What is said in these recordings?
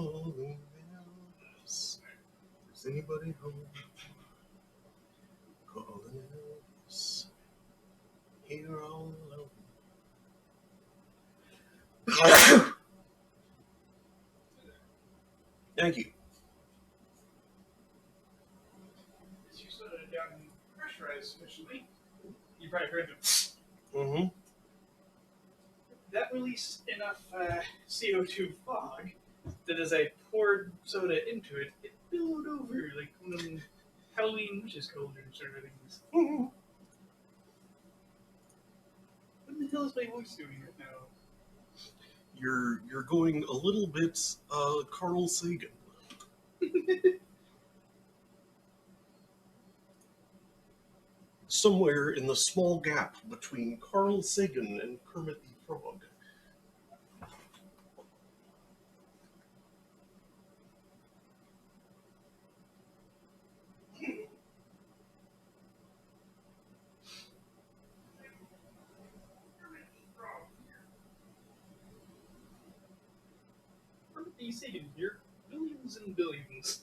calling Elvis. Is anybody home? Calling Elvis. Here all alone. Thank you. You slowed it down and pressurized sufficiently. You probably heard them. Mm-hmm. That released enough CO2 fog that as I poured soda into it, it billowed over like one of them Halloween witches cauldrons sort of things. Mm-hmm. What the hell is my voice doing right now? You're going a little bit Carl Sagan. Somewhere in the small gap between Carl Sagan and Kermit the Frog. Kermit the Sagan here, billions and billions.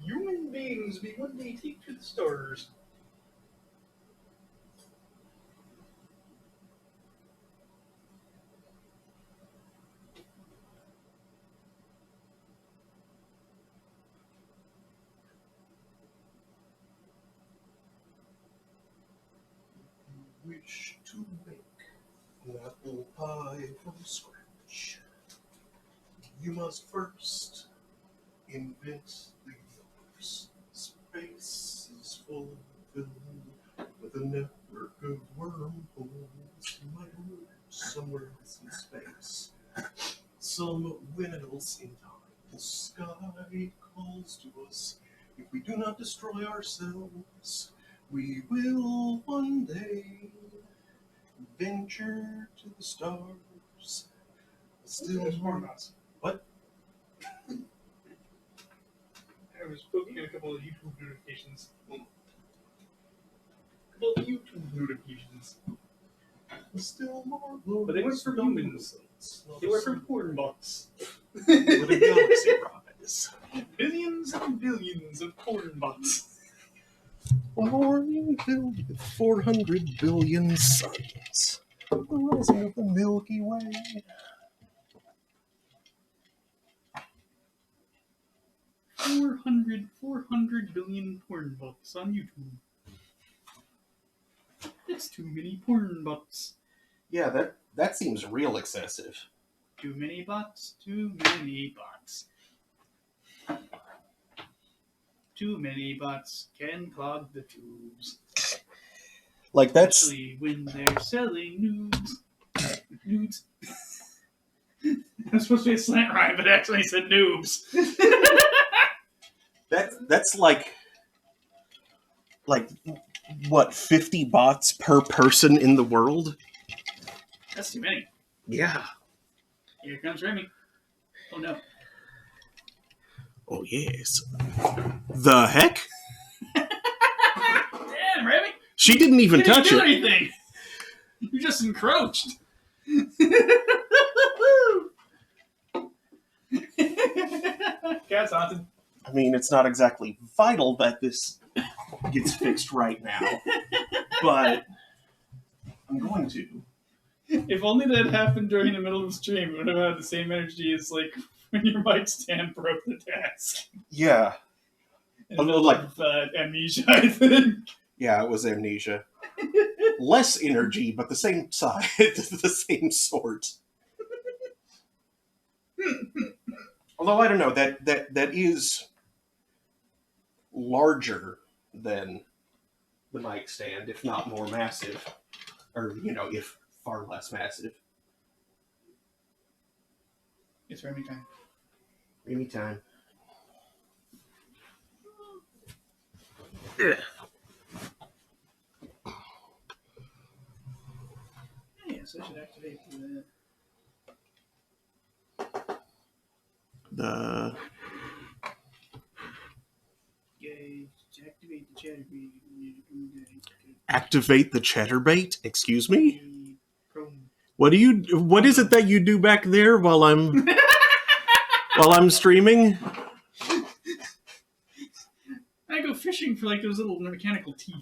Human beings may one day take to the stars. Wish to make an apple pie from scratch. You must first invent the universe. Space is full filled with a network of wormholes. You might move somewhere else in space. Somewhere else in time. The sky calls to us. If we do not destroy ourselves, we will one day venture to the stars. Still More nuts. What? I was poking at a couple of YouTube notifications. Still more But they weren't from humans. They were from porn bots. What a galaxy rise. Billions and billions of porn bots. Warming filled with 400 billion suns. The rising of the Milky Way. 400 billion porn bots on YouTube. That's too many porn bots. Yeah, that seems real excessive. Too many bots, too many bots. Too many bots can clog the tubes. Like that's Especially when they're selling nudes. I'm supposed to be a slant rhyme, but actually said noobs. that's like what, 50 bots per person in the world? That's too many. Yeah. Here comes Remy. Oh no. Oh yes. The heck? Damn, Remy! She didn't even touch do it. anything. You just encroached. Cat's haunted. I mean, it's not exactly vital that this gets fixed right now, but I'm going to. If only that had happened during the middle of the stream, it would have had the same energy as like when your mic stand broke the desk. Yeah. In the middle of amnesia, I think. Yeah, it was amnesia. Less energy, but the same size, the same sort. Although I don't know, that is larger than the mic stand, if not more massive, or if far less massive. It's Remy time. Remy time. Yeah. Yes, I should activate the chatterbait. Activate the chatterbait? Excuse me? Prone. What is it that you do back there while I'm streaming? I go fishing for like those little mechanical teeth.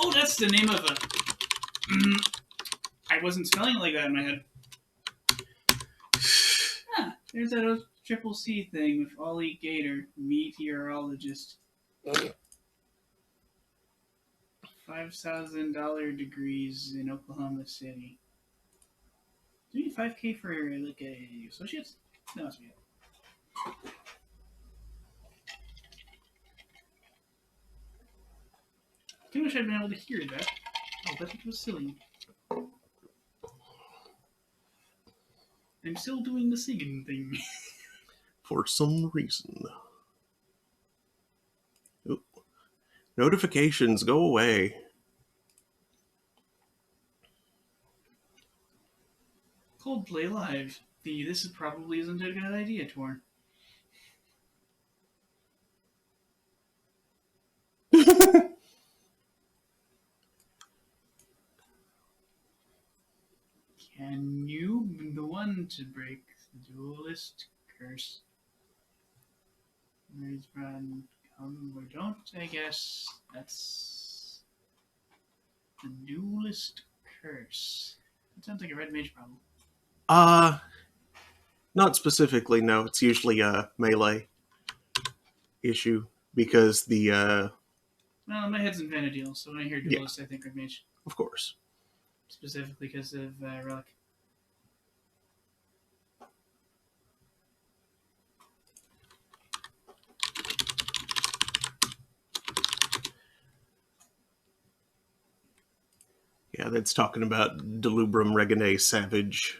Oh, that's the name of a. I wasn't spelling it like that in my head. Ah, there's that triple C thing with Ollie Gator, meteorologist. $5,000 degrees in Oklahoma City. Do you need 5K for like a associates? No, that's me. I wish I'd been able to hear that. Oh, but it was silly. I'm still doing the singing thing. For some reason. Oop. Notifications, go away. Coldplay Live. This probably isn't a good idea tour. Can you be the one to break the duelist curse? Where's Brian? Come or don't, I guess. That's the duelist curse. That sounds like a red mage problem. Not specifically, no. It's usually a melee issue because Well, my head's in Vanadil, so when I hear duelist, I think red mage. Of course. Specifically because of Relic. Yeah, that's talking about Delubrum Regane Savage,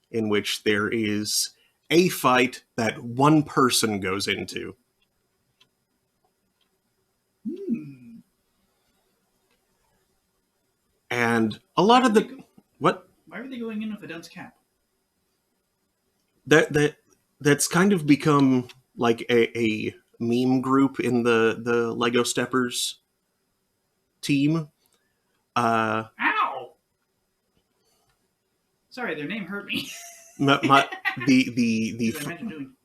in which there is a fight that one person goes into. And a lot of the... What? Why are they going in with a dunce cap? That's kind of become like a meme group in the Lego Steppers team. Ow! Sorry, their name hurt me.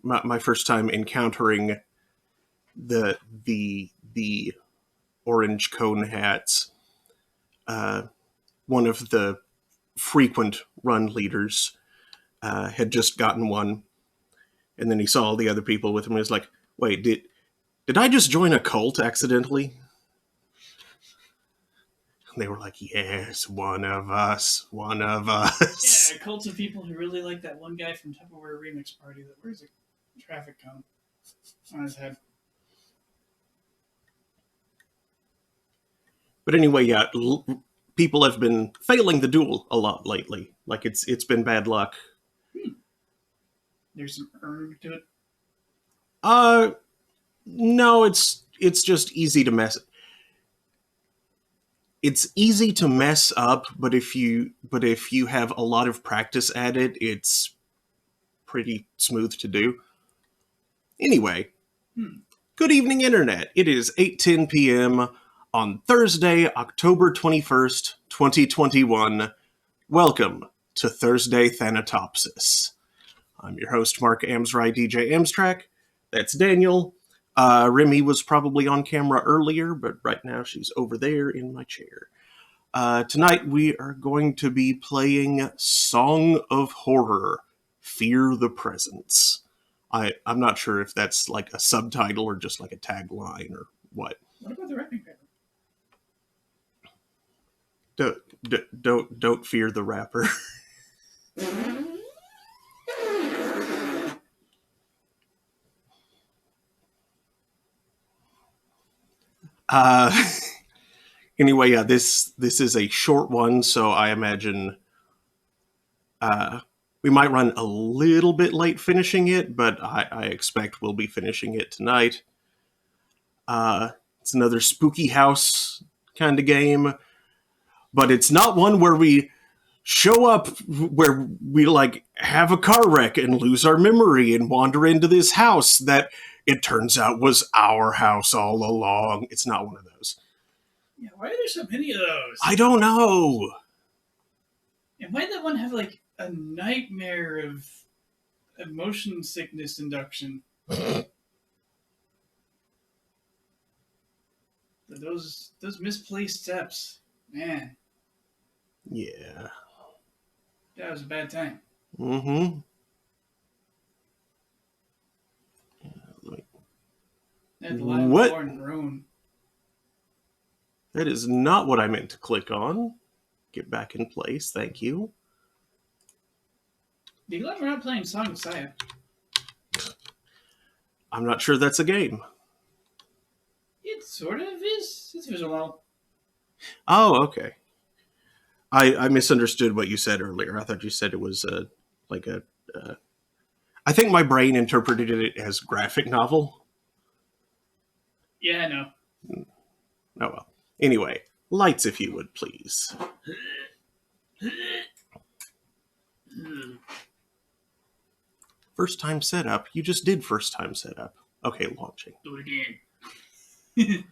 my first time encountering the orange cone hats, one of the frequent run leaders had just gotten one, and then he saw all the other people with him and was like, wait, did I just join a cult accidentally? And they were like, yes, one of us. Yeah, cults of people who really like that one guy from Tupperware Remix Party that wears a traffic cone on his head. But anyway, yeah, people have been failing the duel a lot lately. Like it's been bad luck. There's some erg to it. No, it's just easy to mess. It's easy to mess up, but if you have a lot of practice at it, it's pretty smooth to do. Anyway, Good evening, Internet. It is 8:10 p.m. on Thursday, October 21st, 2021. Welcome to Thursday Thanatopsis. I'm your host, Mark Amsry, DJ Amstrack. That's Daniel. Remy was probably on camera earlier, but right now she's over there in my chair. Tonight we are going to be playing Song of Horror, Fear the Presence. I'm not sure if that's like a subtitle or just like a tagline or what. What about the wrapping paper? Don't fear the rapper. Anyway, yeah, this is a short one, so I imagine We might run a little bit late finishing it, but I expect we'll be finishing it tonight. It's another spooky house kind of game, but it's not one where we show up, where we like have a car wreck and lose our memory and wander into this house that it turns out was our house all along. It's not one of those. Yeah, why are there so many of those? I don't know. And why did that one have like a nightmare of motion sickness induction? Those misplaced steps, man, Yeah. that was a bad time. Mm-hmm. They had to lie on the What? floor and groan. That is not what I meant to click on. Get back in place, thank you. Be glad we're not playing Song of Saya. I'm not sure that's a game. It sort of is. It's visual novel. Oh, okay. I misunderstood what you said earlier. I thought you said it was like a. I think my brain interpreted it as graphic novel. Yeah, I know. Oh well. Anyway, lights if you would, please. First time setup. You just did first time setup. Okay, launching. Do it again.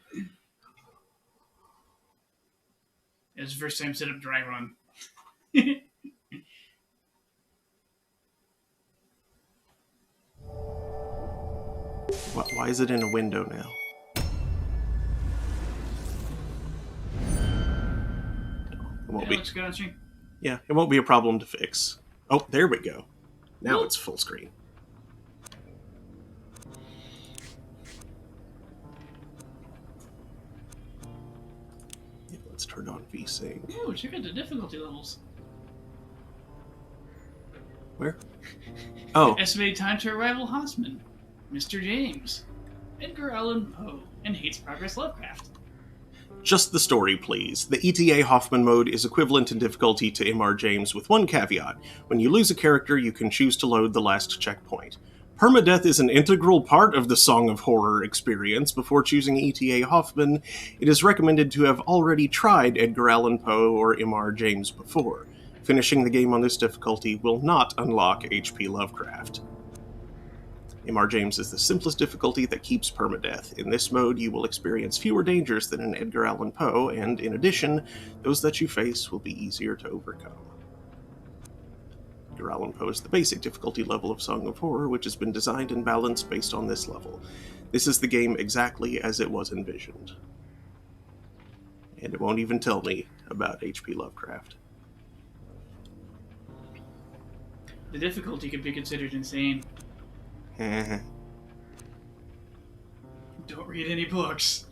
It was the first time set up dry run. Why is it in a window now? It won't be. Looks good on stream. Yeah, it won't be a problem to fix. Oh, there we go. Now Nope. it's full screen. Yeah, let's turn on VSync. Ooh, check out the difficulty levels. Where? Oh, Estimated time to arrival Hossman, Mr. James, Edgar Allan Poe, and Hates Progress Lovecraft. just the story, please. The ETA Hoffman mode is equivalent in difficulty to MR James with one caveat. When you lose a character, you can choose to load the last checkpoint. Permadeath is an integral part of the Song of Horror experience. Before choosing ETA Hoffman, it is recommended to have already tried Edgar Allan Poe or MR James before. Finishing the game on this difficulty will not unlock HP Lovecraft. MR James is the simplest difficulty that keeps permadeath. In this mode, you will experience fewer dangers than in Edgar Allan Poe, and in addition, those that you face will be easier to overcome. Edgar Allan Poe is the basic difficulty level of Song of Horror, which has been designed and balanced based on this level. This is the game exactly as it was envisioned. And it won't even tell me about HP Lovecraft. The difficulty could be considered insane. Don't read any books.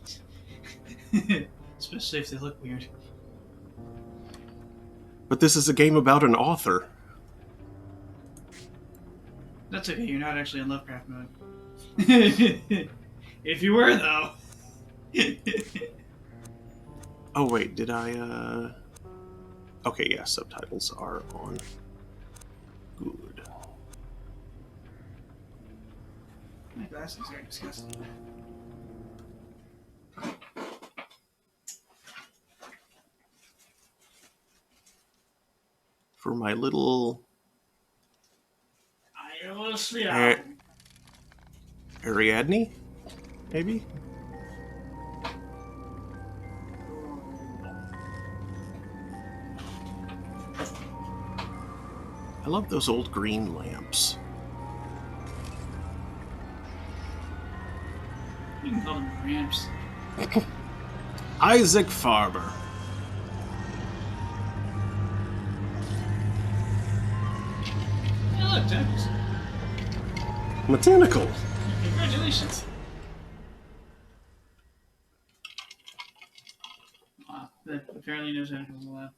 Especially if they look weird. But this is a game about an author. That's okay, you're not actually in Lovecraft mode. If you were, though. Oh wait, did I, Okay, yeah, subtitles are on. Good. My glasses are disgusting. For my little I will sleep. Ariadne, maybe? I love those old green lamps. You can call them ramps. Isaac Farber. Hey, look, tentacles. Botanical. Congratulations. Wow, apparently no tentacles allowed.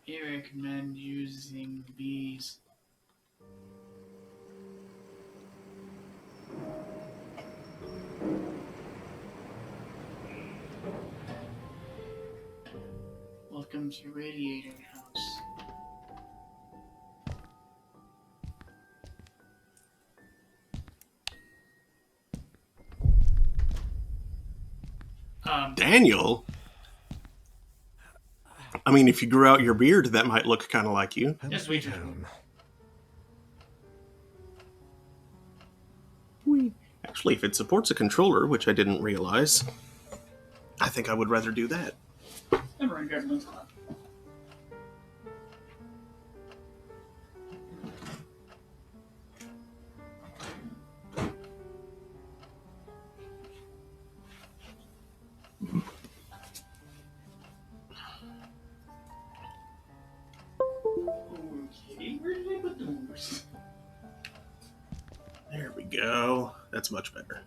I recommend using these. Welcome to Radiator House. Daniel? I mean, if you grew out your beard, that might look kind of like you. Yes, we do. Actually, if it supports a controller, which I didn't realize, I think I would rather do that. Never mind, grab one spot. Okay, where did I put those? There we go. That's much better.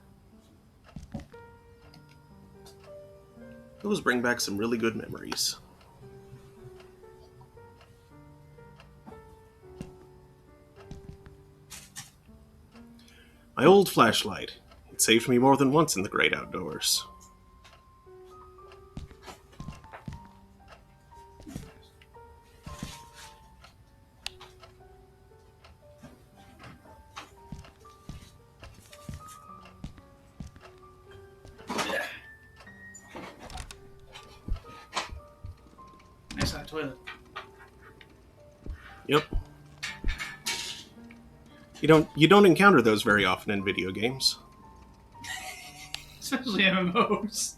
Those bring back some really good memories. My old flashlight. It saved me more than once in the great outdoors. Nice hot toilet. Yep. You don't encounter those very often in video games. Especially MMOs.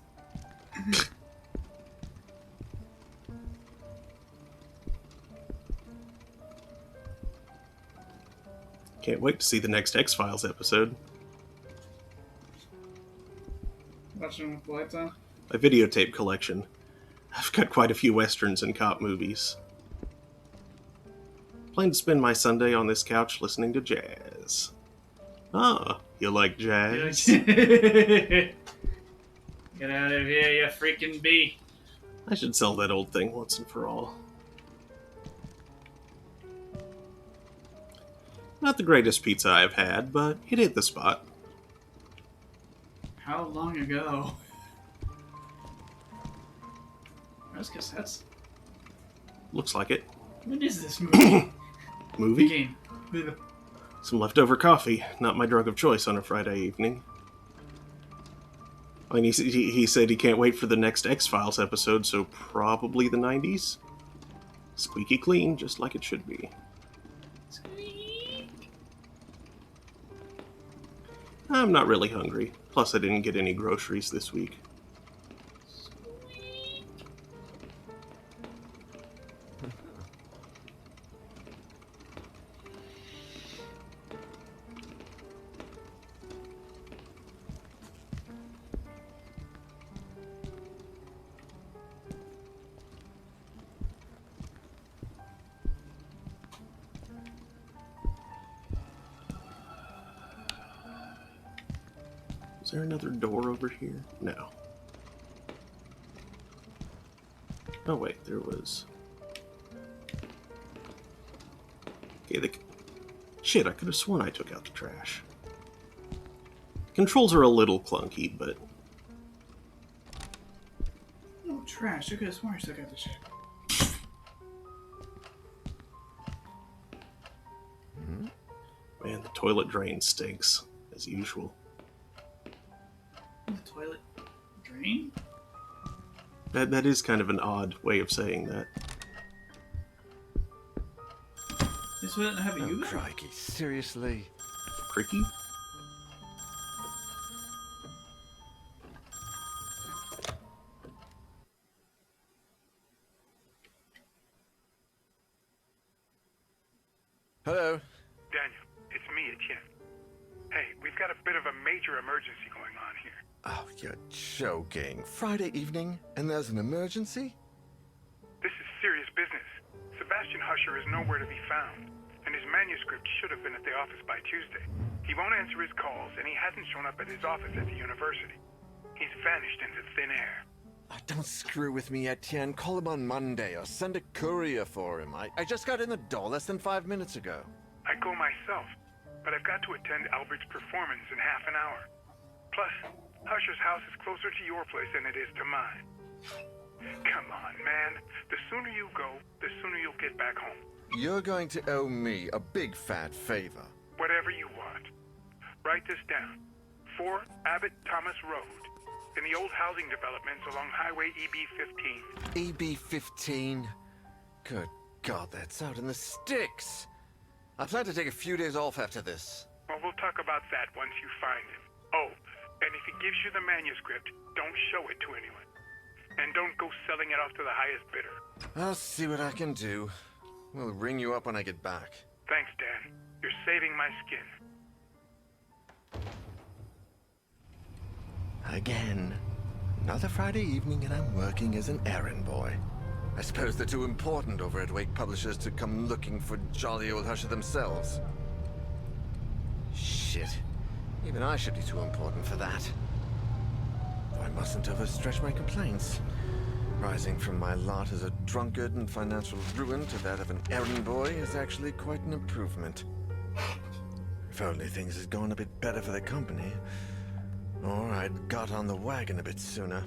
Can't wait to see the next X-Files episode. Watching with the lights on. My videotape collection. I've got quite a few westerns and cop movies. Plan to spend my Sunday on this couch listening to jazz. Ah, you like jazz? Get out of here, you freaking bee. I should sell that old thing once and for all. Not the greatest pizza I've had, but it hit the spot. How long ago? Those cassettes? Looks like it. What is this movie? Movie? Game. Some leftover coffee, not my drug of choice on a Friday evening. I mean, he said he can't wait for the next X-Files episode, so probably the 90s. Squeaky clean, just like it should be. I'm not really hungry. Plus, I didn't get any groceries this week. Is there another door over here? No. Oh wait, there was... Okay, shit, I could have sworn I took out the trash. Controls are a little clunky, but... Oh, trash. I could have sworn I still got the shit. Man, the toilet drain stinks, as usual. The toilet drain? That is kind of an odd way of saying that. This wouldn't have a Oh, user? crikey, seriously? Cricky? Hello? Daniel, it's me, Etienne. Hey, we've got a bit of a major emergency going on here. Oh, you're joking. Friday evening, and there's an emergency? This is serious business. Sebastian Husher is nowhere to be found, and his manuscript should have been at the office by Tuesday. He won't answer his calls, and he hasn't shown up at his office at the university. He's vanished into thin air. Oh, don't screw with me, Etienne. Call him on Monday, or send a courier for him. I just got in the door less than 5 minutes ago. I go myself, but I've got to attend Albert's performance in half an hour. Plus, Husher's house is closer to your place than it is to mine. Come on, man. The sooner you go, the sooner you'll get back home. You're going to owe me a big fat favor. Whatever you want. Write this down. 4 Abbott Thomas Road, in the old housing developments along Highway EB-15. EB-15? Good God, that's out in the sticks. I plan to take a few days off after this. Well, we'll talk about that once you find him. Oh, and if he gives you the manuscript, don't show it to anyone. And don't go selling it off to the highest bidder. I'll see what I can do. We'll ring you up when I get back. Thanks, Dan. You're saving my skin. Again. Another Friday evening and I'm working as an errand boy. I suppose they're too important over at Wake Publishers to come looking for jolly old Husher themselves. Shit. Even I should be too important for that. Though I mustn't overstretch my complaints. Rising from my lot as a drunkard and financial ruin to that of an errand boy is actually quite an improvement. If only things had gone a bit better for the company, or I'd got on the wagon a bit sooner.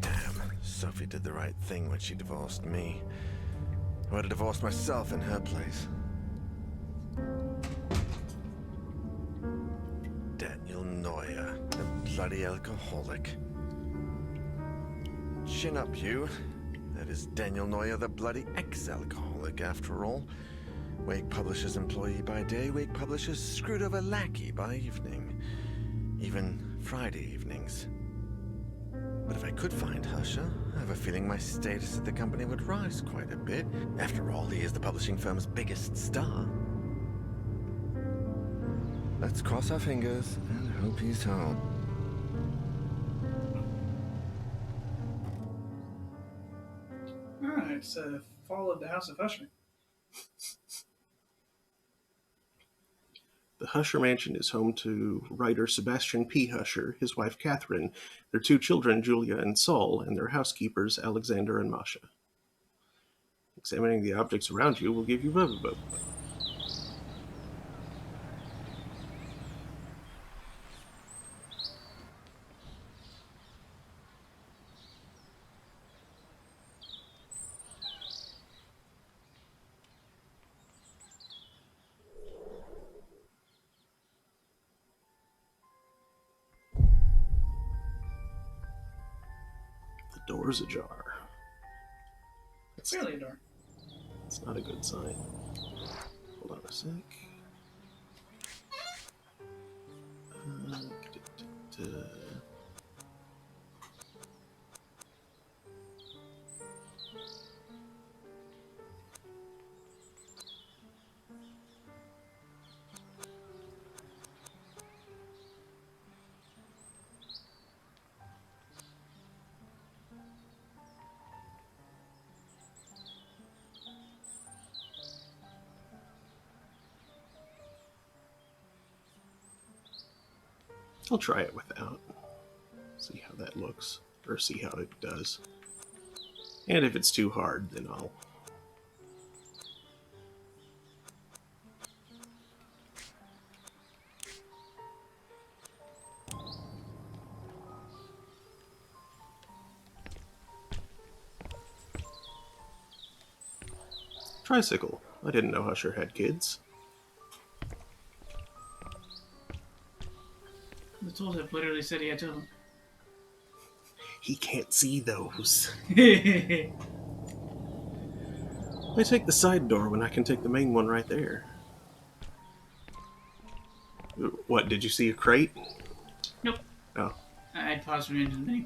Damn, Sophie did the right thing when she divorced me. I would have divorced myself in her place. Daniel Neuer, the bloody alcoholic. Chin up, you. That is Daniel Neuer, the bloody ex-alcoholic, after all. Wake Publishers employee by day, Wake Publishers screwed over lackey by evening. Even Friday evenings. But if I could find Husher, I have a feeling my status at the company would rise quite a bit. After all, he is the publishing firm's biggest star. Let's cross our fingers and hope he's home. Ah, it's followed the House of Usher. The Husher Mansion is home to writer Sebastian P. Husher, his wife Catherine, their two children Julia and Saul, and their housekeepers Alexander and Masha. Examining the objects around you will give you blah blah blah. The door's ajar. It's really a door. It's not a good sign. Hold on a sec. I'll try it without. See how that looks, or see how it does. And if it's too hard, then I'll... Tricycle. I didn't know Husher had kids. The tooltip literally said he had two of them. He can't see those. I I take the side door when I can take the main one right there. What, did you see a crate? Nope. Oh. I'd pause from into the menu.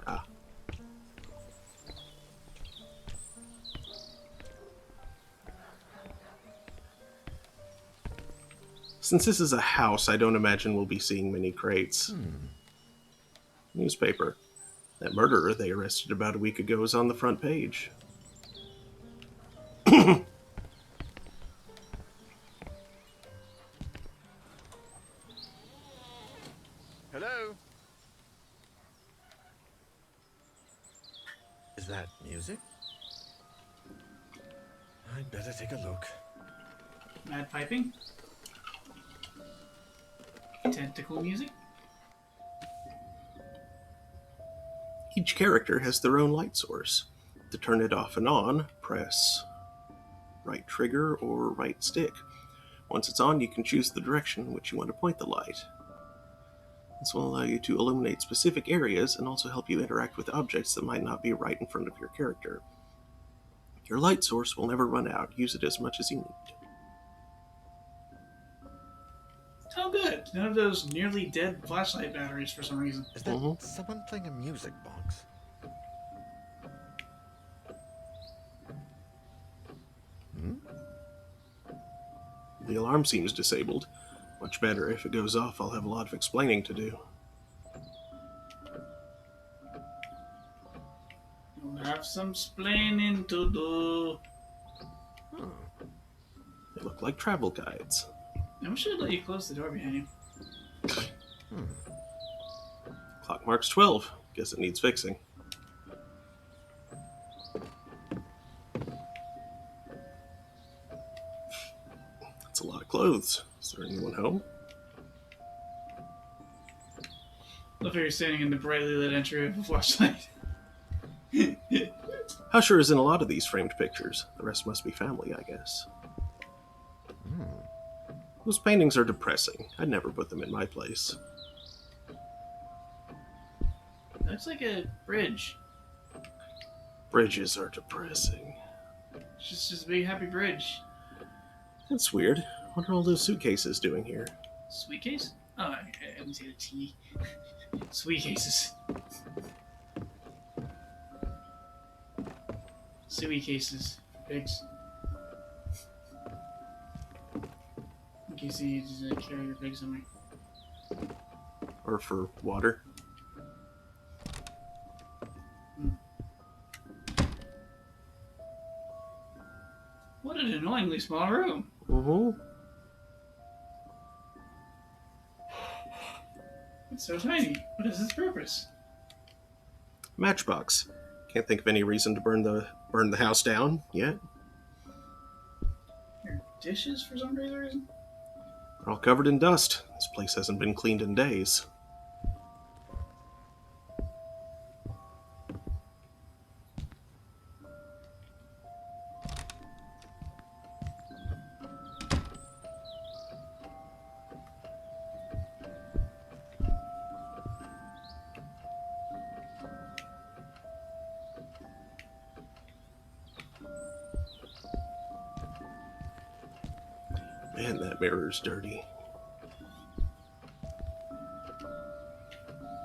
Ah. Since this is a house, I don't imagine we'll be seeing many crates. Newspaper. That murderer they arrested about a week ago is on the front page. Hello? Is that music? I'd better take a look. Mad piping. Tentacle music. Each character has their own light source. To turn it off and on, press right trigger or right stick. Once it's on, you can choose the direction in which you want to point the light. This will allow you to illuminate specific areas and also help you interact with objects that might not be right in front of your character. Your light source will never run out. Use it as much as you need. Oh, good. None of those nearly dead flashlight batteries for some reason. Is that someone playing a music box? The alarm seems disabled. Much better. If it goes off, I'll have a lot of explaining to do. You'll have some splaining to do. They look like travel guides. I wish I'd let you close the door behind you. Clock marks 12. Guess it needs fixing. That's a lot of clothes. Is there anyone home? Look, you're standing in the brightly lit entry of a flashlight. Husher is in a lot of these framed pictures. The rest must be family, I guess. Those paintings are depressing. I'd never put them in my place. Looks like a bridge. Bridges are depressing. It's just a big happy bridge. That's weird. What are all those suitcases doing here? Sweet case? Oh, I didn't say the T. Sweet cases. Sweet cases. Pigs. In case you need to carry your pig somewhere. Or for water? What an annoyingly small room. It's so tiny. What is its purpose? Matchbox. Can't think of any reason to burn the house down yet. Your dishes for some crazy reason? They're all covered in dust. This place hasn't been cleaned in days. Man, that mirror's dirty.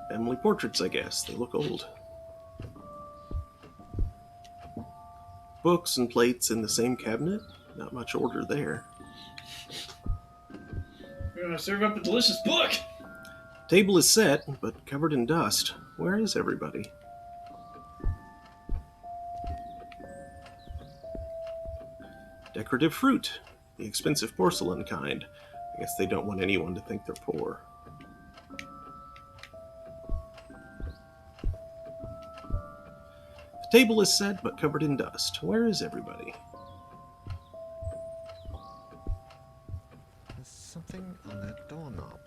Family portraits, I guess. They look old. Books and plates in the same cabinet? Not much order there. We're gonna serve up a delicious book! Table is set, but covered in dust. Where is everybody? Decorative fruit. The expensive porcelain kind. I guess they don't want anyone to think they're poor. The table is set, but covered in dust. Where is everybody? There's something on that doorknob.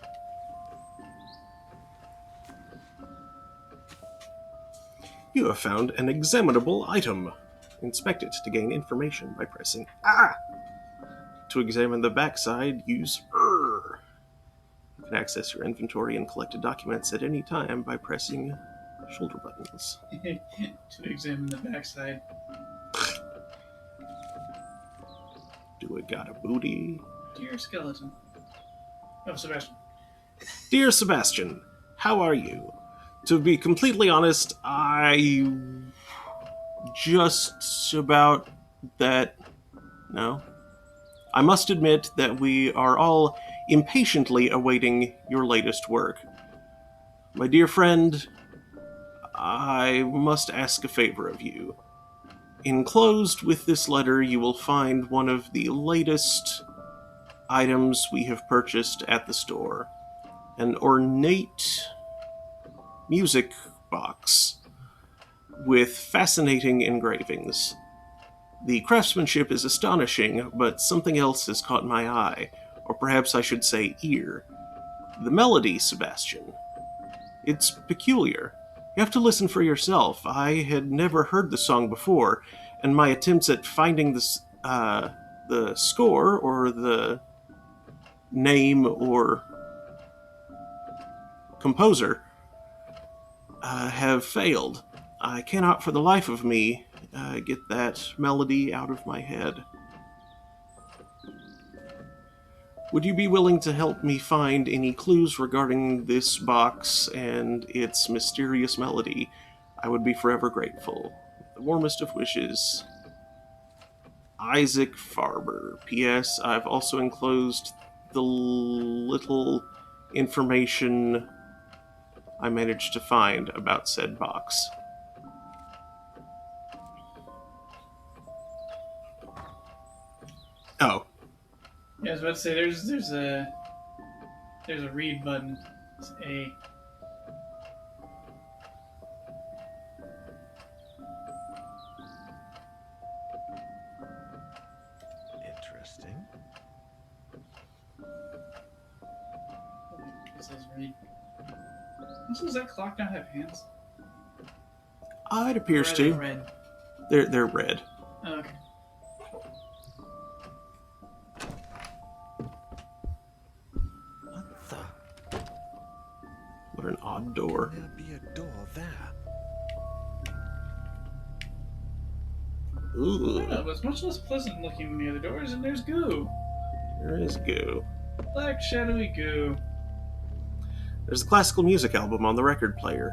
You have found an examinable item. Inspect it to gain information by pressing A. To examine the backside, use R. You can access your inventory and collected documents at any time by pressing shoulder buttons. To examine the backside. Do it got a booty? Dear skeleton. Oh, Sebastian. Dear Sebastian, how are you? To be completely honest, I just about that. No. I must admit that we are all impatiently awaiting your latest work. My dear friend, I must ask a favor of you. Enclosed with this letter, you will find one of the latest items we have purchased at the store. An ornate music box with fascinating engravings. The craftsmanship is astonishing, but something else has caught my eye, or perhaps I should say ear. The melody, Sebastian. It's peculiar. You have to listen for yourself. I had never heard the song before, and my attempts at finding the score, or the name, or composer have failed. I cannot for the life of me get that melody out of my head. Would you be willing to help me find any clues regarding this box and its mysterious melody? I would be forever grateful. The warmest of wishes, Isaac Farber. P.S. I've also enclosed the little information I managed to find about said box. Oh. Yeah, I was about to say there's a read button. It's A. Interesting. It says read. Does that clock not have hands? It appears Or are they to. red? They're red. Oh, okay. What the? What an odd door. There'll be a door there. Ooh, Yeah, but it's much less pleasant looking than the other doors, and there's goo. there is goo. Black, shadowy goo. There's a classical music album on the record player.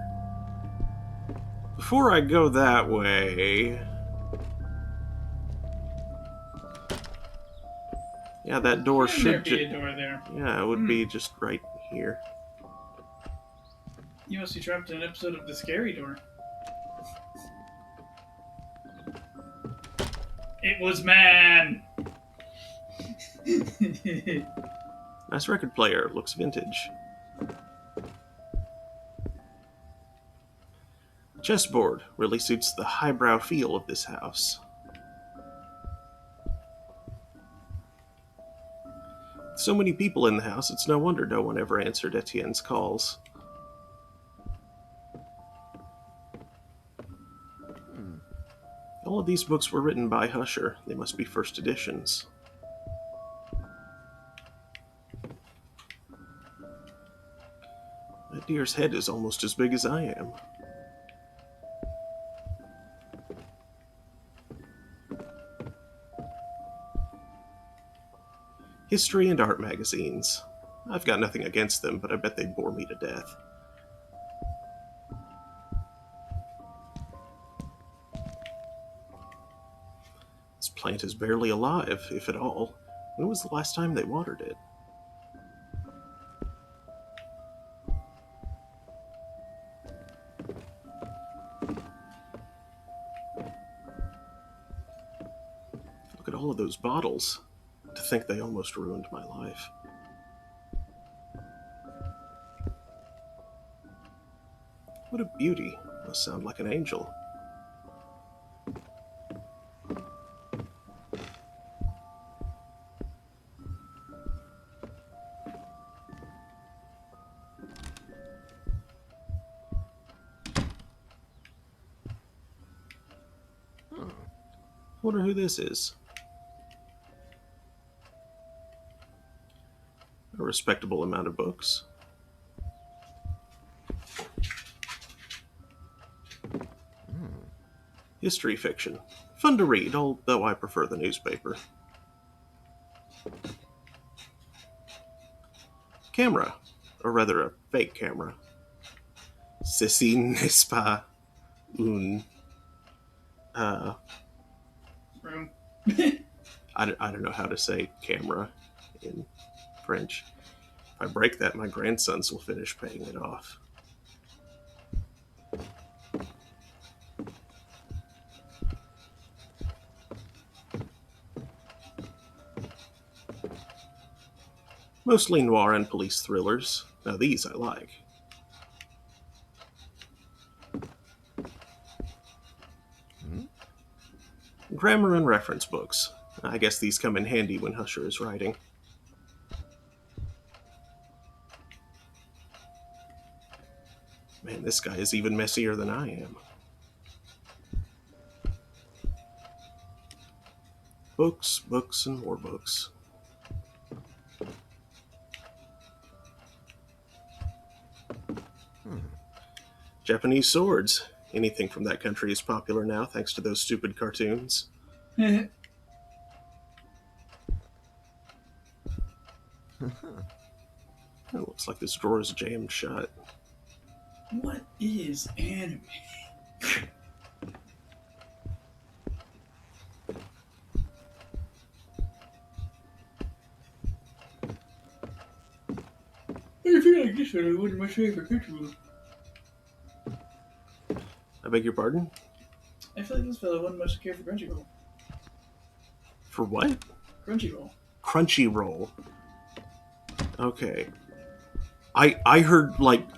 Before I go that way... Yeah, that door Can there should... be a door there? Yeah, it would be just right here. You must be trapped in an episode of The Scary Door. It was man! Nice record player. Looks vintage. Chessboard really suits the highbrow feel of this house. With so many people in the house, it's no wonder no one ever answered Etienne's calls. All of these books were written by Husher. They must be first editions. That deer's head is almost as big as I am. History and art magazines. I've got nothing against them, but I bet they'd bore me to death. This plant is barely alive, if at all. When was the last time they watered it? Look at all of those bottles. To think they almost ruined my life. What a beauty. Must sound like an angel. Wonder who this is. A respectable amount of books. History fiction. Fun to read, although I prefer the newspaper. Camera. Or rather, a fake camera. Ceci n'est pas une... Room. I don't know how to say camera in French. If I break that, my grandsons will finish paying it off. Mostly noir and police thrillers. Now these I like. Grammar and reference books. I guess these come in handy when Husher is writing. Man, this guy is even messier than I am. Books, books, and more books. Japanese swords. Anything from that country is popular now, thanks to those stupid cartoons. What It looks like this drawer is jammed shut. is anime? I feel like this one is one of my favorite rituals. I beg your pardon? I feel like this fella wouldn't much care for Crunchyroll. For what? Crunchyroll. Crunchyroll. Okay. I heard, like,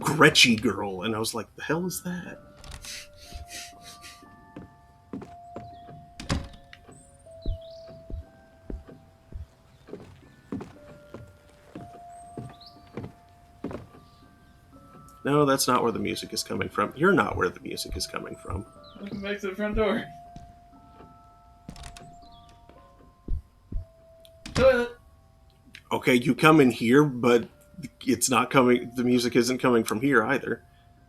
Gretchy Girl, and I was like, the hell is that? No, that's not where the music is coming from. You're not where the music is coming from. Welcome back to the front door. Toilet. Okay, you come in here, but it's not coming. The music isn't coming from here either.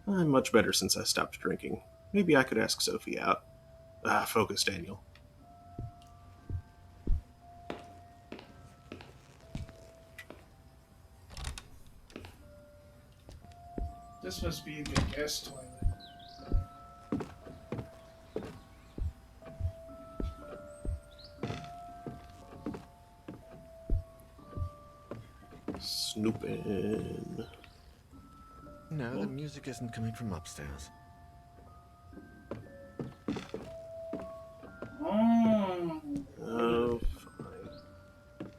I'm much better since I stopped drinking. Maybe I could ask Sophie out. Focus, Daniel. This must be the guest toilet. Snooping. No, the music isn't coming from upstairs. Oh. Oh, fine.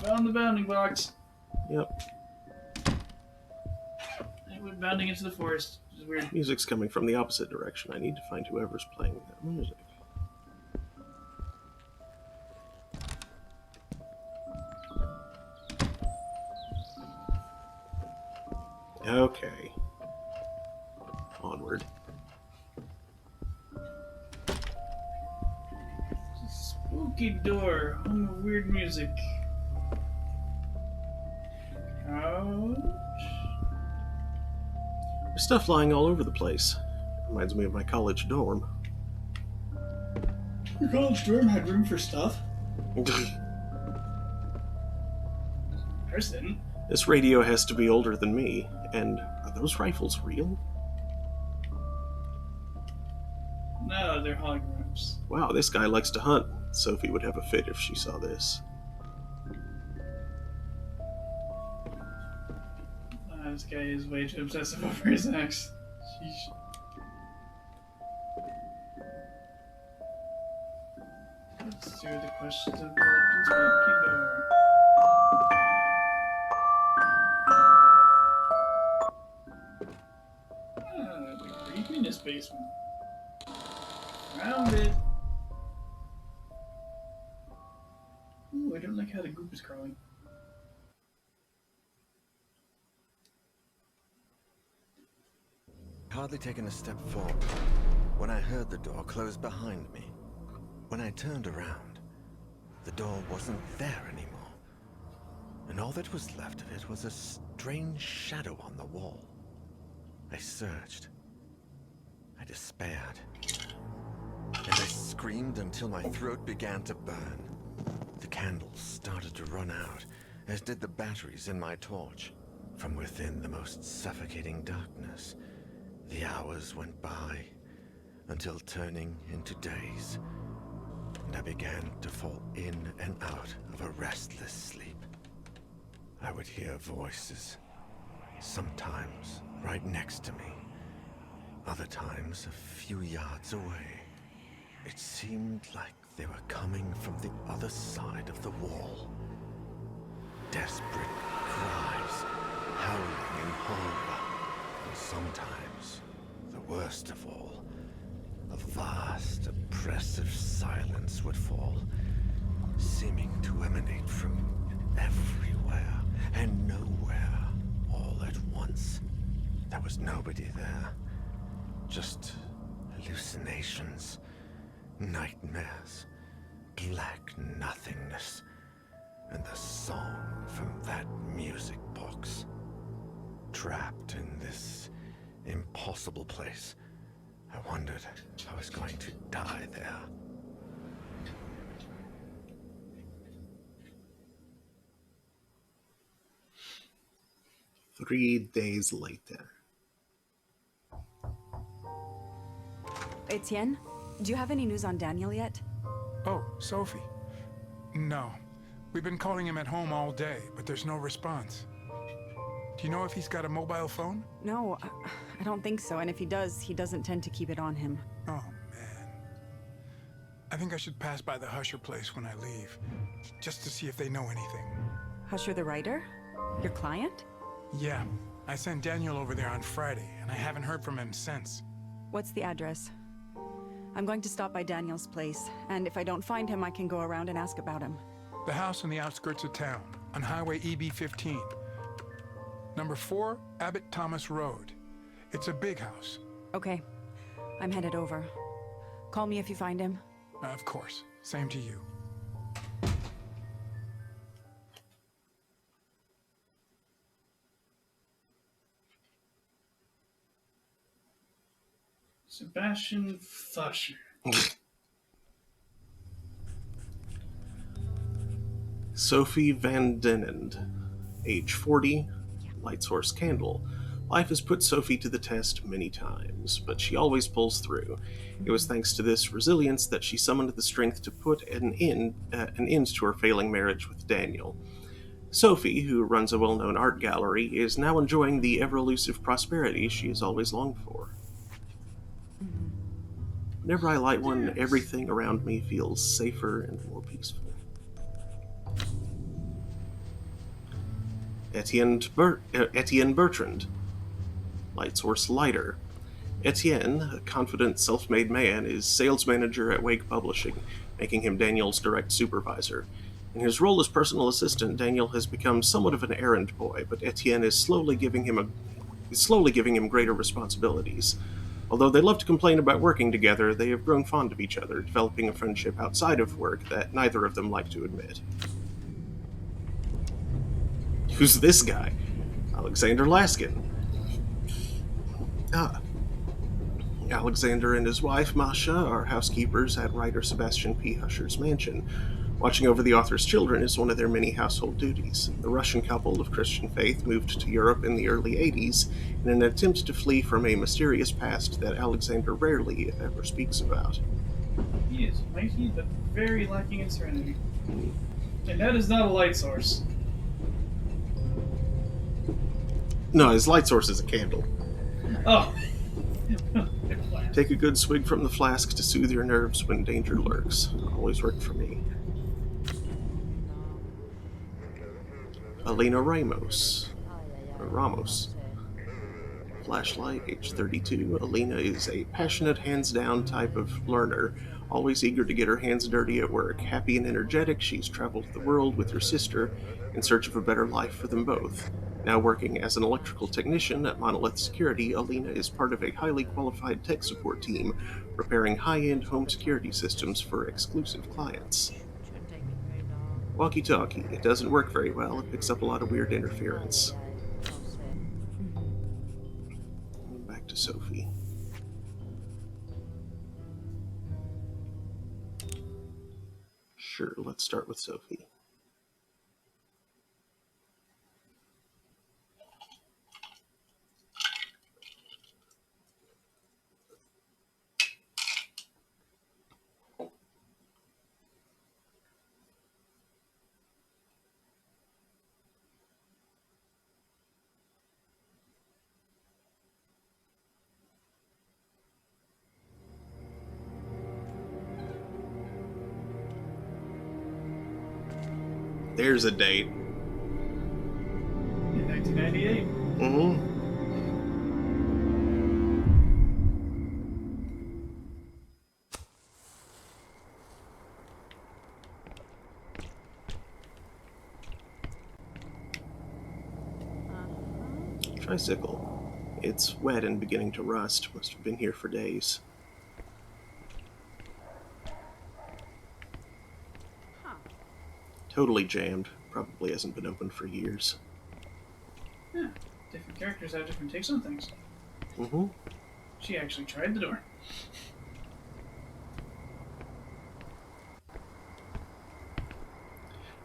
Found the bounding box. Yep. I went bounding into the forest. Which is weird. Music's coming from the opposite direction. I need to find whoever's playing that music. Okay. Onward. Spooky door. Home of weird music. Ouch. There's stuff lying all over the place. Reminds me of my college dorm. Your college dorm had room for stuff? Ours didn't. This radio has to be older than me. And are those rifles real? No, they're holograms. Wow, this guy likes to hunt. Sophie would have a fit if she saw this. This guy is way too obsessive over his ex. Sheesh. Let's do the questions of the spooky door. The creepiness basement. Found it. Ooh, I don't like how the goop is crawling. Hardly taken a step forward when I heard the door close behind me. When I turned around, the door wasn't there anymore. And all that was left of it was a strange shadow on the wall. I searched. I despaired. And I screamed until my throat began to burn. The candles started to run out, as did the batteries in my torch. From within the most suffocating darkness, the hours went by, until turning into days, and I began to fall in and out of a restless sleep. I would hear voices, sometimes right next to me, other times a few yards away. It seemed like they were coming from the other side of the wall. Desperate cries, howling in horror, and sometimes, the worst of all, a vast, oppressive silence would fall, seeming to emanate from everywhere and nowhere all at once. There was nobody there, just hallucinations, nightmares, black nothingness, and the song from that music box. Trapped in this impossible impossible place. I wondered if I was going to die there. Three days later. Etienne, do you have any news on Daniel yet? Oh, Sophie. No. We've been calling him at home all day, but there's no response. Do you know if he's got a mobile phone? No, I don't think so. And if he does, he doesn't tend to keep it on him. Oh, man. I think I should pass by the Husher place when I leave, just to see if they know anything. Husher the writer? Your client? Yeah. I sent Daniel over there on Friday, and I haven't heard from him since. What's the address? I'm going to stop by Daniel's place, and if I don't find him, I can go around and ask about him. The house on the outskirts of town, on Highway EB-15. Number 4, Abbott Thomas Road. It's a big house. Okay. I'm headed over. Call me if you find him. Of course. Same to you. Sebastian Fusher. Sophie Van Denend, age 40, light source candle. Life has put Sophie to the test many times, but she always pulls through. It was thanks to this resilience that she summoned the strength to put an end to her failing marriage with Daniel. Sophie, who runs a well-known art gallery, is now enjoying the ever-elusive prosperity she has always longed for. Whenever I light one, everything around me feels safer and more peaceful. Etienne Bertrand, light source lighter. Etienne, a confident, self-made man, is sales manager at Wake Publishing, making him Daniel's direct supervisor. In his role as personal assistant, Daniel has become somewhat of an errand boy, but Etienne is slowly giving him greater responsibilities. Although they love to complain about working together, they have grown fond of each other, developing a friendship outside of work that neither of them like to admit. Who's this guy? Alexander Laskin. Alexander and his wife, Masha, are housekeepers at writer Sebastian P. Husher's mansion. Watching over the author's children is one of their many household duties. The Russian couple of Christian faith moved to Europe in the early 80s in an attempt to flee from a mysterious past that Alexander rarely ever speaks about. He is mighty, but very lacking in serenity. And that is not a light source. No, his light source is a candle. Oh. Take a good swig from the flask to soothe your nerves when danger lurks. Always worked for me. Elena Ramos. Flashlight, age 32. Elena is a passionate, hands-down type of learner, always eager to get her hands dirty at work. Happy and energetic, she's traveled the world with her sister in search of a better life for them both. Now working as an electrical technician at Monolith Security, Elena is part of a highly qualified tech support team repairing high-end home security systems for exclusive clients. Walkie-talkie. It doesn't work very well. It picks up a lot of weird interference. Back to Sophie. Sure, let's start with Sophie. There's a date. In 1998. Mm-hmm. Tricycle. It's wet and beginning to rust. Must have been here for days. Totally jammed. Probably hasn't been opened for years. Yeah. Different characters have different takes on things. Mm-hmm. She actually tried the door.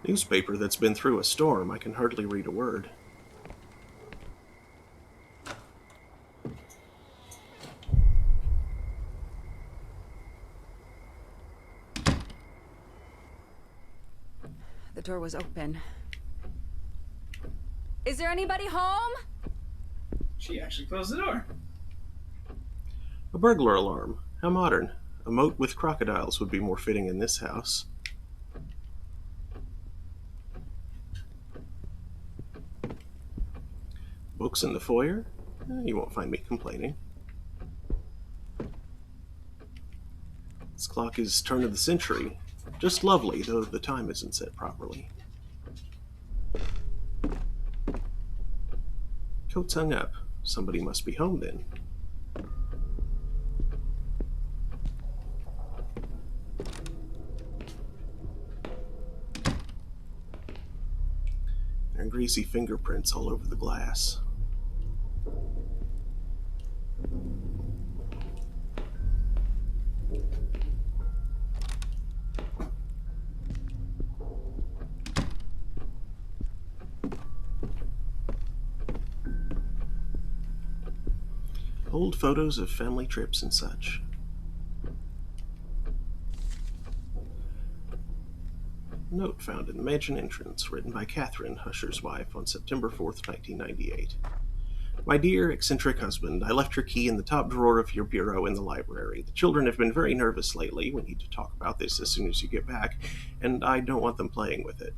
Newspaper that's been through a storm. I can hardly read a word. The door was open. Is there anybody home? She actually closed the door. A burglar alarm. How modern. A moat with crocodiles would be more fitting in this house. Books in the foyer? You won't find me complaining. This clock is turn of the century. Just lovely, though the time isn't set properly. Coat's hung up. Somebody must be home then. There are greasy fingerprints all over the glass. Old photos of family trips and such. Note found in the mansion entrance, written by Catherine, Husher's wife, on September 4th, 1998. My dear, eccentric husband, I left your key in the top drawer of your bureau in the library. The children have been very nervous lately. We need to talk about this as soon as you get back, and I don't want them playing with it.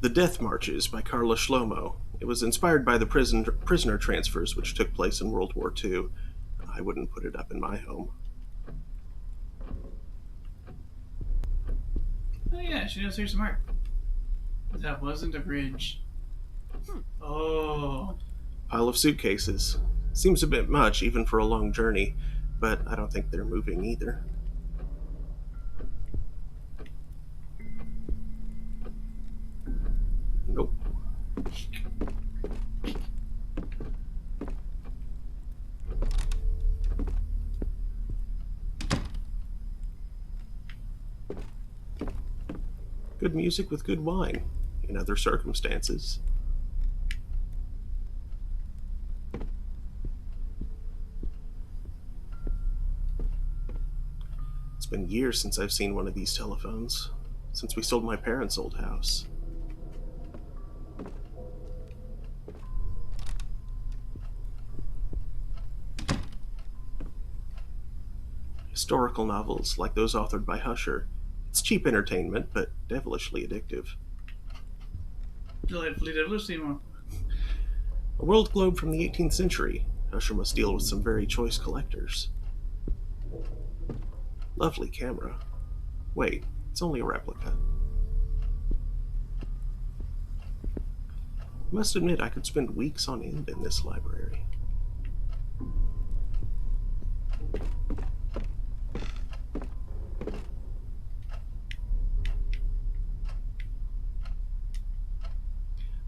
The Death Marches by Carla Shlomo. It was inspired by the prisoner transfers which took place in World War II. I wouldn't put it up in my home. Oh yeah, she knows here's some art. That wasn't a bridge. Oh. Pile of suitcases. Seems a bit much, even for a long journey, but I don't think they're moving either. Nope. Good music with good wine, in other circumstances. It's been years since I've seen one of these telephones, since we sold my parents' old house. Historical novels, like those authored by Husher. It's cheap entertainment, but devilishly addictive. Delightfully devilishly. A world globe from the 18th century. Husher must deal with some very choice collectors. Lovely camera. Wait, it's only a replica. I must admit I could spend weeks on end in this library.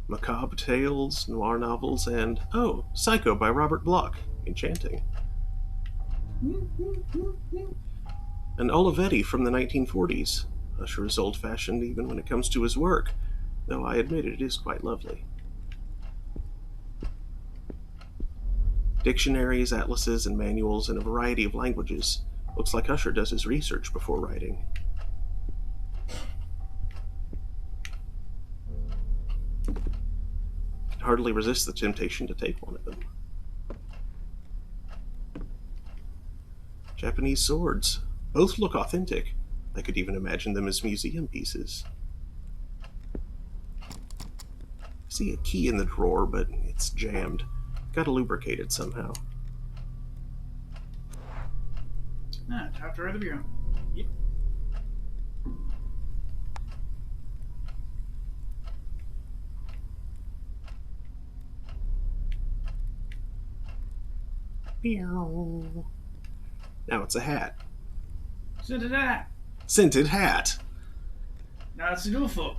Macabre tales, noir novels, and, oh, Psycho by Robert Bloch. Enchanting. An Olivetti from the 1940s. Usher is old-fashioned even when it comes to his work, though I admit it is quite lovely. Dictionaries, atlases, and manuals in a variety of languages. Looks like Usher does his research before writing. Can hardly resist the temptation to take one of them. Japanese swords. Both look authentic. I could even imagine them as museum pieces. I see a key in the drawer, but it's jammed. Gotta lubricate it somehow. Top drawer of the bureau. Yep. Now it's a hat. So did that. Scented hat. Natsunofo.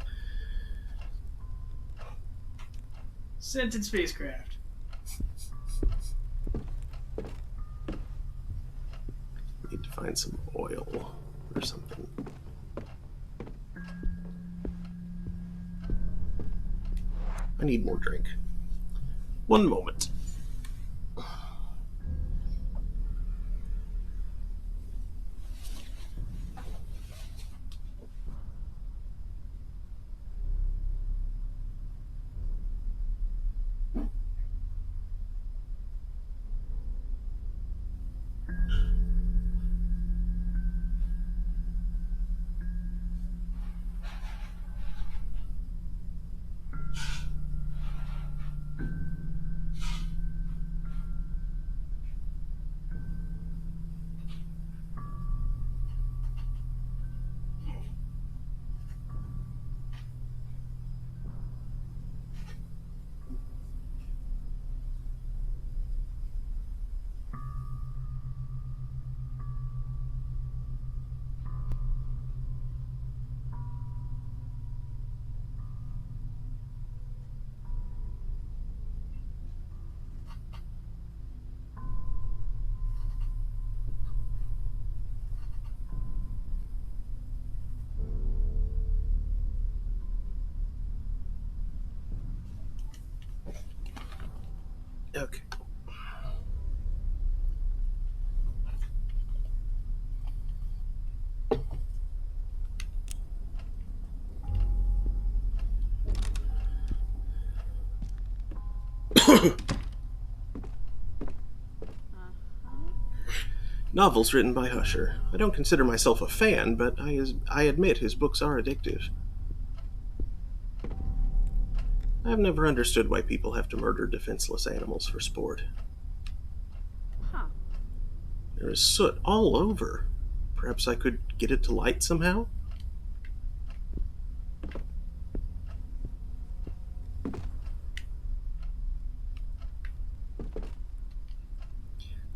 Scented spacecraft. Need to find some oil or something. I need more drink. One moment. Okay. Novels written by Husher. I don't consider myself a fan, but I admit his books are addictive. I've never understood why people have to murder defenseless animals for sport. Huh. There is soot all over. Perhaps I could get it to light somehow?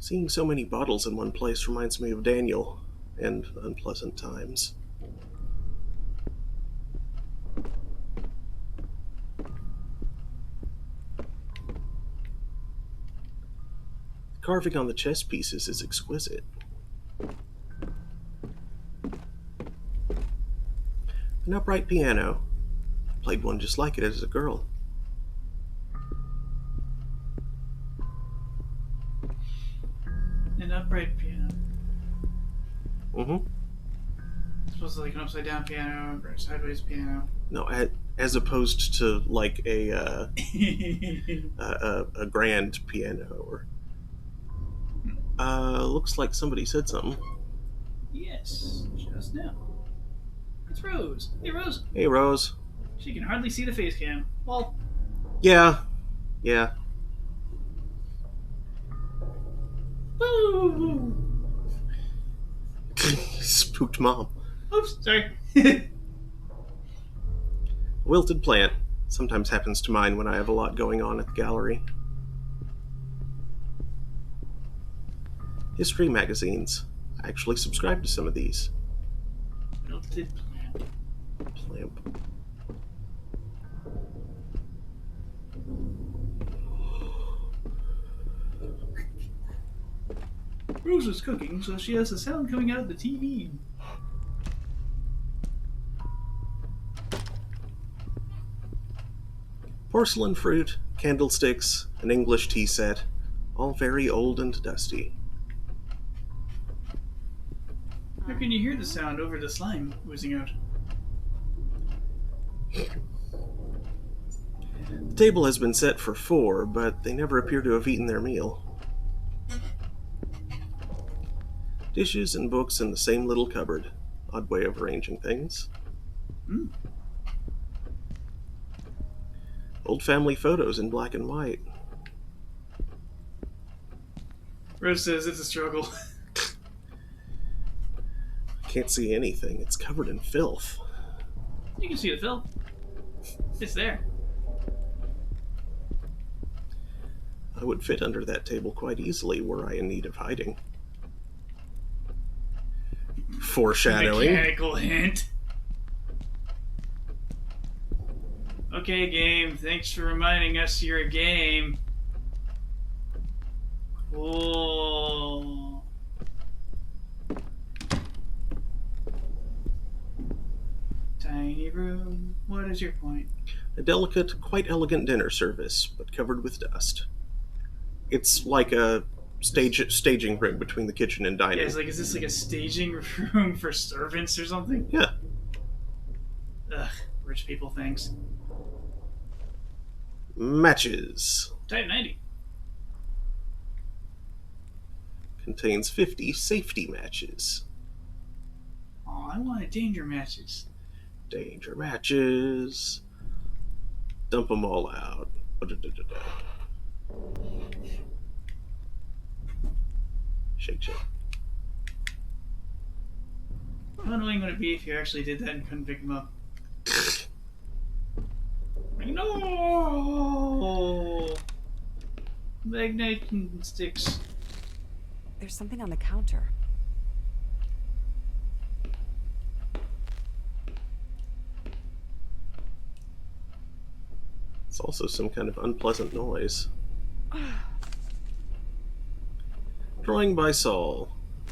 Seeing so many bottles in one place reminds me of Daniel and unpleasant times. The carving on the chess pieces is exquisite. An upright piano. Played one just like it as a girl. An upright piano. Mm-hmm. Supposed to like an upside down piano or a sideways piano. No, as opposed to like a grand piano. Or looks like somebody said something. Yes, just now. It's Rose. Hey, Rose. Hey, Rose. She can hardly see the face cam. Well, Yeah. woo! Spooked mom. Oops, sorry. Wilted plant. Sometimes happens to mine when I have a lot going on at the gallery. History magazines. I actually subscribe to some of these. Wilted plant. Plamp. Rose is cooking, so she has the sound coming out of the TV. Porcelain fruit, candlesticks, an English tea set, all very old and dusty. How can you hear the sound over the slime oozing out? The table has been set for 4, but they never appear to have eaten their meal. Dishes and books in the same little cupboard. Odd way of arranging things. Mm. Old family photos in black and white. Rose says it's a struggle. I can't see anything. It's covered in filth. You can see the film. It's there. I would fit under that table quite easily were I in need of hiding. Foreshadowing. Mechanical hint. Okay, game. Thanks for reminding us you're a game. Cool. Tiny room. What is your point? A delicate, quite elegant dinner service, but covered with dust. It's like a staging room between the kitchen and dining. Yeah, it's like, is this like a staging room for servants or something? Yeah. Ugh, rich people things. Matches. Type 90. Contains 50 safety matches. Oh, I wanted danger matches. Danger matches. Dump them all out. Shake, shake. How annoying would it be if you actually did that and couldn't pick him up? No! Magnetic sticks. There's something on the counter. It's also some kind of unpleasant noise. Drawing by Saul.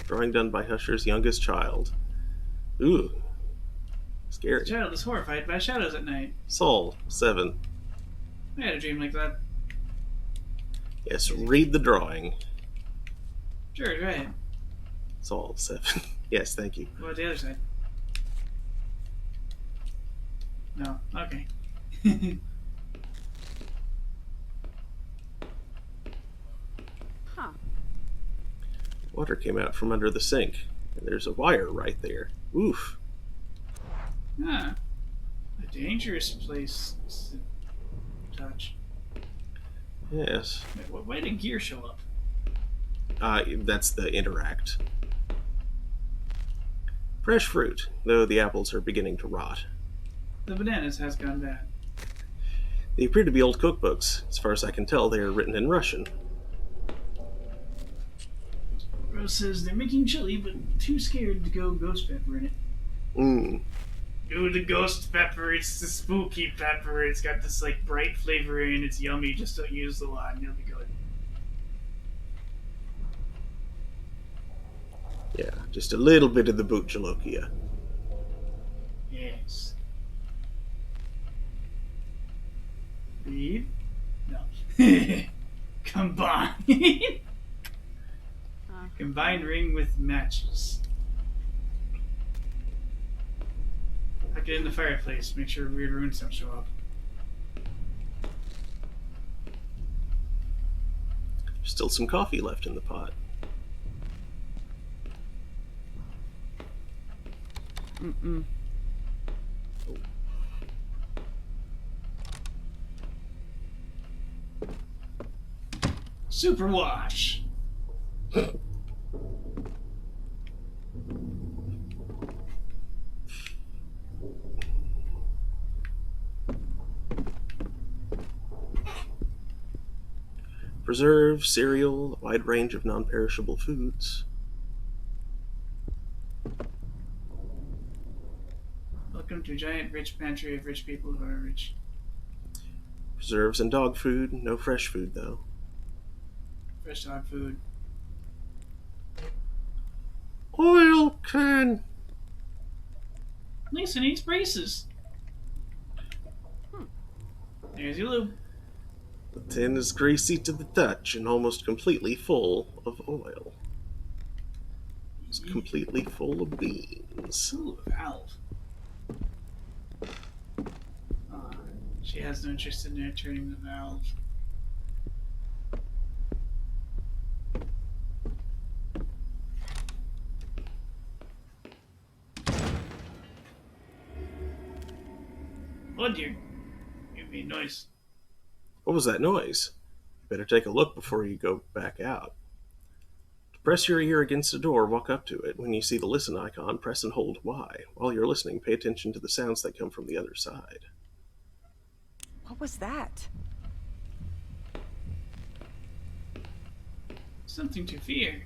Drawing done by Husher's youngest child. Ooh. Scary. The child is horrified by shadows at night. Saul, 7. I had a dream like that. Yes, read the drawing. Sure, go ahead. Saul, 7. Yes, thank you. What about the other side? No. Okay. Huh. Water came out from under the sink, and there's a wire right there. Oof. Ah. A dangerous place to touch. Yes. Wait, why did gear show up? That's the interact. Fresh fruit, though the apples are beginning to rot. The bananas has gone bad. They appear to be old cookbooks. As far as I can tell, they are written in Russian. Rose says they're making chili, but too scared to go ghost pepper in it. Mmm. Go the ghost pepper, it's the spooky pepper. It's got this like bright flavor and it's yummy. Just don't use a lot and it'll be good. Yeah, just a little bit of the Butchalokia. Yes. Read? No. Combine. Combine ring with matches. Tuck it in the fireplace. Make sure weird runes don't show up. Still some coffee left in the pot. Mm-mm. Superwash. Preserve, cereal, a wide range of non-perishable foods. Welcome to a giant rich pantry of rich people who are rich. Preserves and dog food. No fresh food, though. Fresh dog food. Oil can. Lisa needs braces. There's your lube. The tin is greasy to the touch and almost completely full of oil. It's completely full of beans. Ooh, a valve. She has no interest in turning the valve. Oh dear. You made noise. What was that noise? Better take a look before you go back out. Press your ear against a door, walk up to it. When you see the listen icon, press and hold Y. While you're listening, pay attention to the sounds that come from the other side. What was that? Something to fear.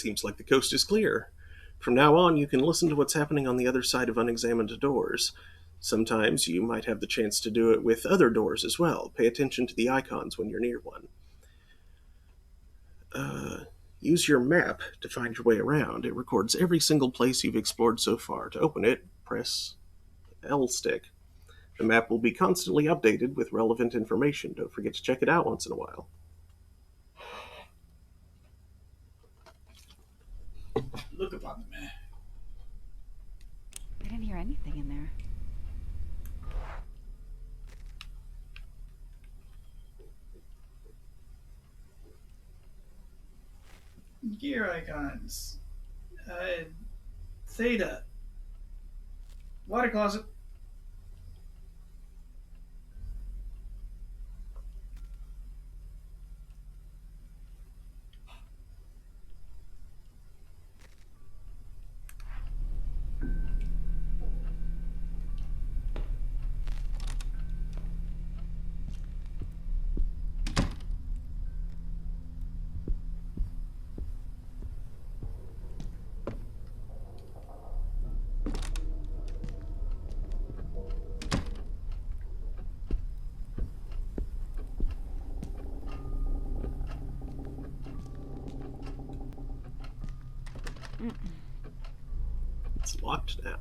Seems like the coast is clear. From now on, you can listen to what's happening on the other side of unexamined doors. Sometimes you might have the chance to do it with other doors as well. Pay attention to the icons when you're near one. Use your map to find your way around. It records every single place you've explored so far. To open it, press L stick. The map will be constantly updated with relevant information. Don't forget to check it out once in a while. Look upon the map. I didn't hear anything in there. Gear icons. Theta. Water closet. It's locked now.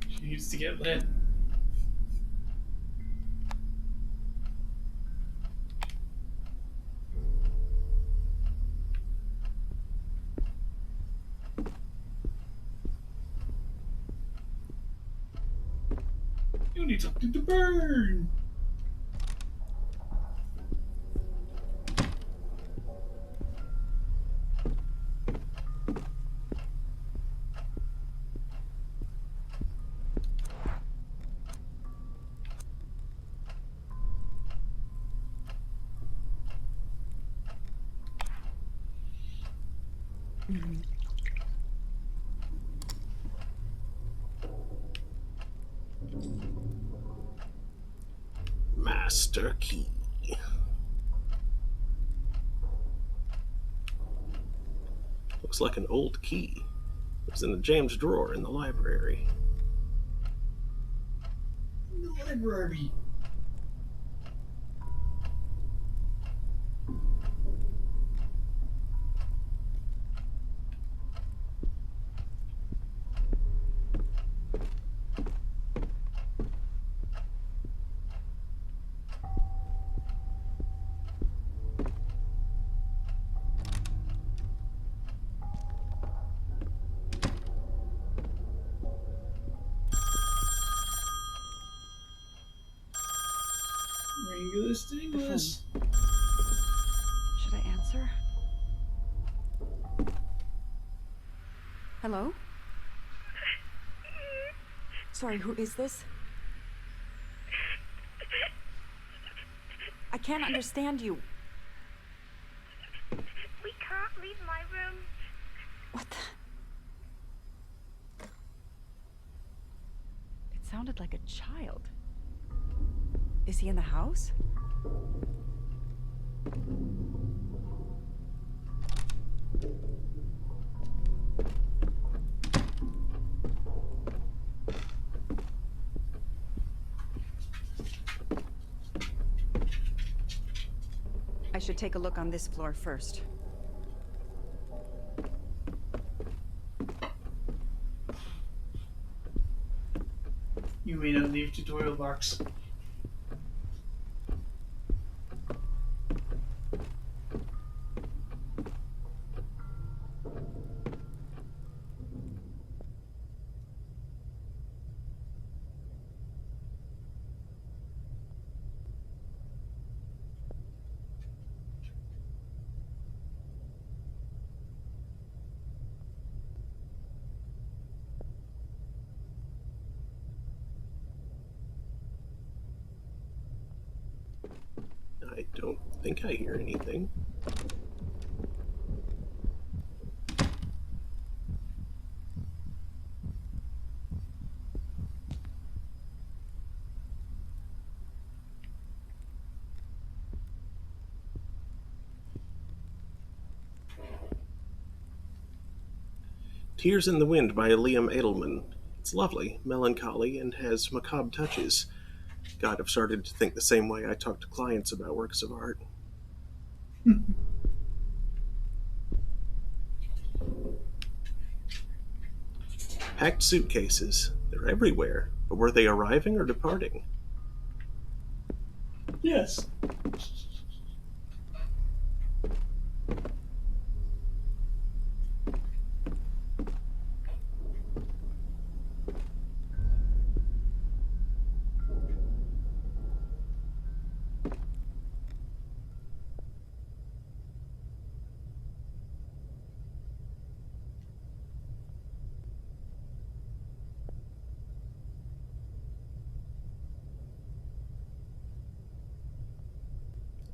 She needs to get lit. You need something to burn. Master key. Looks like an old key. It was in the jammed drawer in the library. The library. Ringulus Dinglus. Should I answer? Hello? Sorry, who is this? I can't understand you. We can't leave my room. What the? It sounded like a child. Is he in the house? I should take a look on this floor first. You may not leave tutorial box. Don't think I hear anything. Tears in the Wind by Liam Edelman. It's lovely, melancholy, and has macabre touches. God, I've started to think the same way I talk to clients about works of art. Packed suitcases. They're everywhere. But were they arriving or departing? Yes.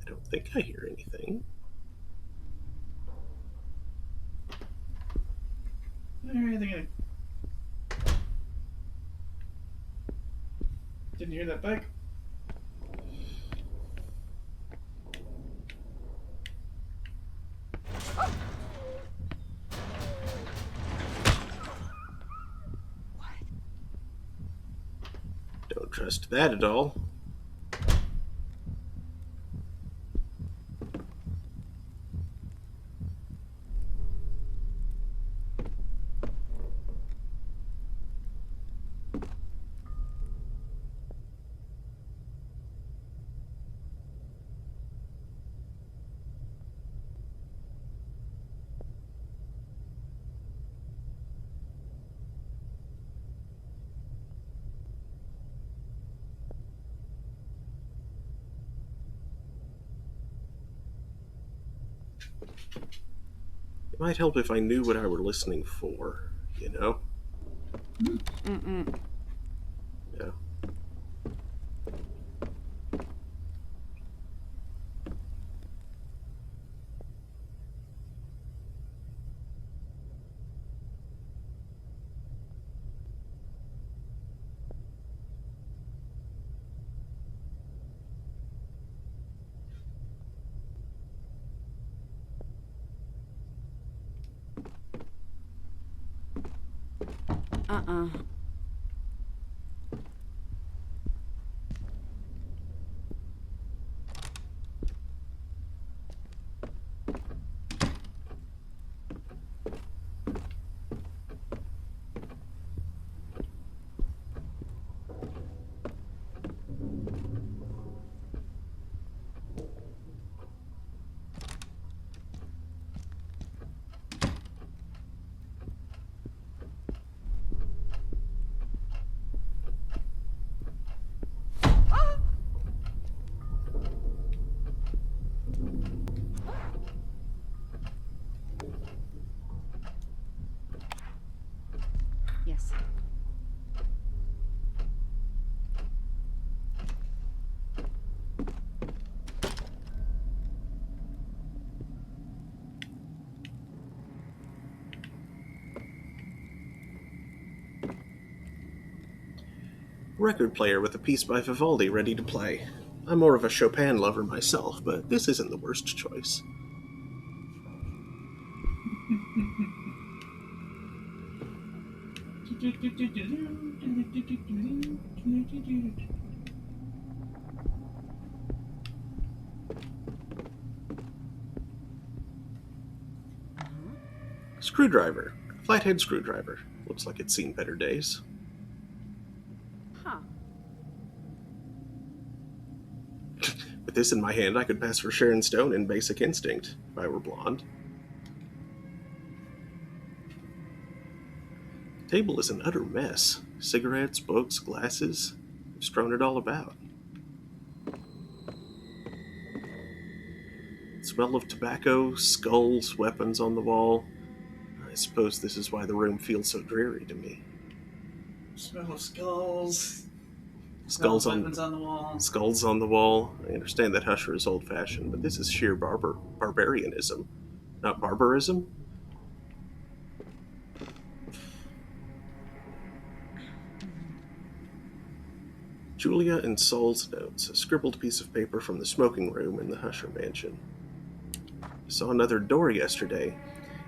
I don't think I hear anything. Anything? Didn't hear that back. Don't trust that at all. It might help if I knew what I were listening for, you know? Mm-mm. Yeah. Uh-uh. Yes. Record player with a piece by Vivaldi ready to play. I'm more of a Chopin lover myself, but this isn't the worst choice. Screwdriver. Flathead screwdriver. Looks like it's seen better days. Huh. With this in my hand, I could pass for Sharon Stone in Basic Instinct, if I were blonde. The table is an utter mess. Cigarettes, books, glasses. I've strewn it all about. Smell of tobacco, skulls, weapons on the wall. I suppose this is why the room feels so dreary to me. Smell of skulls. Skulls Weapons on the wall. Skulls on the wall. I understand that Husher is old-fashioned, but this is sheer barbarianism, not barbarism. Julia and Saul's notes, a scribbled piece of paper from the smoking room in the Husher mansion. I saw another door yesterday.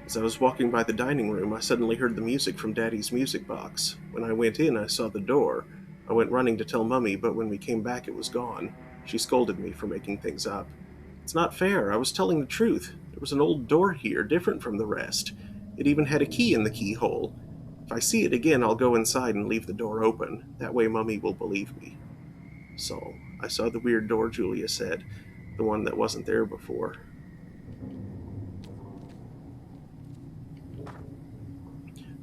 As I was walking by the dining room, I suddenly heard the music from Daddy's music box. When I went in, I saw the door. I went running to tell Mummy, but when we came back, it was gone. She scolded me for making things up. It's not fair. I was telling the truth. There was an old door here, different from the rest. It even had a key in the keyhole. If I see it again, I'll go inside and leave the door open. That way Mummy will believe me. Saul, I saw the weird door, Julia said. The one that wasn't there before.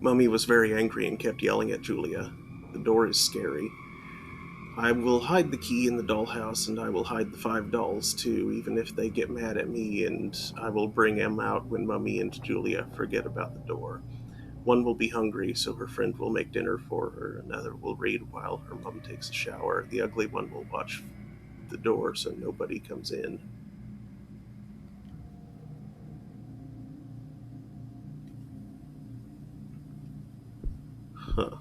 Mummy was very angry and kept yelling at Julia. The door is scary. I will hide the key in the dollhouse, and I will hide the 5 dolls, too, even if they get mad at me, and I will bring them out when Mummy and Julia forget about the door. One will be hungry, so her friend will make dinner for her. Another will read while her mum takes a shower. The ugly one will watch the door so nobody comes in. Huh.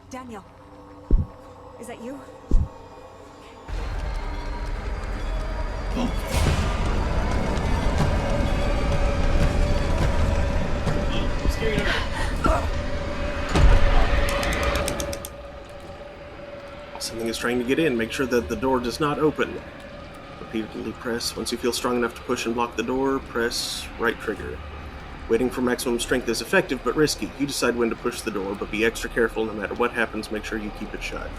Daniel, is that you? Scary number. Something is trying to get in. Make sure that the door does not open. Repeatedly press. Once you feel strong enough to push and block the door, press right trigger. Waiting for maximum strength is effective but risky. You decide when to push the door, but be extra careful. No matter what happens, make sure you keep it shut.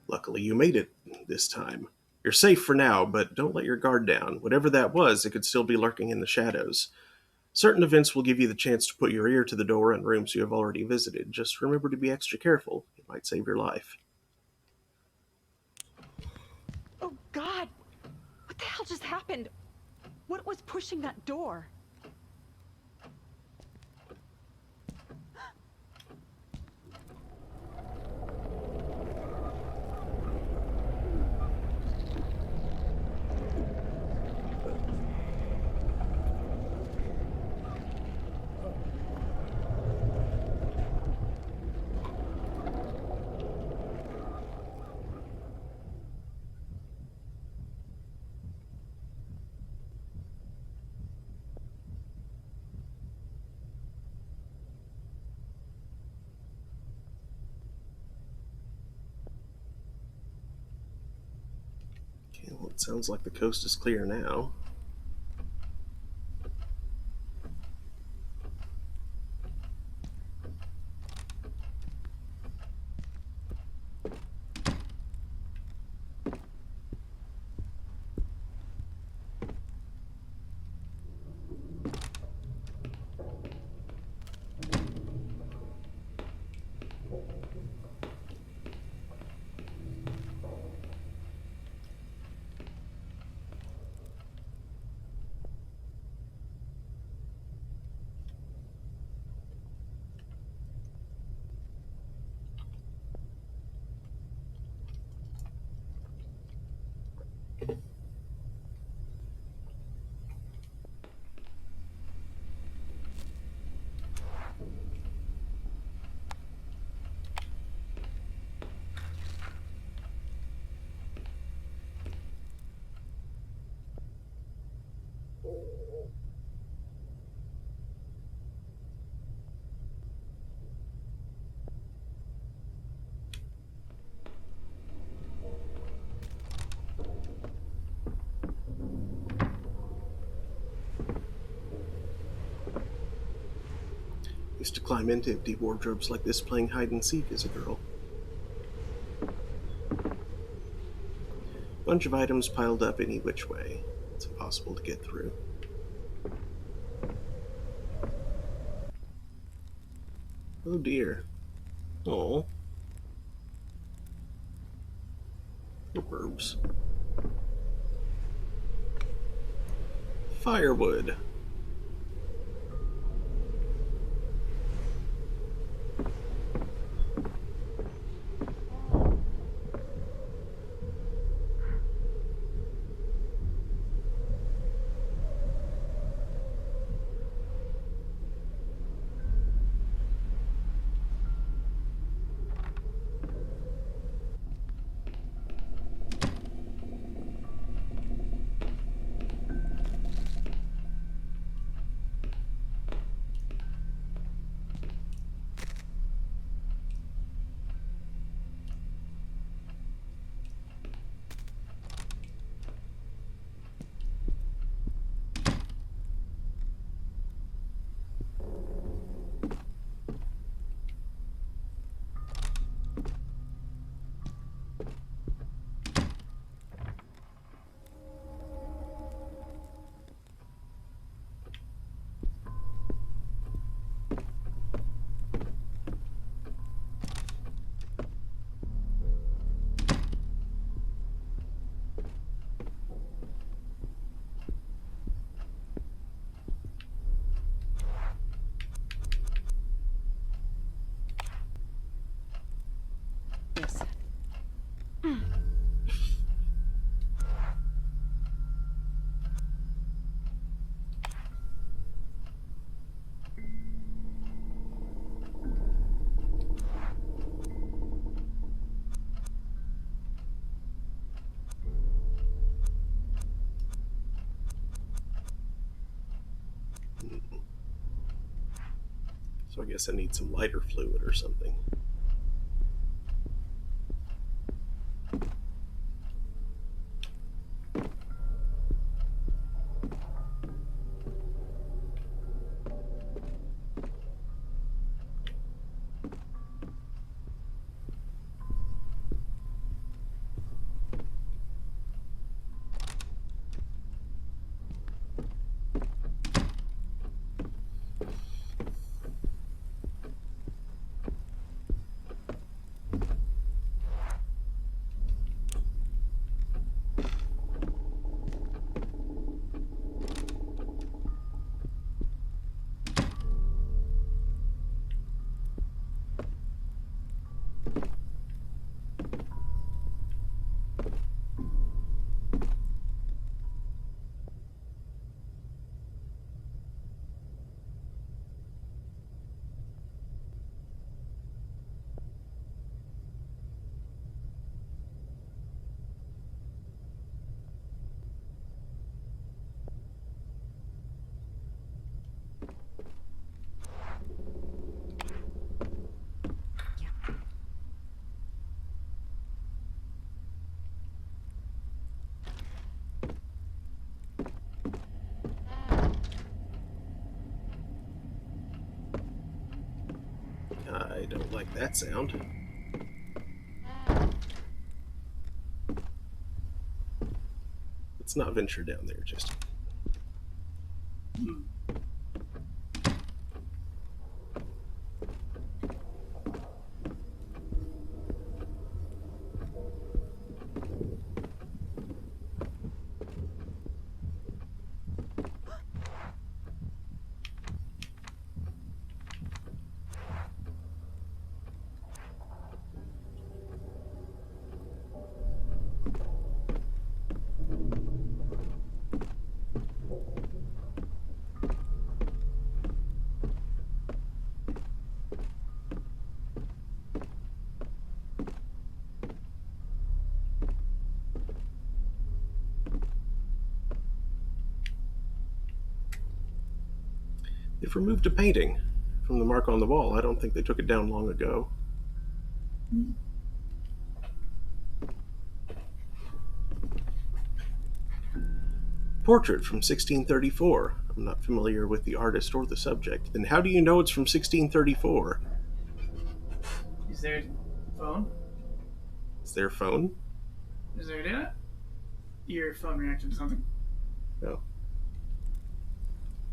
Luckily, you made it this time. You're safe for now, but don't let your guard down. Whatever that was, it could still be lurking in the shadows. Certain events will give you the chance to put your ear to the door in rooms you have already visited. Just remember to be extra careful. It might save your life. Oh, God! What the hell just happened? What was pushing that door? Okay, well, it sounds like the coast is clear now. Used to climb into empty wardrobes like this playing hide and seek as a girl. Bunch of items piled up any which way. It's impossible to get through. Oh dear. Oh. Poor burbs. Firewood. Yes. So I guess I need some lighter fluid or something. I don't like that sound. Let's not venture down there just. They've removed a painting from the mark on the wall. I don't think they took it down long ago. Portrait from 1634. I'm not familiar with the artist or the subject. Then how do you know it's from 1634? Is there a phone? Is there a phone? Is there data? Your phone reacted to something. No.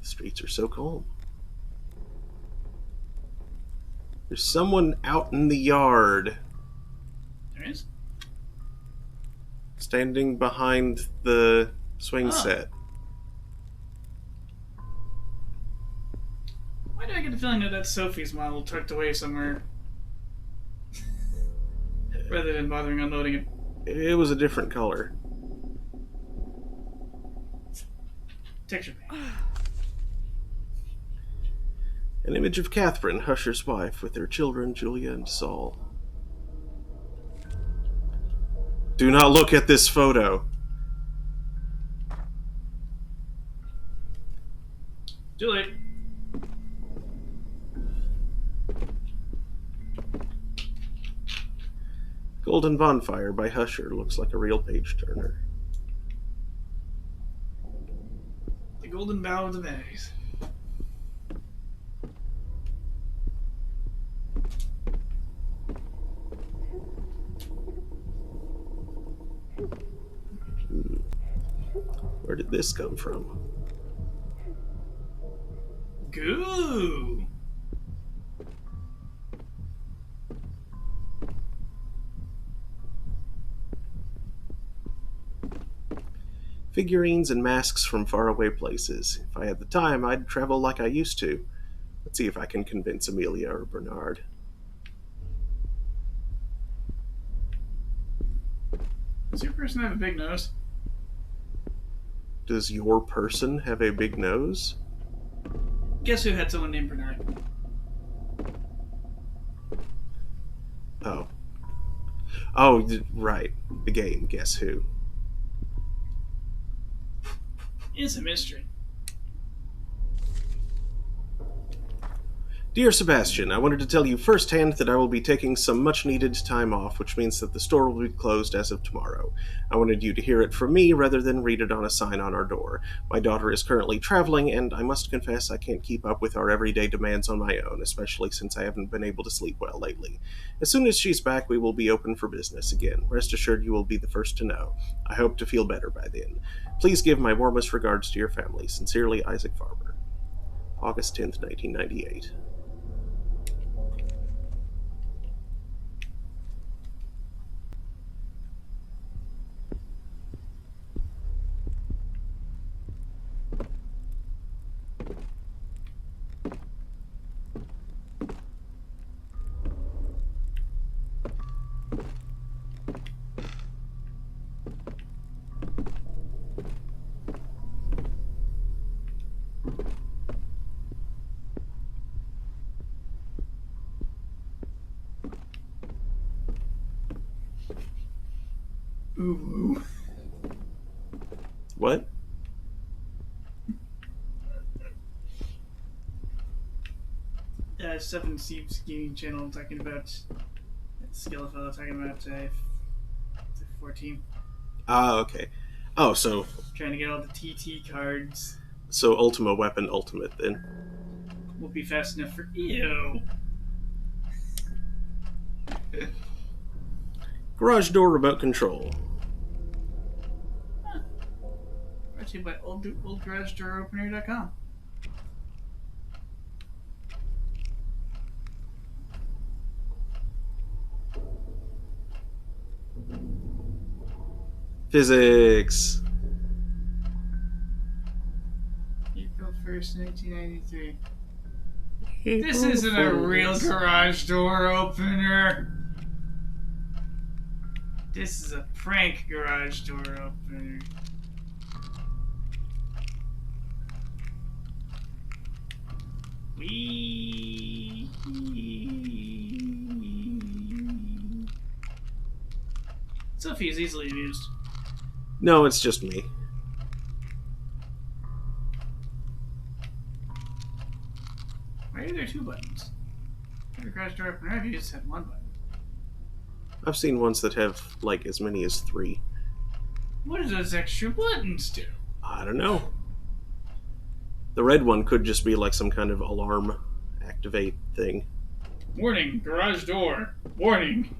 The streets are so calm. There's someone out in the yard, There is? standing behind the swing Oh. set. Why do I get the feeling that that's Sophie's model tucked away somewhere? Rather than bothering unloading it. It was a different color. Texture pack. An image of Catherine, Husher's wife, with their children, Julia and Saul. Do not look at this photo. Too late. Golden Bonfire by Husher looks like a real page-turner. The golden bough of the berries. Where did this come from? Goo! Figurines and masks from faraway places. If I had the time, I'd travel like I used to. Let's see if I can convince Amelia or Bernard. Does your person have a big nose? Does your person have a big nose? Guess who had someone named Bernard? Oh. Oh, right. The game, Guess Who? It's a mystery. Dear Sebastian, I wanted to tell you firsthand that I will be taking some much-needed time off, which means that the store will be closed as of tomorrow. I wanted you to hear it from me rather than read it on a sign on our door. My daughter is currently traveling, and I must confess I can't keep up with our everyday demands on my own, especially since I haven't been able to sleep well lately. As soon as she's back, we will be open for business again. Rest assured you will be the first to know. I hope to feel better by then. Please give my warmest regards to your family. Sincerely, Isaac Farmer. August 10th, 1998. Ooh. What? Stuff in Steve's gaming channel talking about Skelefellow talking about 14. Ah, okay. Oh, so Trying to get all the TT cards. Ultima Weapon Ultimate, then. Won't be fast enough for you. Garage door remote control. Brought to you by oldgaragedooropener.com. Physics. April 1st, 1993. This isn't a real garage door opener. This is a prank garage door opener. Wee. Sophie is easily amused. No, it's just me. Why are there two buttons? Every garage door opener I've used had one button. I've seen ones that have, like, as many as 3. What do those extra buttons do? I don't know. The red one could just be like some kind of alarm activate thing. Warning, garage door. Warning.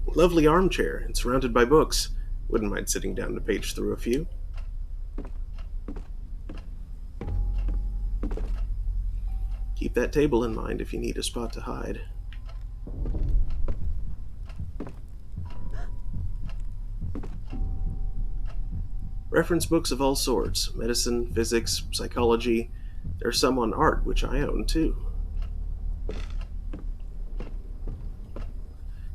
Lovely armchair and surrounded by books. Wouldn't mind sitting down to page through a few. Keep that table in mind if you need a spot to hide. Reference books of all sorts, medicine, physics, psychology. There's some on art, which I own too.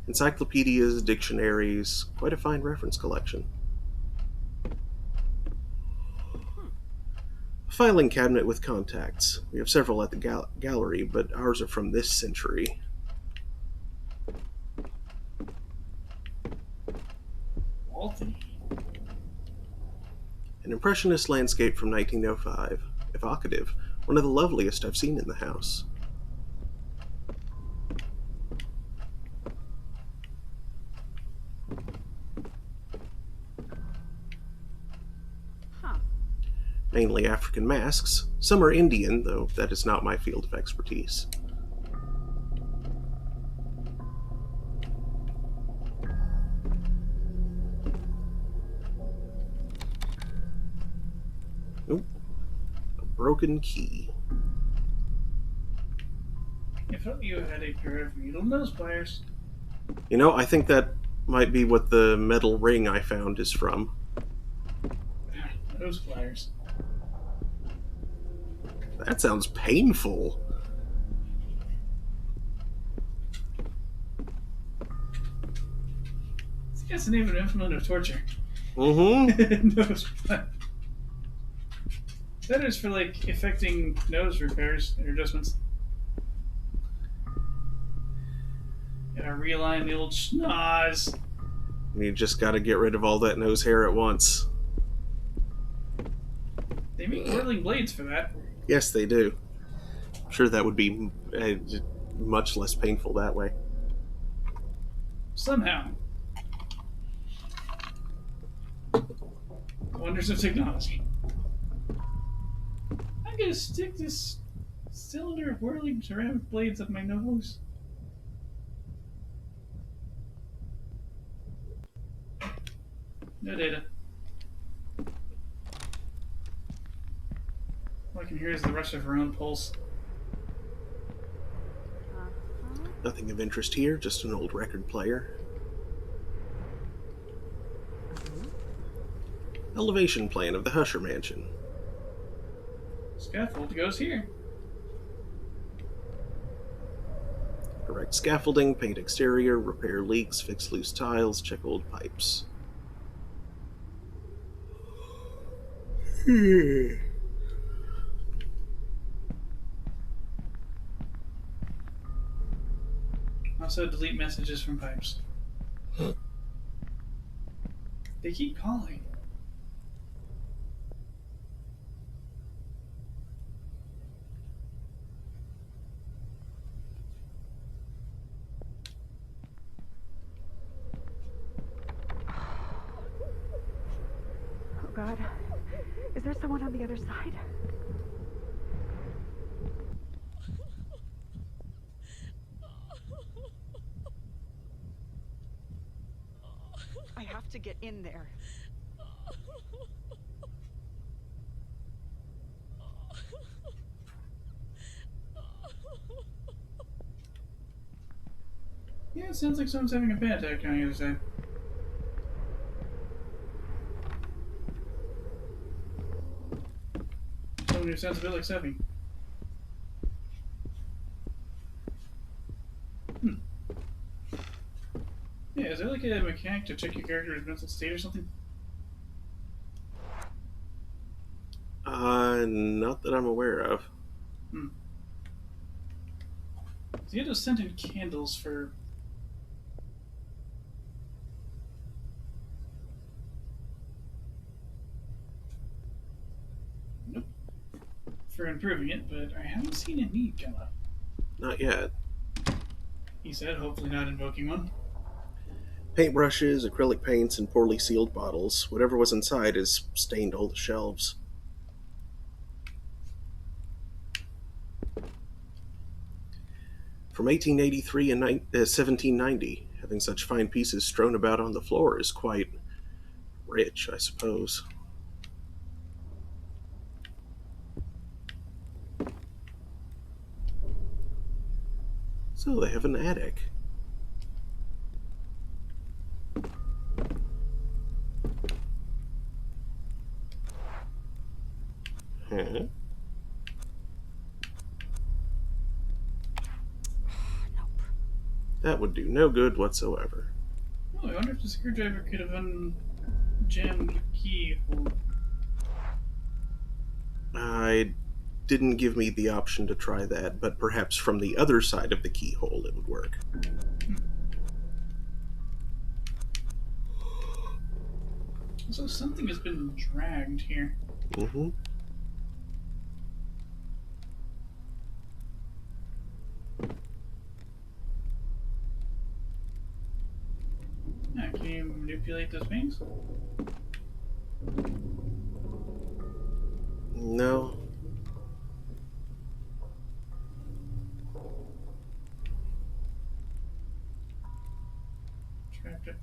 Encyclopedias, dictionaries, quite a fine reference collection. A filing cabinet with contacts. We have several at the gallery, but ours are from this century. Walthy. An impressionist landscape from 1905. Evocative. One of the loveliest I've seen in the house. Mainly African masks. Some are Indian, though that is not my field of expertise. Oop. A broken key. If only you had a pair of needle nose pliers. You know, I think that might be what the metal ring I found is from. Nose pliers. That sounds painful. That's the name of an implement of torture. Mm-hmm. Nose pliers. That is for, like, effecting nose repairs or adjustments. Gotta realign the old schnoz. You just gotta get rid of all that nose hair at once. They make whirling blades for that. Yes, they do. I'm sure that would be much less painful that way. Somehow. Wonders of technology. I'm gonna stick this cylinder of whirling ceramic blades up my nose. No data. All I can hear is the rush of her own pulse. Nothing of interest here, just an old record player. Elevation plan of the Husher Mansion. Scaffold goes here. Erect scaffolding, paint exterior, repair leaks, fix loose tiles, check old pipes. Also delete messages from pipes. They keep calling. Oh God. Is there someone on the other side? I have to get in there. Yeah, it sounds like someone's having a panic attack on the other side. Someone who sounds a bit like Sevi. Yeah, is there like a mechanic to check your character's mental state or something? Not that I'm aware of. So you had to send in candles for... Nope. For improving it, but I haven't seen a need come up. Not yet. He said, hopefully not invoking one. Paintbrushes, acrylic paints, and poorly sealed bottles. Whatever was inside has stained all the shelves. From 1883 and 1790, having such fine pieces strewn about on the floor is quite rich, I suppose. So they have an attic. Huh? Nope. That would do no good whatsoever. Oh, I wonder if the screwdriver could have unjammed the keyhole. I didn't give me the option to try that, but perhaps from the other side of the keyhole it would work. So something has been dragged here. Mm-hmm. Yeah, can you manipulate those things? No.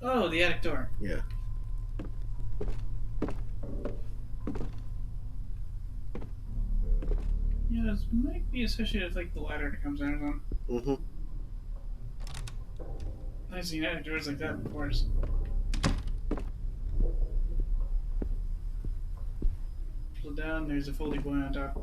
Oh, the attic door. Yeah. Yeah, this might be associated with like the ladder that comes out of them. Mm-hmm. I've seen attic doors like that before. Pull down, there's a foldy boy on top.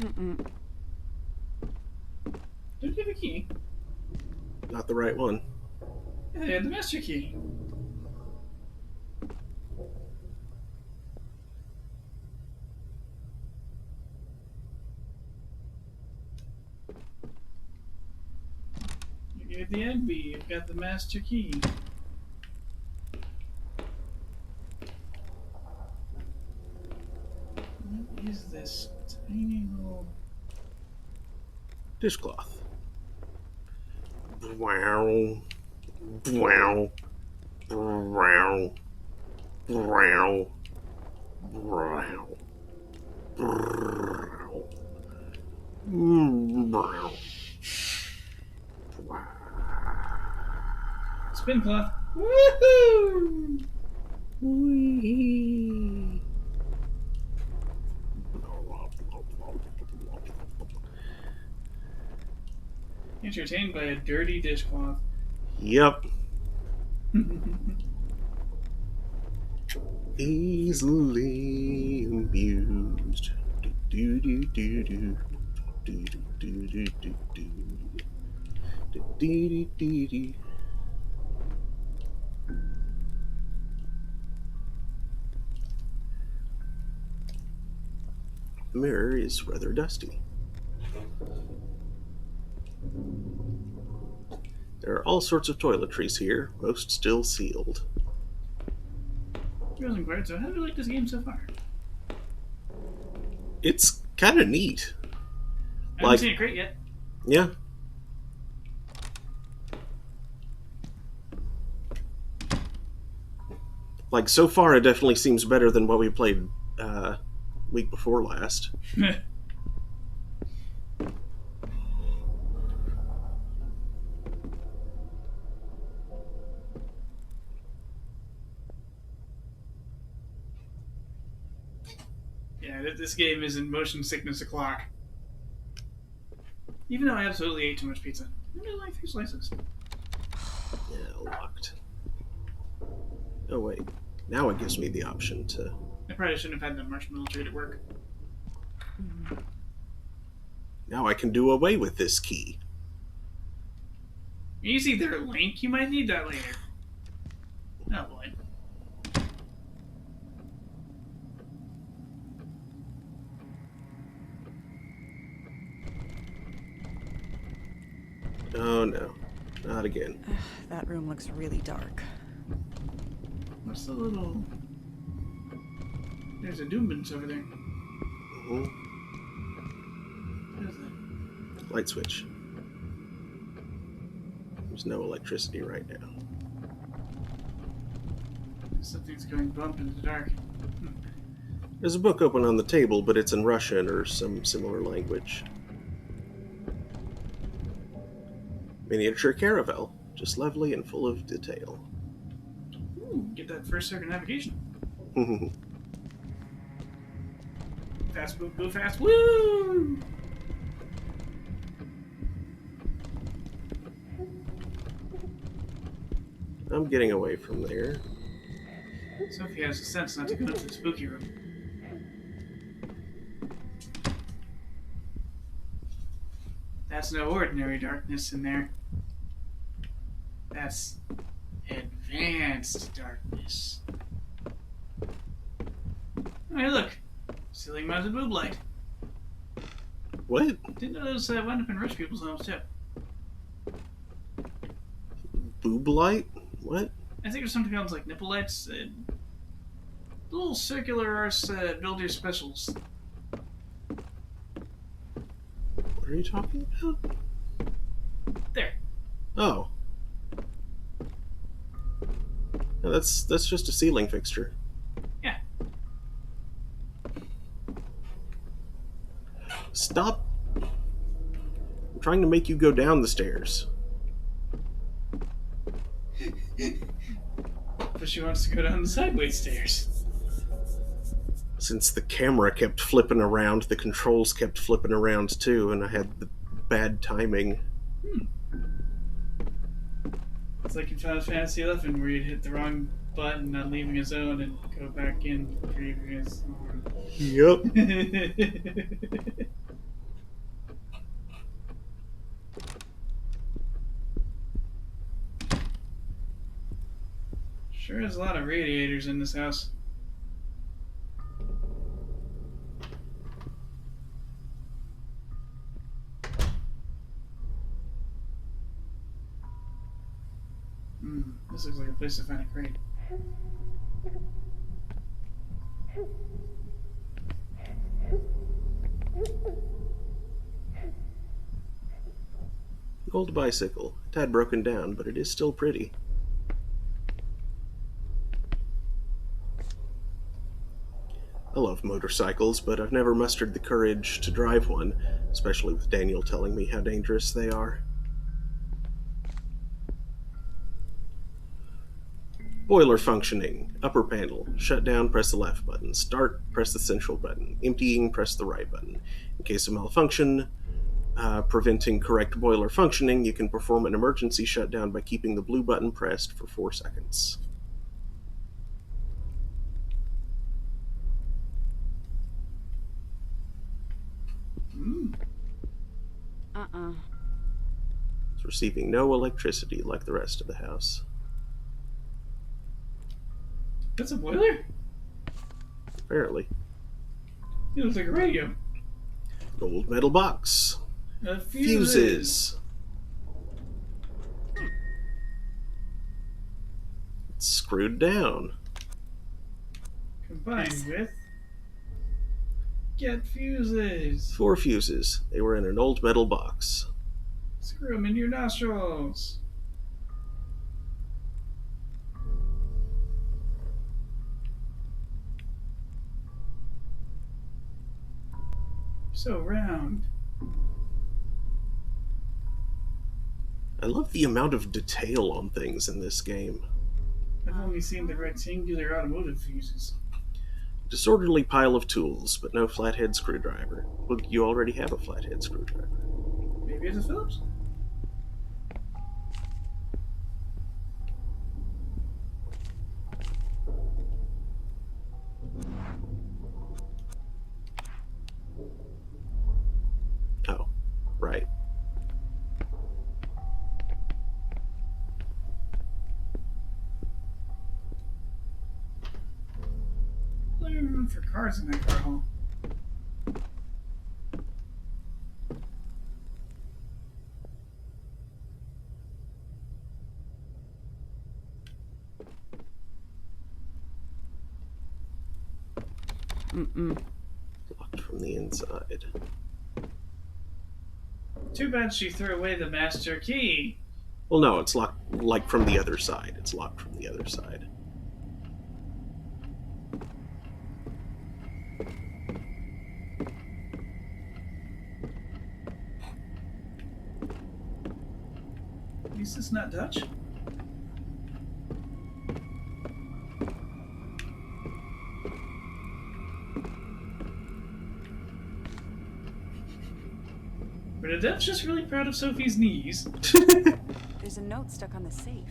Mm-mm. Don't you have a key? Not the right one. Yeah, they had the master key. You gave the Envy, you've got the master key. What is this tiny little... Dishcloth. Wow. Wow. Wow. Wow. Wow. Wow. Spin cloth. Woohoo! Whee. Entertained by a dirty dishcloth. Yep. Easily amused. Do do do do do do do do do do do do. The mirror is rather dusty. There are all sorts of toiletries here, most still sealed. Girls inquired, so how do you like this game so far? It's kind of neat. I haven't seen it great yet. Yeah. Like, so far, it definitely seems better than what we played week before last. Yeah, this game isn't motion sickness o'clock. Even though I absolutely ate too much pizza. I only like 3 slices. Yeah, locked. Oh, wait. Now it gives me the option to... I probably shouldn't have had that marshmallow treat at work. Now I can do away with this key. You see there a link? You might need that later. Oh boy. Oh, no. Not again. That room looks really dark. What's the little... There's a Doombins over there. Hmm. What is that? Light switch. There's no electricity right now. Something's going bump in the dark. There's a book open on the table, but it's in Russian or some similar language. Miniature caravel, just lovely and full of detail. Ooh, get that first second navigation. Fast move, go fast. Woo! I'm getting away from there. Sophie has a sense not to go into the spooky room. That's no ordinary darkness in there. That's advanced darkness. Hey, look. Ceiling mounted boob light. What? Didn't know those wound up in rich people's homes, too. Boob light? What? I think there's something else like nipple lights. Little circular arse builder specials. What are you talking about? There. Oh. No, that's just a ceiling fixture. Yeah. Stop. I'm trying to make you go down the stairs. But she wants to go down the sideways stairs. Since the camera kept flipping around, the controls kept flipping around too, and I had the bad timing. It's like in Final Fantasy XI where you'd hit the wrong button on leaving a zone and go back in previous one. Yep. Sure is a lot of radiators in this house. This looks like a place to find a crate. An old bicycle. A tad broken down, but it is still pretty. I love motorcycles, but I've never mustered the courage to drive one, especially with Daniel telling me how dangerous they are. Boiler functioning. Upper panel. Shut down, press the left button. Start, press the central button. Emptying, press the right button. In case of malfunction, preventing correct boiler functioning, you can perform an emergency shutdown by keeping the blue button pressed for 4 seconds. It's receiving no electricity like the rest of the house. That's a boiler? Apparently. It looks like a radio. An old metal box. Fuses. It's screwed down. Combined with... Get fuses. 4 fuses. They were in an old metal box. Screw them in your nostrils. So round. I love the amount of detail on things in this game. I've only seen the rectangular automotive fuses. Disorderly pile of tools, but no flathead screwdriver. Well, you already have a flathead screwdriver. Maybe it's a Phillips? Oh, right. Plenty of room for cars in that car hall. Locked from the inside. Too bad she threw away the master key. Well, no, it's locked like from the other side. It's locked from the other side. At least it's not Dutch. But the Dutch just really proud of Sophie's knees. There's a note stuck on the safe.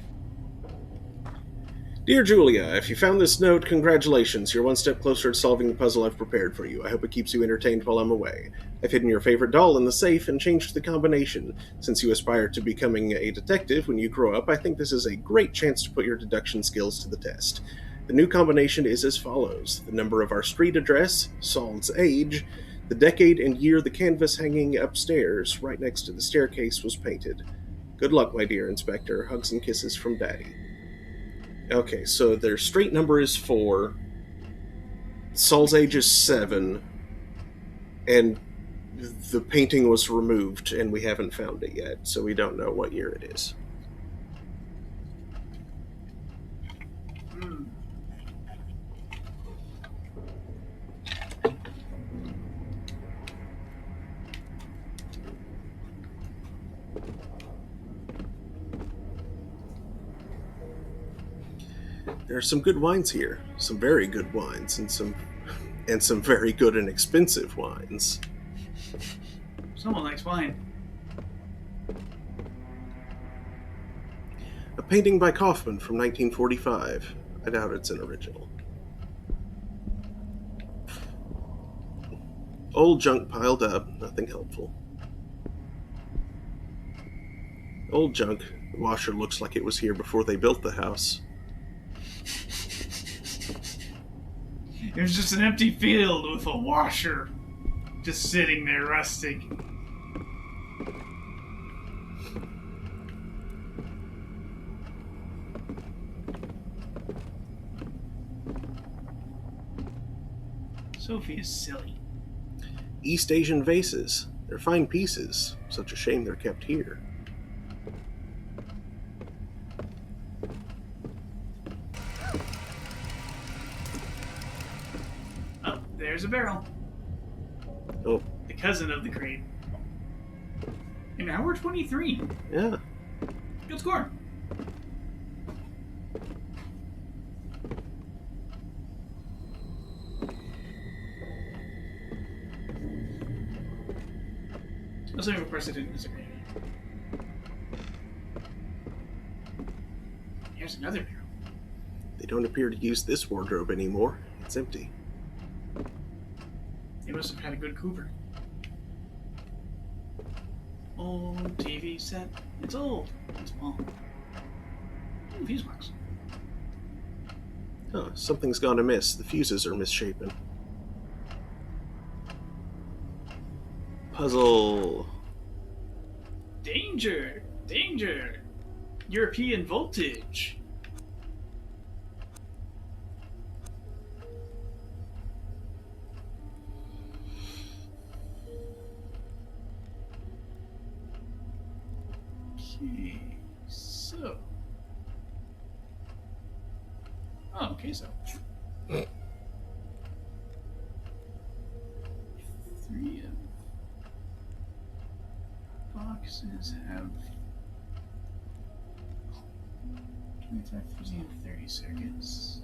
Dear Julia, if you found this note, congratulations. You're one step closer to solving the puzzle I've prepared for you. I hope it keeps you entertained while I'm away. I've hidden your favorite doll in the safe and changed the combination. Since you aspire to becoming a detective when you grow up, I think this is a great chance to put your deduction skills to the test. The new combination is as follows. The number of our street address, Saul's age, the decade and year the canvas hanging upstairs, right next to the staircase, was painted. Good luck, my dear Inspector. Hugs and kisses from Daddy. Okay, so their street number is 4. Saul's age is 7. And the painting was removed, and we haven't found it yet, so we don't know what year it is. There are some good wines here. Some very good wines, and some very good and expensive wines. Someone likes wine. A painting by Kaufman from 1945. I doubt it's an original. Old junk piled up, nothing helpful. Old junk. The washer looks like it was here before they built the house. It was just an empty field with a washer just sitting there rusting. Sophie is silly. East Asian vases. They're fine pieces. Such a shame they're kept here. Oh, there's a barrel. Oh, The cousin of the crate. And now we're 23. yeah. Good score. Assuming, of course, I didn't disagree. Here's another barrel. They don't appear to use this wardrobe anymore. It's empty. They must have had a good Cooper. Old TV set. It's old. It's small. Fuse box. Oh, something's gone amiss. The fuses are misshapen. Puzzle. Danger! Danger! European voltage. Okay, so. Oh, okay, so. 3 of boxes have 25, 30, and 30 seconds.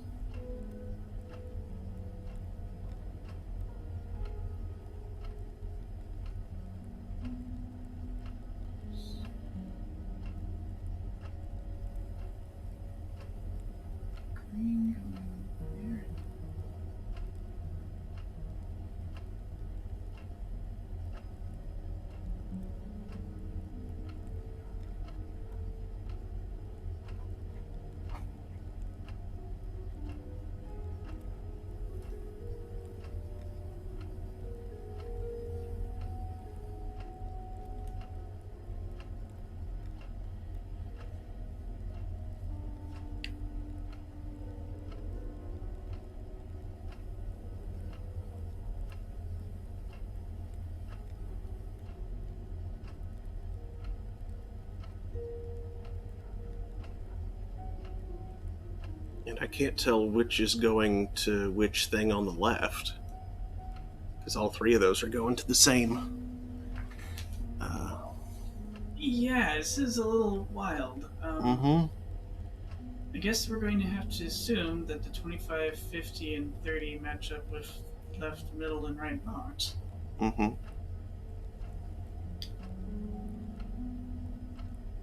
Green going there. And I can't tell which is going to which thing on the left. Because all three of those are going to the same. Yeah, this is a little wild. Mm-hmm. I guess we're going to have to assume that the 25, 50, and 30 match up with left, middle, and right box. Mm-hmm.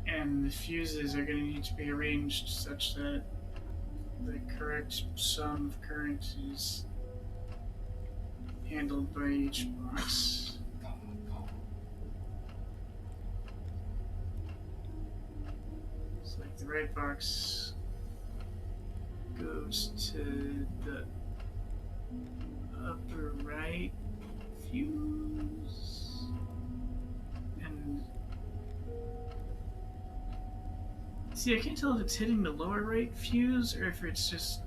And the fuses are going to need to be arranged such that the correct sum of current is handled by each box. It's like the right box goes to the upper right fuse, and see, I can't tell if it's hitting the lower right fuse or if it's just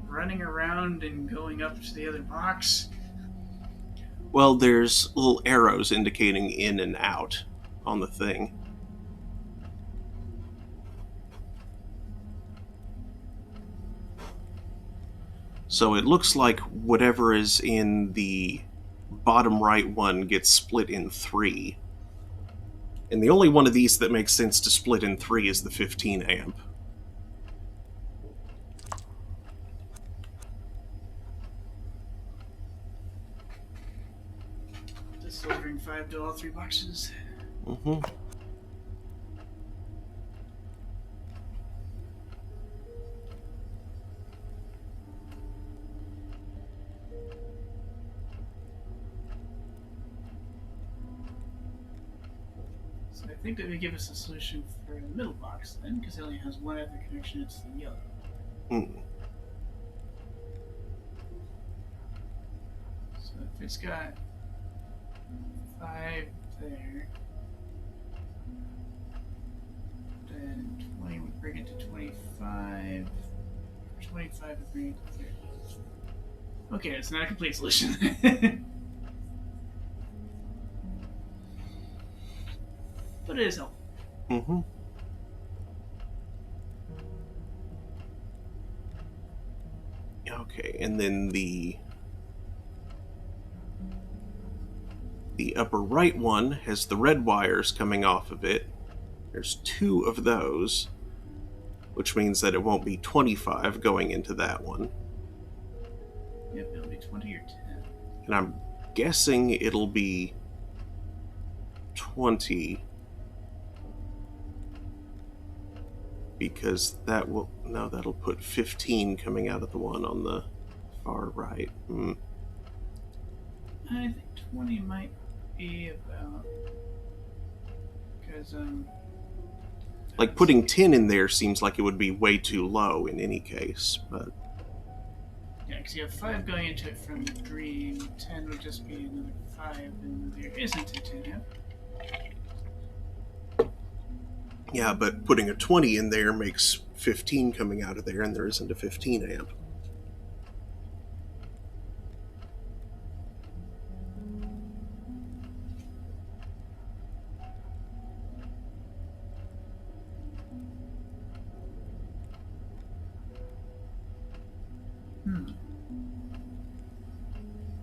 running around and going up to the other box. Well, there's little arrows indicating in and out on the thing. So it looks like whatever is in the bottom right one gets split in 3. And the only one of these that makes sense to split in 3 is the 15 amp. Just delivering 5 to all 3 boxes. Mm-hmm. So I think that would give us a solution for the middle box then, because it only has one other connection, it's the yellow. Mm. So if it's got 5 there, then 20 would bring it to 25. 25 would bring it to 30. Okay, it's not a complete solution. But it is helpful. Mm-hmm. Okay, and then the upper right one has the red wires coming off of it. There's 2 of those, which means that it won't be 25 going into that one. Yep, it'll be 20 or 10. And I'm guessing it'll be 20. Because that will... No, that'll put 15 coming out of the one on the far right. Mm. I think 20 might be about... Because, Like, putting 10 in there seems like it would be way too low in any case, but... Yeah, because you have 5 going into it from the green, 10 would just be another 5, and there isn't a 10 yet. Yeah, but putting a 20 in there makes 15 coming out of there, and there isn't a 15 amp.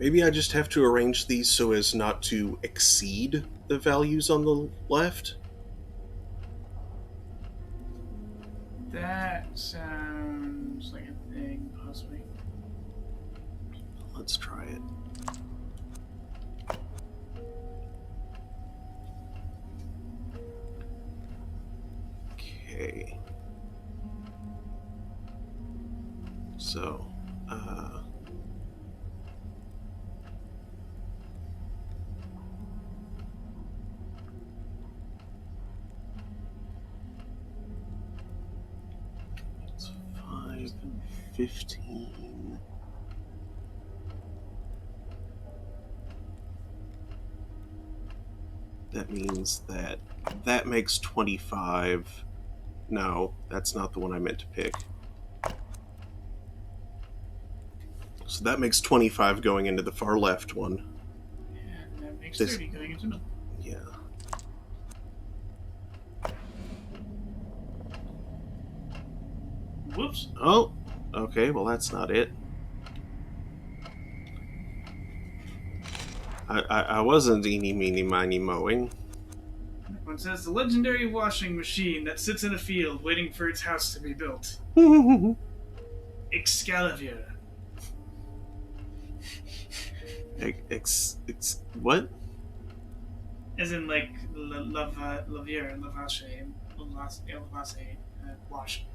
Maybe I just have to arrange these so as not to exceed the values on the left? That sounds like a thing, possibly. Let's try it. Okay. So, it's 5 and 15. That means that that makes 25. No, that's not the one I meant to pick. So that makes 25 going into the far left one. And that makes This- 30 going into the middle. Yeah. Whoops. Oh, Okay, well that's not it. I wasn't eeny, meeny, miny, mowing. One says the legendary washing machine that sits in a field waiting for its house to be built. Excalibur. What? As in, like, Lavache, wash.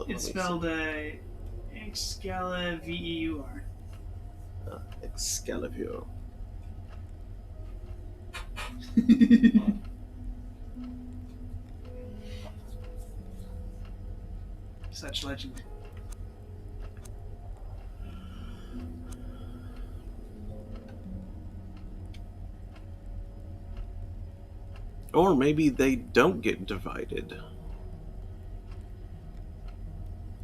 It's spelled Excalibur. Excalibur. Such legend. Or maybe they don't get divided.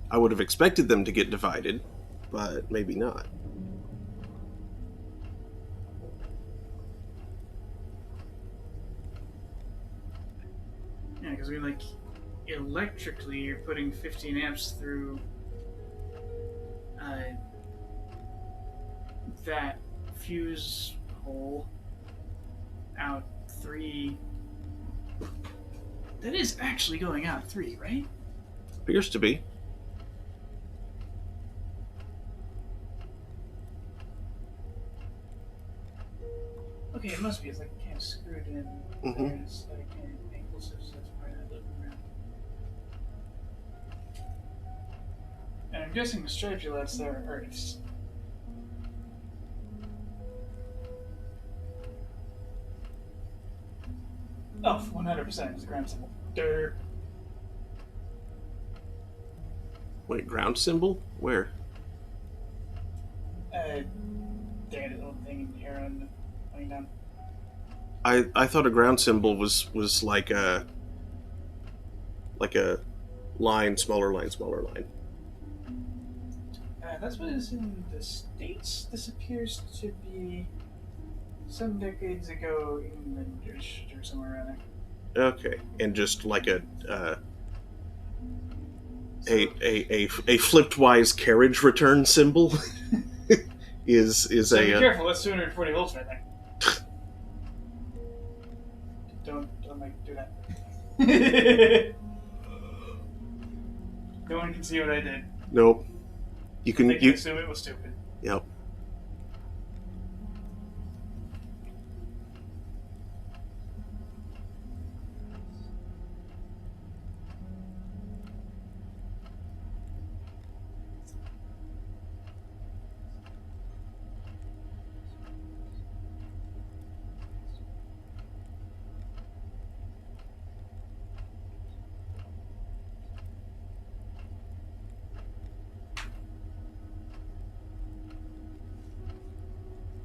I would have expected them to get divided, but maybe not. Yeah, because we like electrically, you're putting 15 amps through that fuse hole out 3. That is actually going out 3, right? Appears to be. Okay, it must be. It's like kind of screwed in. Mhm. There's like an angle so that's probably not looking around. And I'm guessing the stripulets there are Earths. Oh, 100% it's a ground symbol. Durr. Wait, ground symbol? Where? There, the little thing in here on the laying down. I thought a ground symbol was like a line, smaller line, smaller line. That's what is in the States. This appears to be some decades ago, England or somewhere around there. Okay, and just like a flipped wise carriage return symbol is So be a careful. That's 240 volts right there. Don't do that. No one can see what I did. nope. You can They can assume it was stupid. Yep.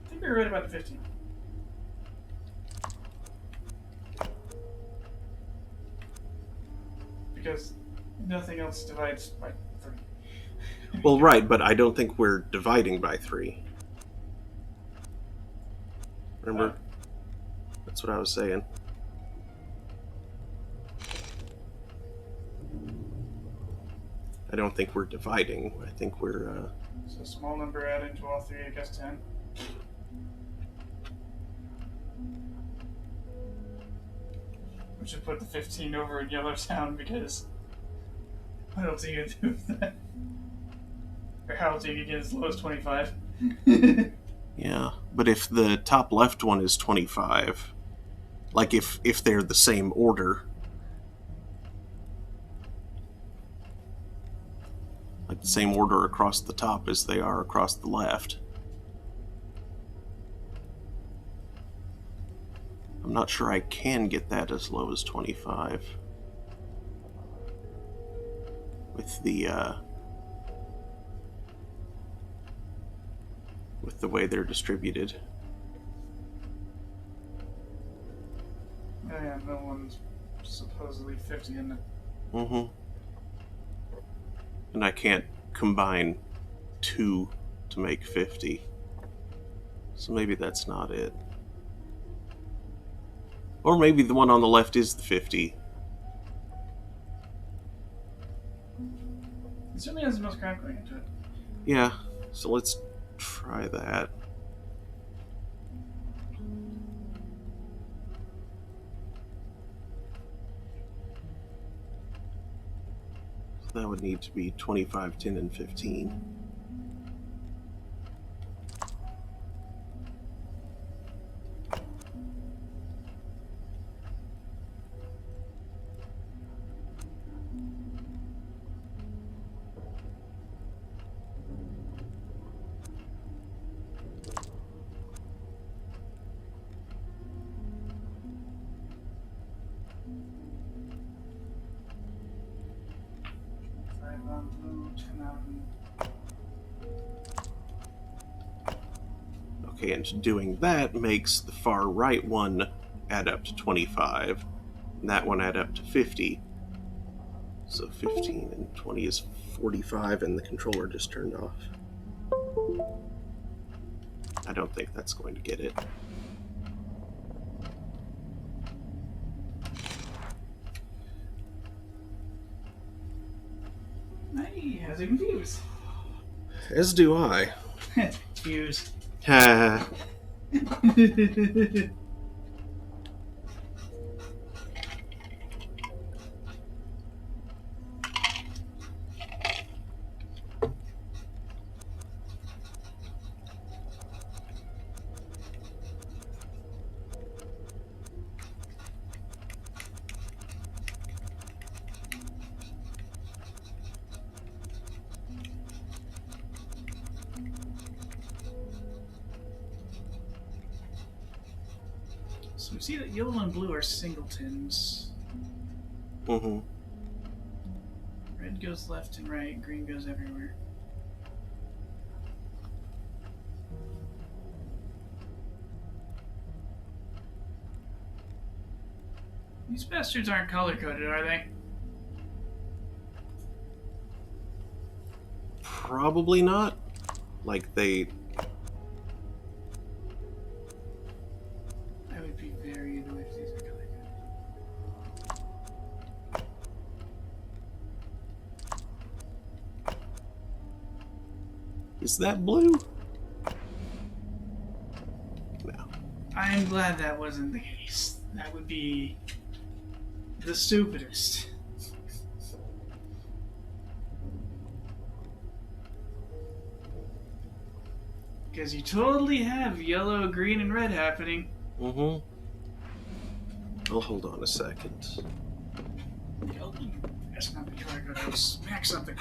I think we were right about the 15. Because nothing else divides by 3. Well, right, but I don't think we're dividing by 3. Remember? That's what I was saying. I don't think we're dividing. I think we're So small number added to all 3, I guess 10. We should put the 15 over in Yellowtown because I don't think you do that. Or how take it get as low as 25. yeah. But if the top left one is 25, like if they're the same order, like the same order across the top as they are across the left. I'm not sure I can get that as low as 25 with the way they're distributed. Oh yeah, no one's supposedly 50 in it. Mm-hmm. And I can't combine 2 to make 50. So maybe that's not it. Or maybe the one on the left is the 50. It certainly has the most crap going into it. Yeah, so let's try that. So that would need to be 25, 10, and 15. Five on blue, 10 on. Okay, and doing that makes the far right one add up to 25, and that one add up to 50. So 15 and 20 is 45, and the controller just turned off. I don't think that's going to get it. Hey, how's it confused? As do I. Confused. Ha. So we see that yellow and blue are singletons. Mm-hmm. Red goes left and right, green goes everywhere. These bastards aren't color-coded, are they? Probably not. Like, they... I would be very annoyed if these are color-coded. Is that blue? No. I'm glad that wasn't the case. That would be the stupidest. Because you totally have yellow, green, and red happening. Mm-hmm. I'll hold on a second. That's not the color code. I was smack something.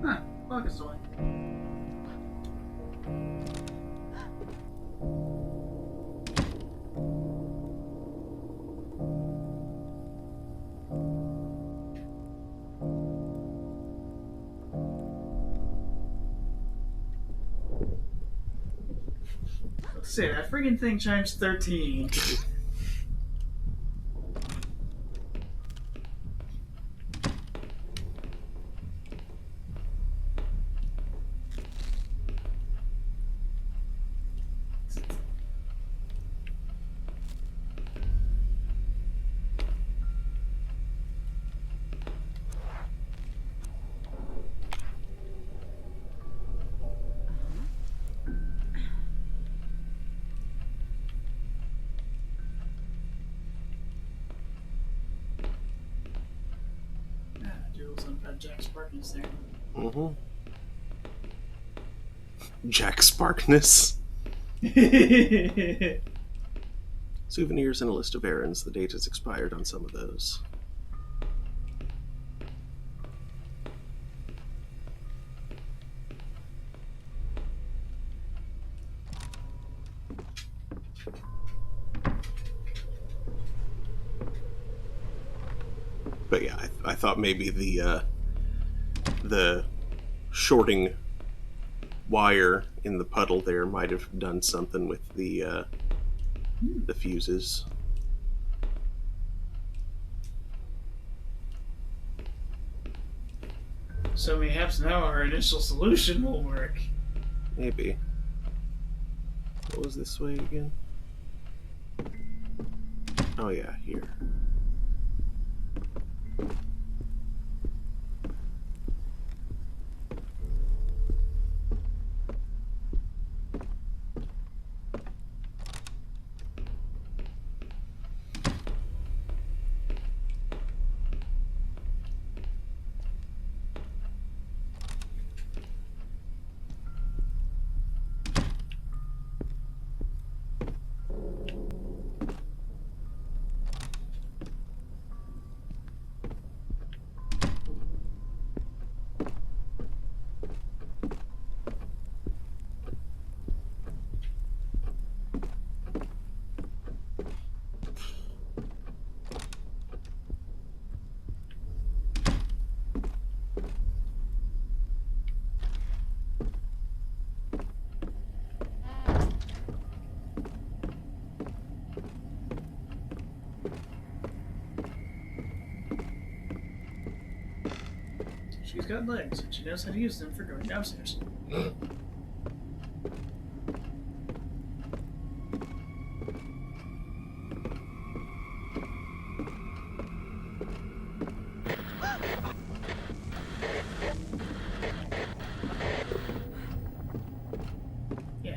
Huh, focus away. Let's see, that friggin' thing chimes 13. Doodles on Jack Sparkins there. Mm-hmm. Jack Sparkness. Souvenirs and a list of errands. The date has expired on some of those. But yeah, I thought maybe the shorting wire in the puddle there might have done something with the fuses. So perhaps now our initial solution will work. Maybe. What was this way again? Oh yeah, here. She's got legs, and she knows how to use them for going downstairs. Yeah,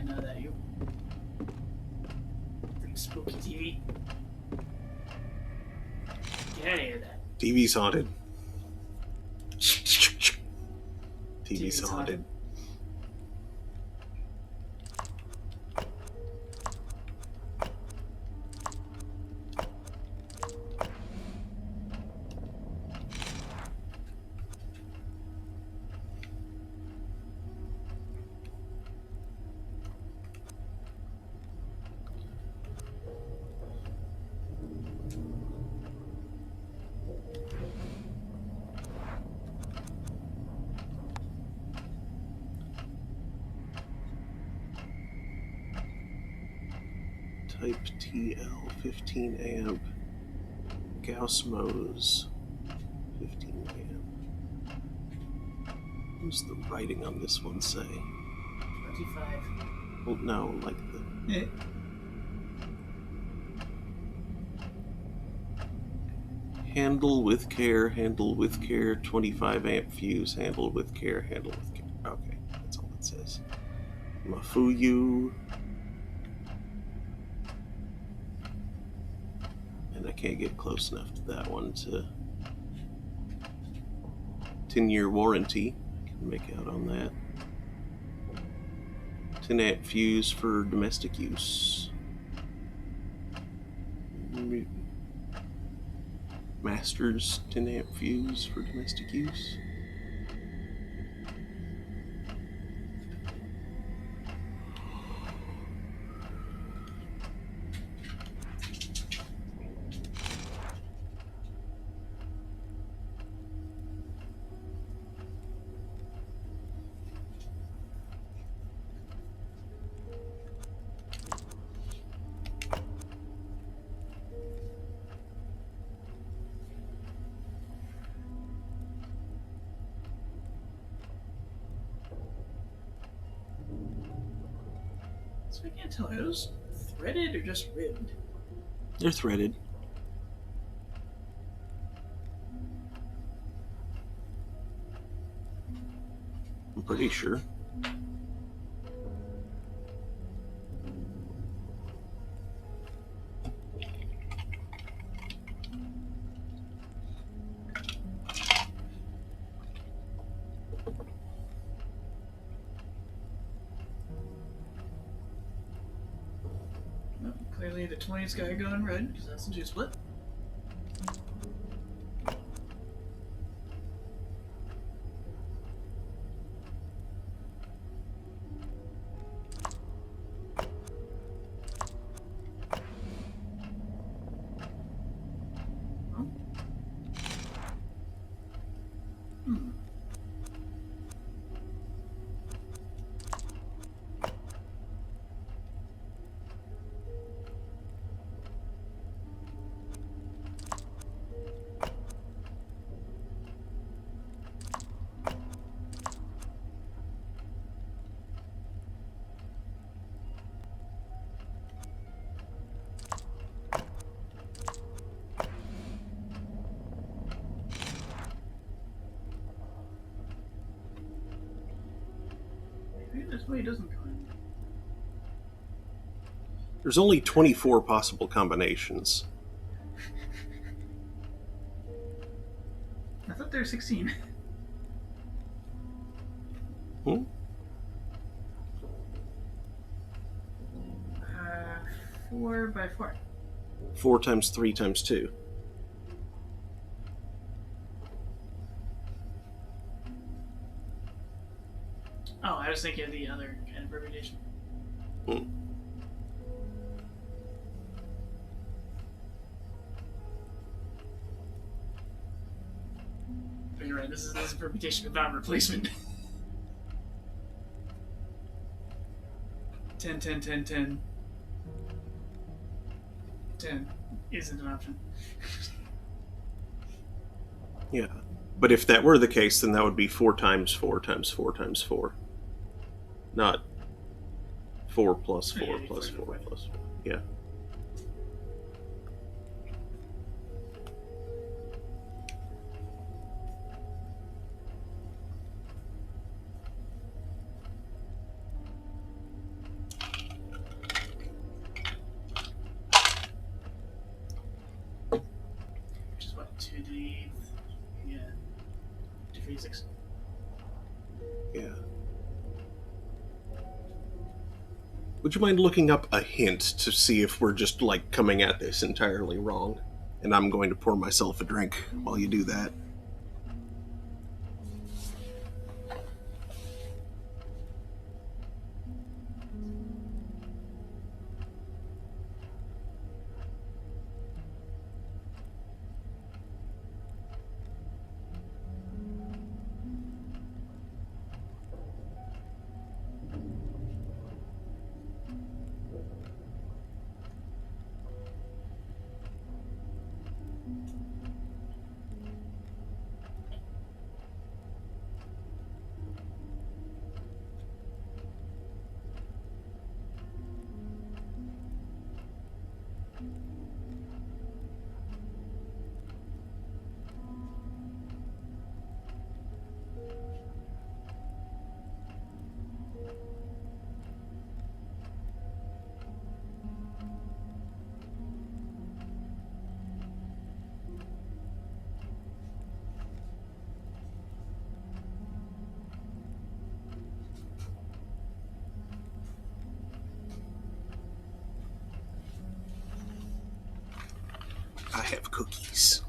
no, that you. Freaking spooky TV. Get out of here, that. TV's haunted. TV's haunted. Type TL 15 amp. Gauss Mose 15 amp. What's the writing on this one say? 25. Well, no, like the. Yeah. Handle with care, 25 amp fuse, handle with care, handle with care. Okay, that's all it says. Mafuyu. And I can't get close enough to that one to 10-year warranty. I can make out on that. 10 amp fuse for domestic use. Masters 10 amp fuse for domestic use. So I can't tell, are those threaded or just ribbed? They're threaded. I'm pretty sure. Well, clearly the 20's got to go in red, because that's a 2-split. toy doesn't go in. There's only 24 possible combinations. I thought there were 16. Hmm? 4 by 4. 4 times 3 times 2. Oh, I was thinking of the other kind of permutation. Hmm. But you're right, this is a permutation without replacement. 10, 10, 10, 10. 10 isn't an option. Yeah. But if that were the case, then that would be 4 times 4 times 4 times 4. Not 4 plus 4 Yeah, plus 4 plus 4. Yeah. Which is what, 2 to the 8th? Yeah. 2 to the 6. Yeah. Would you mind looking up a hint to see if we're just, like, coming at this entirely wrong? And I'm going to pour myself a drink while you do that. I have cookies.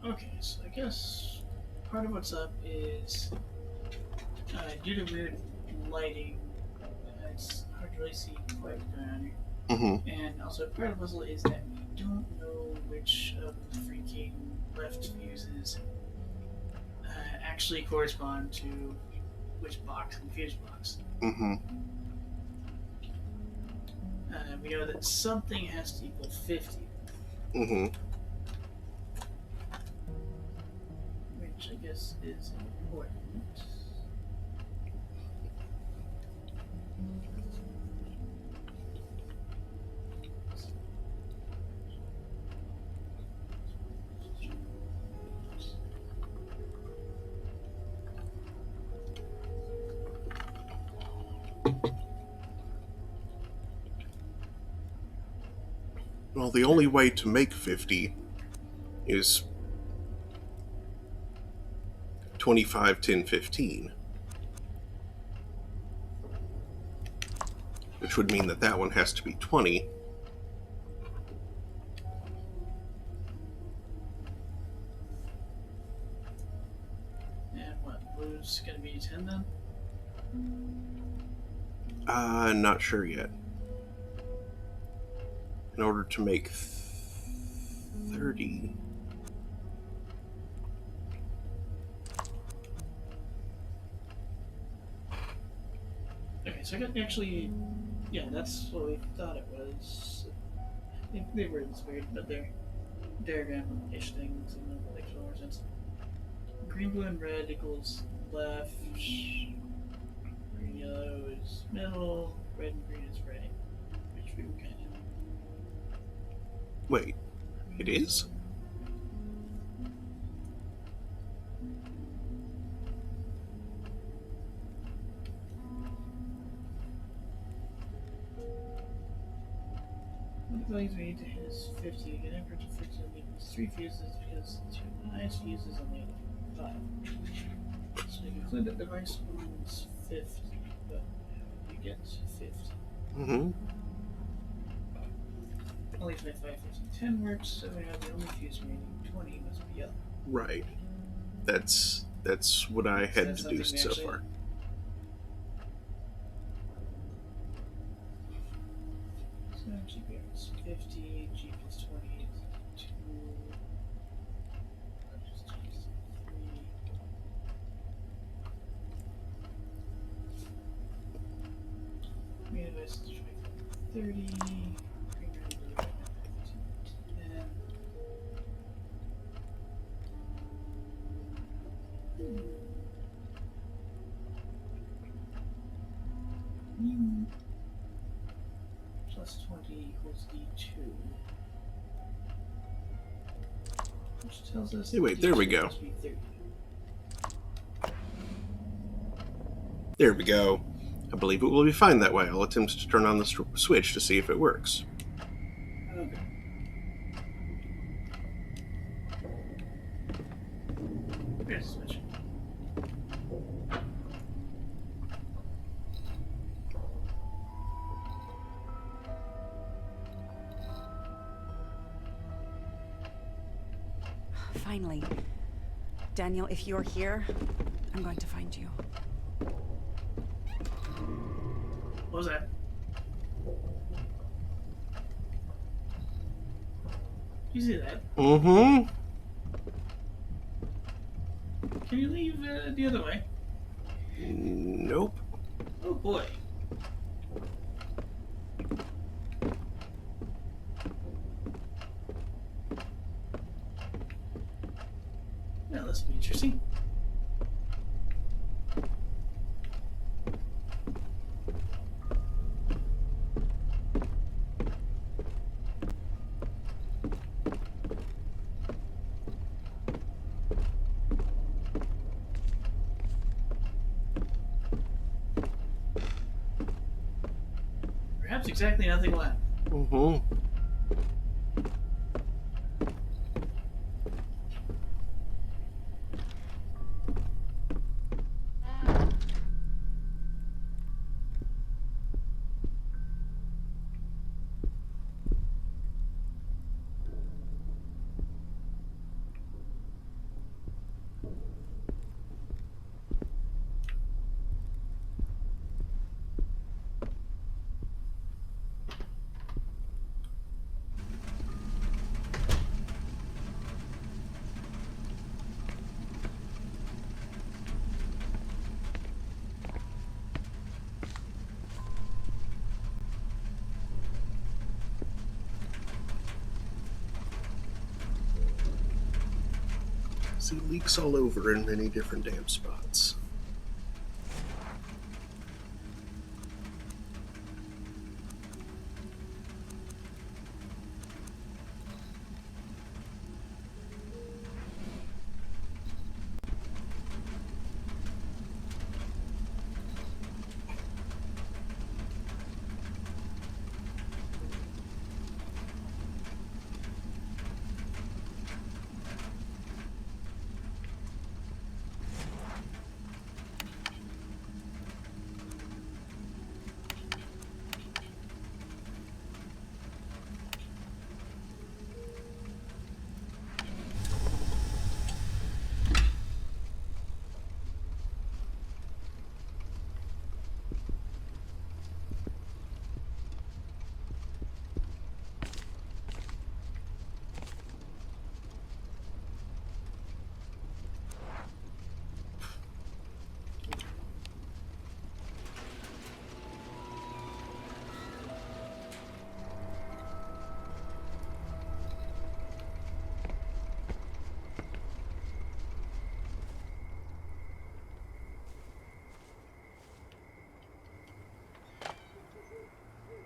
Okay, so I guess part of what's up is due to weird lighting, it's hard to really see quite what's going on here. Mm-hmm. And also, part of the puzzle is that we don't know which of the freaking left fuses actually correspond to which box in the fuse box. Mm-hmm. We know that something has to equal 50, Mm-hmm. which I guess is important. Well, the only way to make 50 is 25, 10, 15. Which would mean that that one has to be 20. And what, blue's gonna be 10 then? Not sure yet. In order to make 30... Okay, so I got actually, yeah, that's what we thought it was. They were inspired, but they're diagram-ish things, and that makes more sense. Green, blue, and red equals left. Green, yellow is middle. Red and green is right. Which we were kind of. Wait, it is? What values we need to hit is 50. Get average of 50 equals 3 fuses because the 2 highest fuses only have 5. So we conclude that the device owns 50, but you get 50. Mm-hmm. Only 25, 15, 10 works, so we have the only fuse remaining. 20 must be yellow. Right. That's what I had that's deduced so something we far. So GPR is 50, G plus 20 is 2. Just G is 3. Main device is 30. Green, red, blue, 10. Plus 20 equals D2. Which tells us. Hey, wait, there we D2 go. must be 30. There we go. I believe it will be fine that way. I'll attempt to turn on the switch to see if it works. Okay. Here's the switch. Finally. Daniel, if you're here, I'm going to find you. What was that? Did you see that? Mm-hmm. Can you leave the other way? Nope. Oh boy. Well, this will be interesting. Perhaps exactly nothing will happen. Mm-hmm. See, leaks all over in many different damp spots.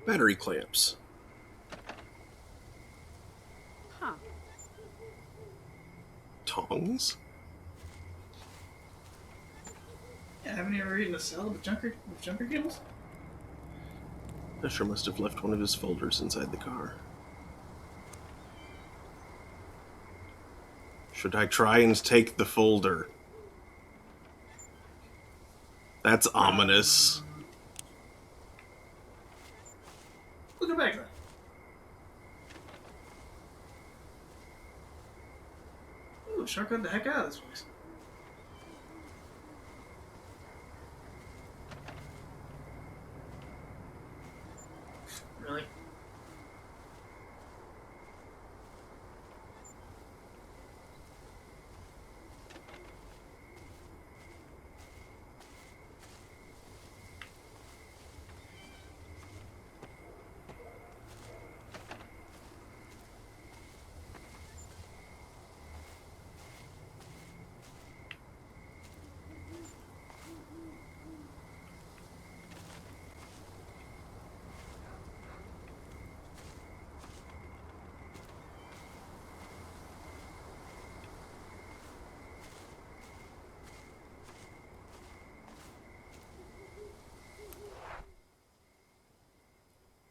Battery clamps. Huh. Tongs? Yeah, haven't you ever eaten a salad with junker cables? Usher must have left one of his folders inside the car. Should I try and take the folder? That's ominous. Look at back then. Ooh, shortcut the heck out of this place. Really?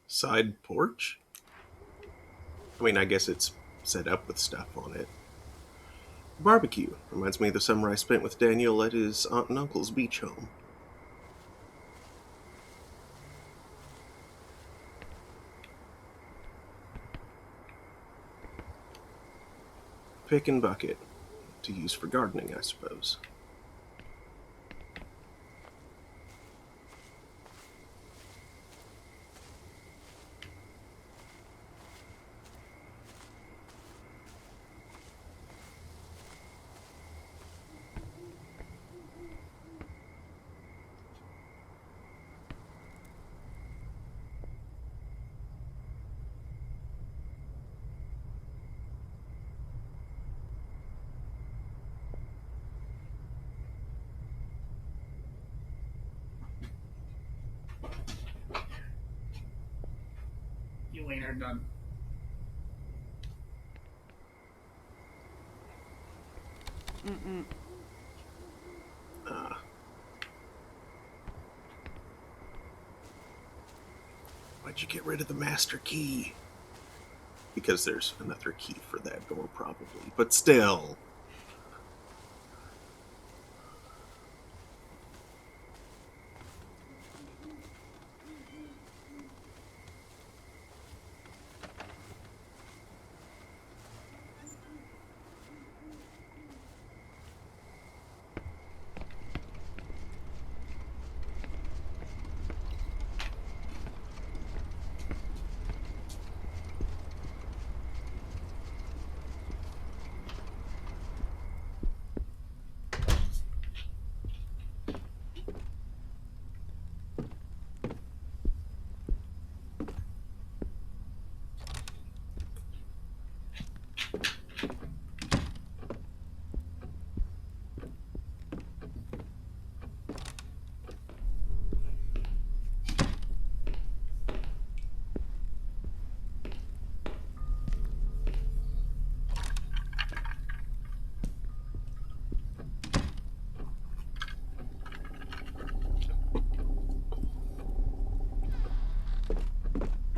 Side porch? I mean, I guess it's set up with stuff on it. Barbecue. Reminds me of the summer I spent with Daniel at his aunt and uncle's beach home. Pick and bucket. To use for gardening, I suppose. You ain't her done. Mm-mm. Why'd you get rid of the master key? Because there's another key for that door, probably. But still.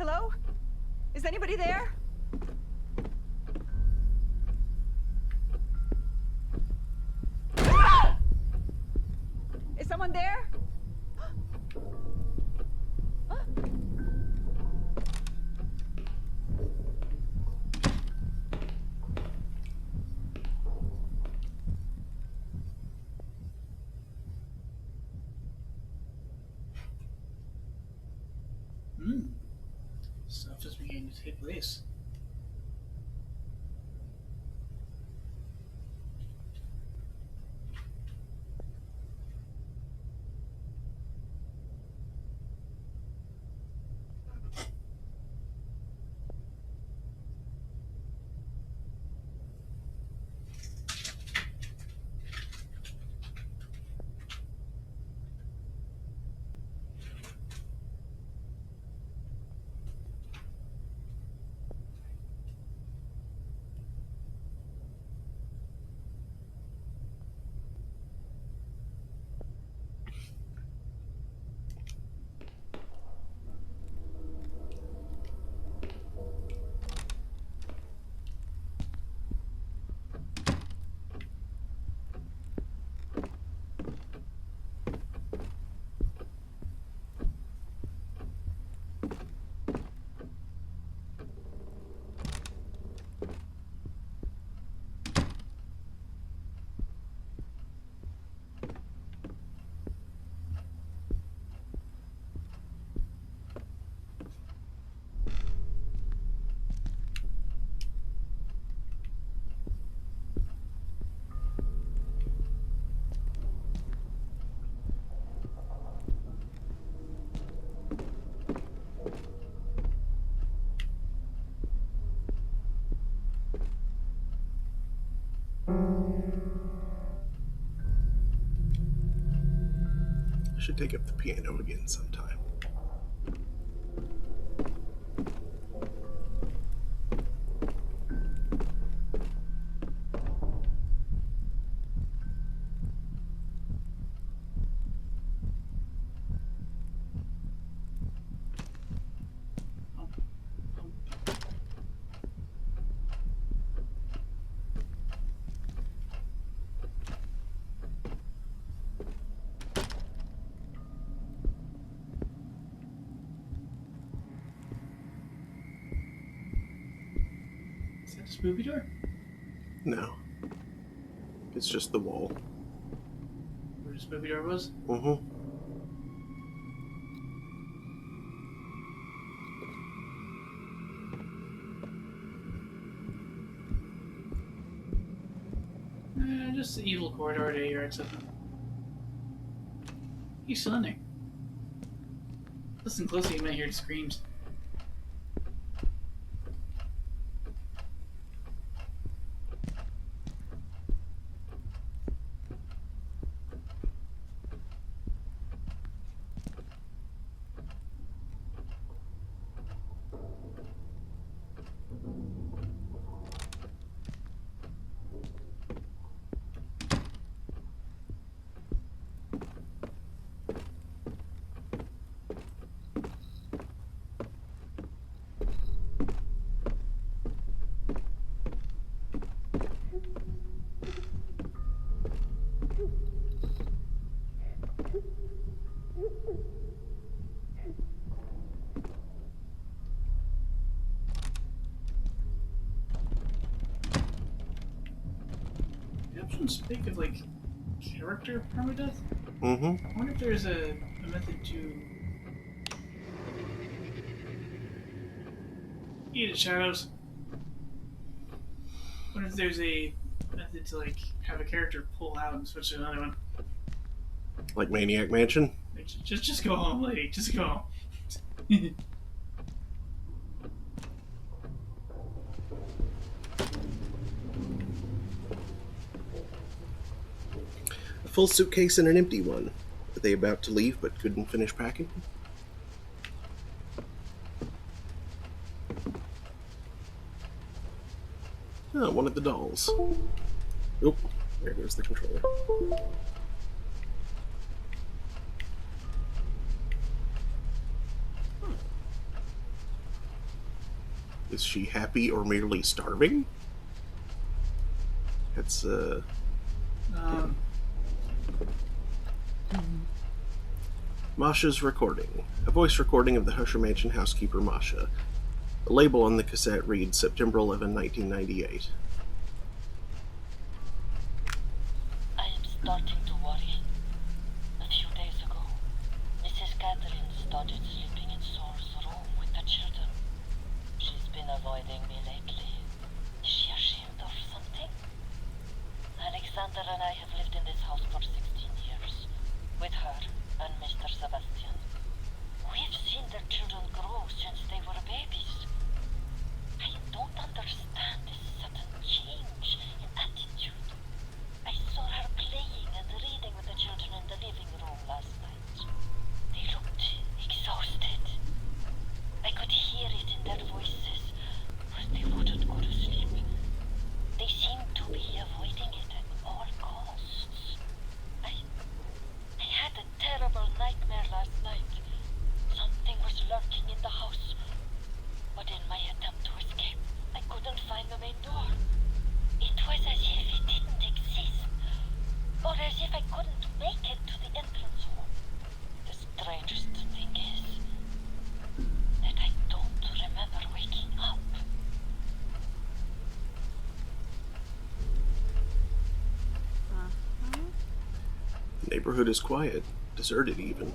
Hello? Is anybody there? Ah! Is someone there? Stuff is beginning to take place. I should take up the piano again sometime. Is that a spooky door? No. It's just the wall. Where the spooky door was? Mm-hmm. Just the evil corridor to your exit. He's still in there. Listen closely, you might hear the screams. The options speak of like character permadeath. Mm-hmm. I wonder if there's a method to eat its shadows. I wonder if there's a method to like have a character pull out and switch to another one. Like Maniac Mansion? Like, just go home, lady. Just go home. A full suitcase and an empty one. Were they about to leave but couldn't finish packing? Oh, one of the dolls. Oop, there goes the controller. Is she happy or merely starving? That's, Masha's recording. A voice recording of the Husher Mansion housekeeper Masha. The label on the cassette reads September 11, 1998. I am starting to worry. A few days ago, Mrs. Catherine started sleeping in Saul's room with the children. She's been avoiding me lately. Is she ashamed of something? Alexander and I have lived in this house for 16 years, with her and Mr. Sebastian. We've seen their children grow since they were babies. I don't understand this sudden change in attitude. I saw her playing and reading with the children in the living room last night. They looked exhausted. I could hear it in their voices, but they wouldn't go to sleep. They seemed to be avoiding it at all costs. I had a terrible nightmare last night. Something was lurking in the house. But in my attempt to escape, I couldn't find the main door. It was as if it didn't exist. Or as if I couldn't make it to the entrance hall. The strangest thing is that I don't remember waking up. The neighborhood is quiet, deserted even.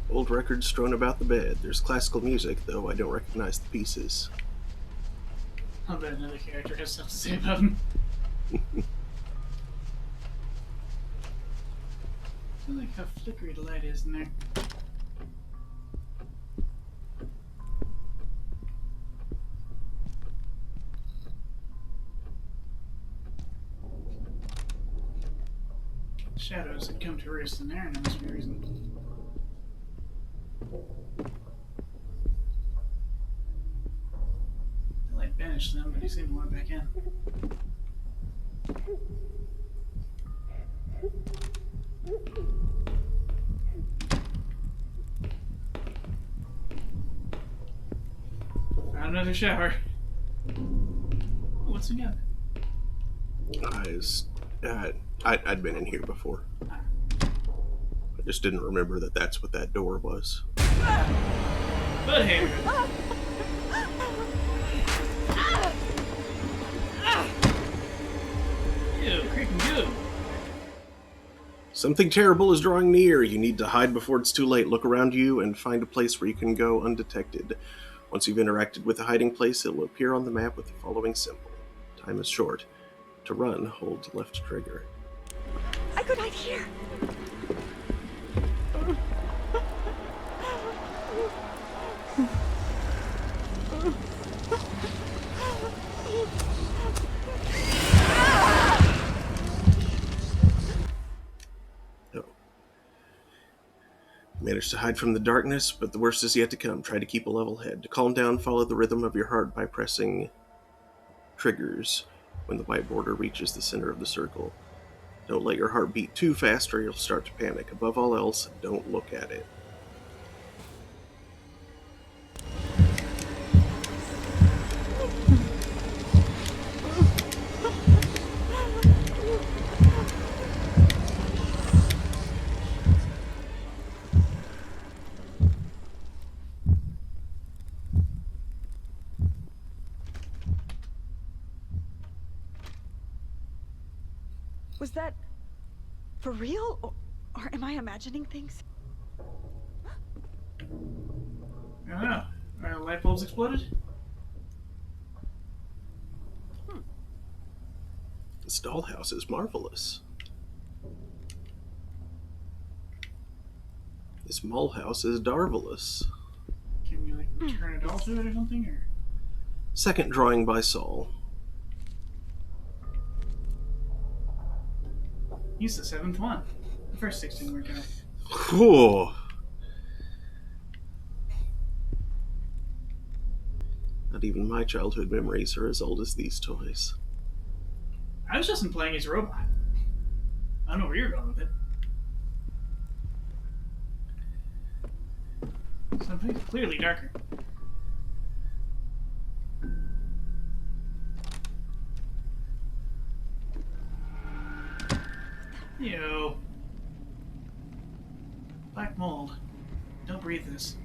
Old records strewn about the bed. There's classical music, though I don't recognize the pieces. I'll bet another character has stuff to say about him. I like how flickery the light is in there. Shadows had come to roost in there, and there must be a reason. The light banished them, but he seemed to want back in. Found another shower. What's in I'd been in here before. I just didn't remember that that's what that door was. But hey, ew, creeping goo. Something terrible is drawing near. You need to hide before it's too late. Look around you and find a place where you can go undetected. Once you've interacted with a hiding place, it will appear on the map with the following symbol. Time is short. To run, hold left trigger. I could hide here. No. Managed to hide from the darkness, but the worst is yet to come. Try to keep a level head. To calm down, follow the rhythm of your heart by pressing triggers when the white border reaches the center of the circle. Don't let your heart beat too fast or you'll start to panic. Above all else, don't look at it. Was that for real? Or am I imagining things? I don't know. Are the light bulbs exploded? This dollhouse is marvelous. This mall house is darvelous. Can you, like, return it all to it or something? Or? Second drawing by Saul. He's the 7th one. The first 6 didn't work out. Whoa. Not even my childhood memories are as old as these toys. I was just playing as a robot. I don't know where you're going with it. Something clearly darker. Ew. Black mold. Don't breathe this.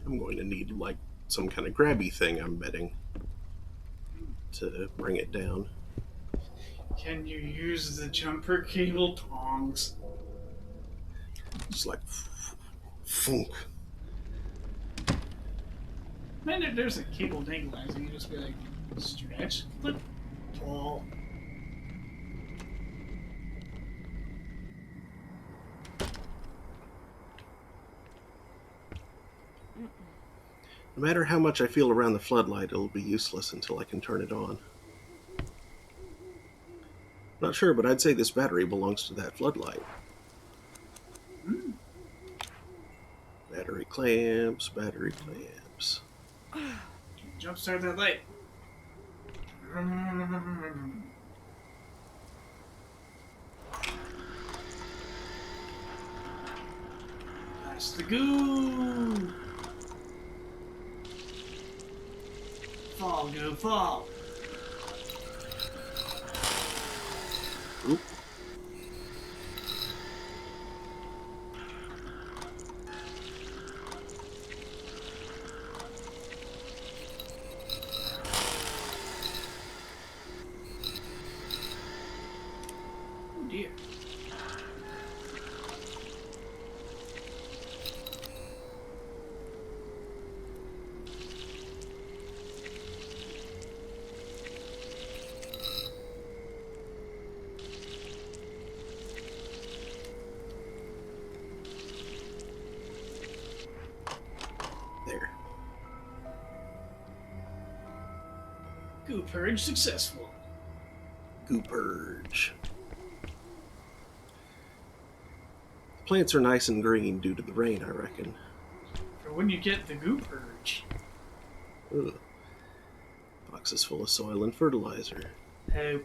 I'm going to need, like, some kind of grabby thing, I'm betting, to bring it down. Can you use the jumper cable tongs? Just like, funk. Man, if there's a cable dangling, you can just be like, stretch, flip, pull. No matter how much I feel around the floodlight, it'll be useless until I can turn it on. Not sure, but I'd say this battery belongs to that floodlight. Battery clamps, battery clamps. Jumpstart that light. That's the goo. Fall, go, fall. Oop. Oh dear. There. Goo purge successful. Goo purge. Plants are nice and green due to the rain, I reckon. For when you get the goo purge. Ugh. Box is full of soil and fertilizer. Oh,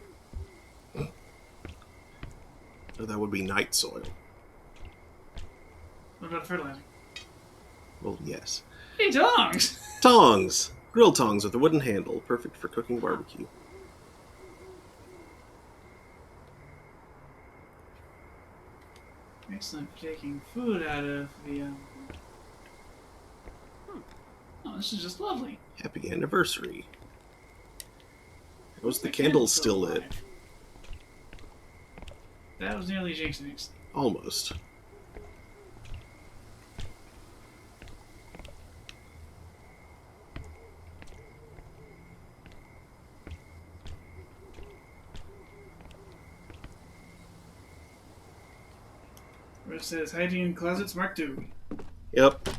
Oh, that would be night soil. what about fertilizer? Well, yes. Hey, tongs! Tongs! Grill tongs with a wooden handle, perfect for cooking barbecue. Excellent for taking food out of the, Oh, this is just lovely. Happy anniversary. Was the The candle candle's still lit? alive. That was nearly Jinx's. Almost. Where it says hiding in closets mark 2. Yep.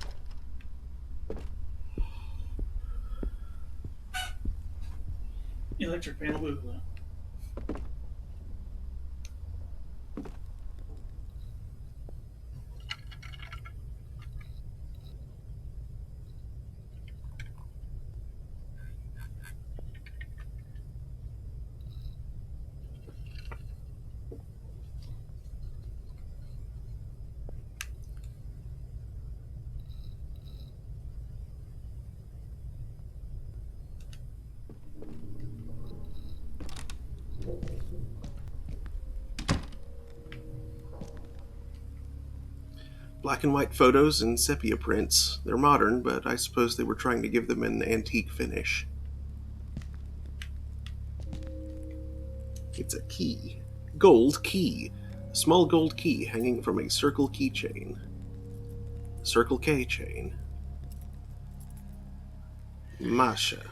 Electric panel boogaloo. Black and white photos and sepia prints. They're modern, but I suppose they were trying to give them an antique finish. It's a key. Gold key. A small gold key hanging from a Circle keychain. Circle K chain. Masha.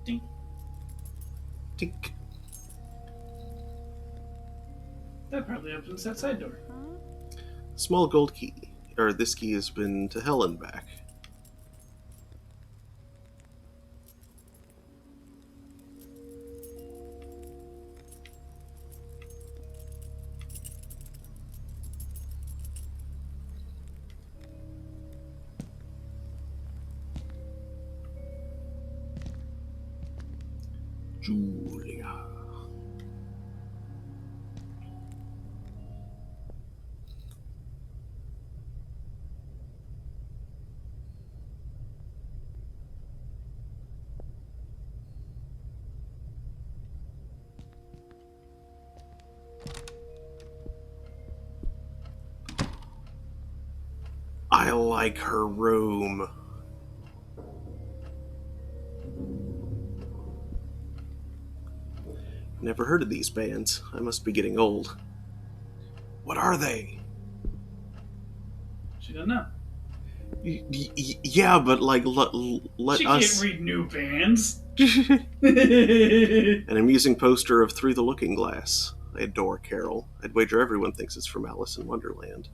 Ding. Tink. That probably opens that side door. Small gold key. Or this key has been to hell and back. Julia. I like her room. Never heard of these bands. I must be getting old. What are they? She doesn't know. Yeah, but like, let She us. can't read new bands. An amusing poster of Through the Looking Glass. I adore Carol. I'd wager everyone thinks it's from Alice in Wonderland.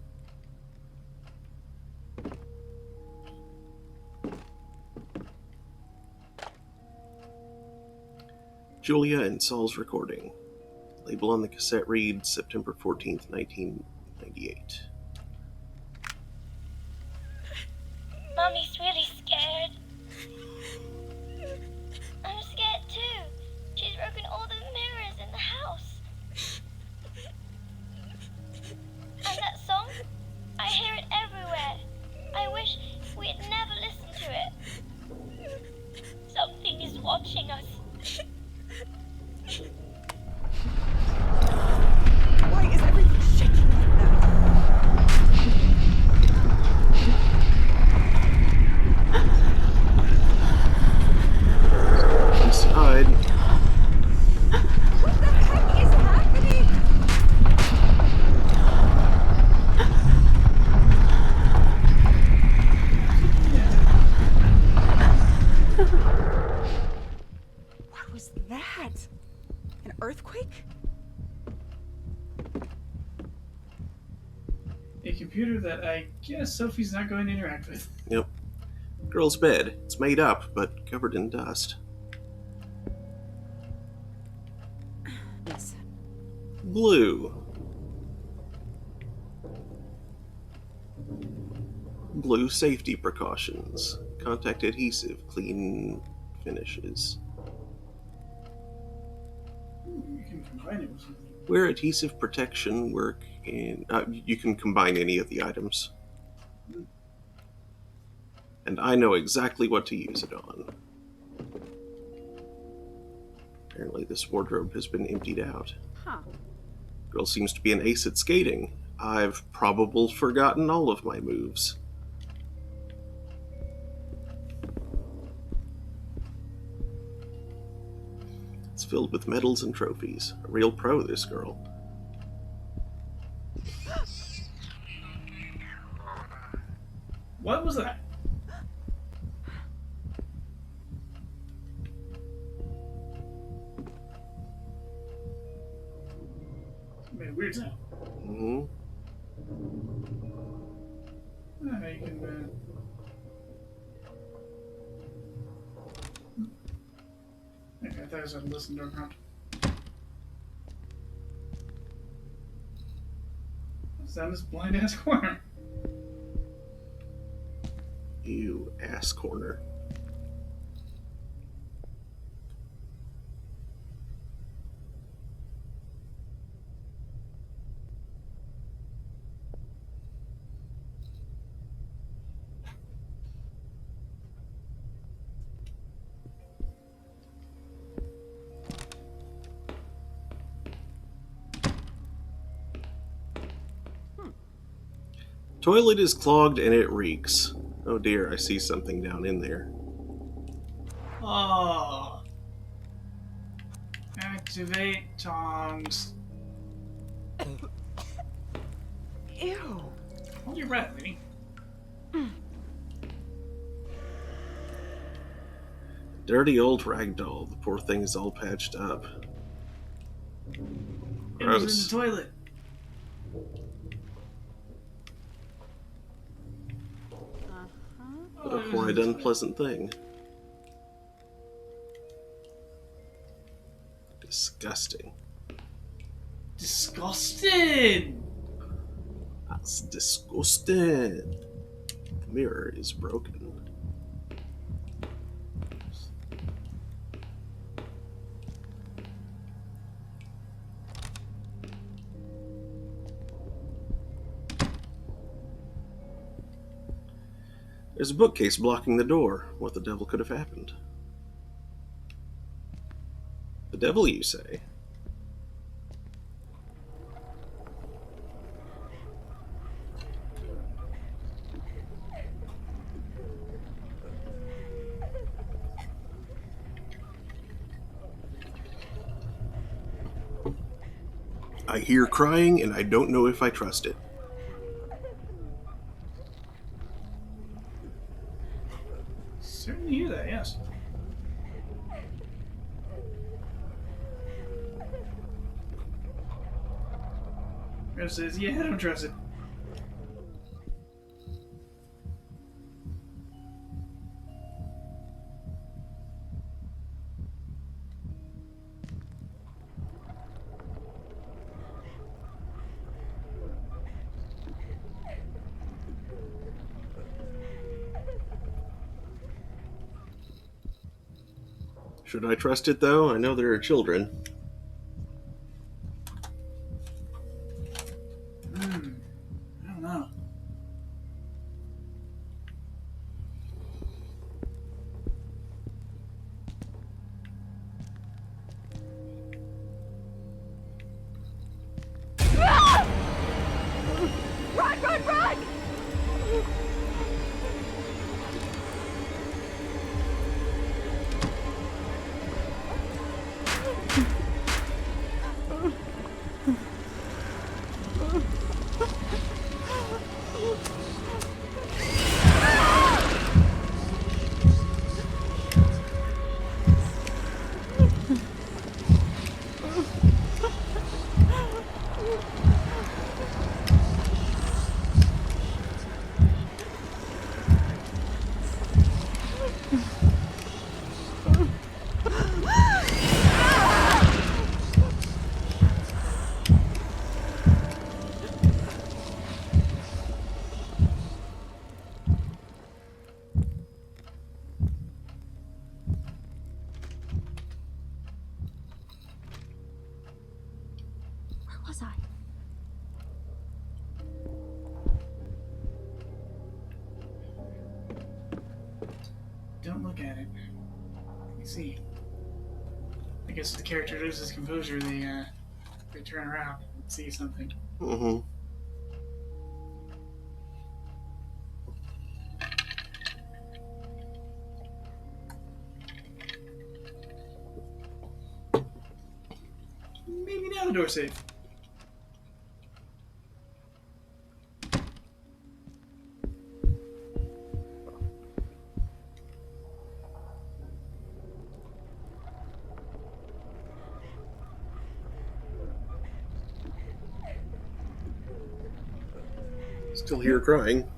Julia and Saul's recording. Label on the cassette reads September 14th, 1998. Mommy's really scared. I'm scared too. She's broken all the mirrors in the house. And that song? I hear it everywhere. I wish we had never listened to it. Something is watching us. Why is everything shaking like that? Inside. What the heck is happening? What was that? An earthquake? A computer that I guess Sophie's not going to interact with. Yep. Girl's bed. It's made up, but covered in dust. Yes. Glue. Glue safety precautions. Contact adhesive. Clean finishes. You can combine it with something. Where adhesive protection work in... you can combine any of the items. And I know exactly what to use it on. Apparently this wardrobe has been emptied out. Huh. Girl seems to be an ace at skating. I've probably forgotten all of my moves. It's filled with medals and trophies. A real pro, this girl. What was that? Made a weird sound. Mm-hmm. You can. Okay, I thought I was going to listen to a prompt. What's down this blind ass corner? You ass corner. Toilet is clogged and it reeks. Oh dear, I see something down in there. Oh. Activate tongs. Ew. Hold your breath, lady. Dirty old ragdoll. The poor thing is all patched up. It was in Gross. the toilet. What a horrid, unpleasant thing. Disgusting. Disgusted! That's disgusting. The mirror is broken. There's a bookcase blocking the door. What the devil could have happened? The devil, you say? I hear crying, and I don't know if I trust it. Certainly hear that, yes. Rose says, yeah, I don't trust it. Should I trust it, though? I know there are children. I don't know. Run, run, run! Where was I? Don't look at it. You see. I guess if the character loses composure, they turn around and see something. Mm-hmm. Maybe now the door's safe. Still hear crying.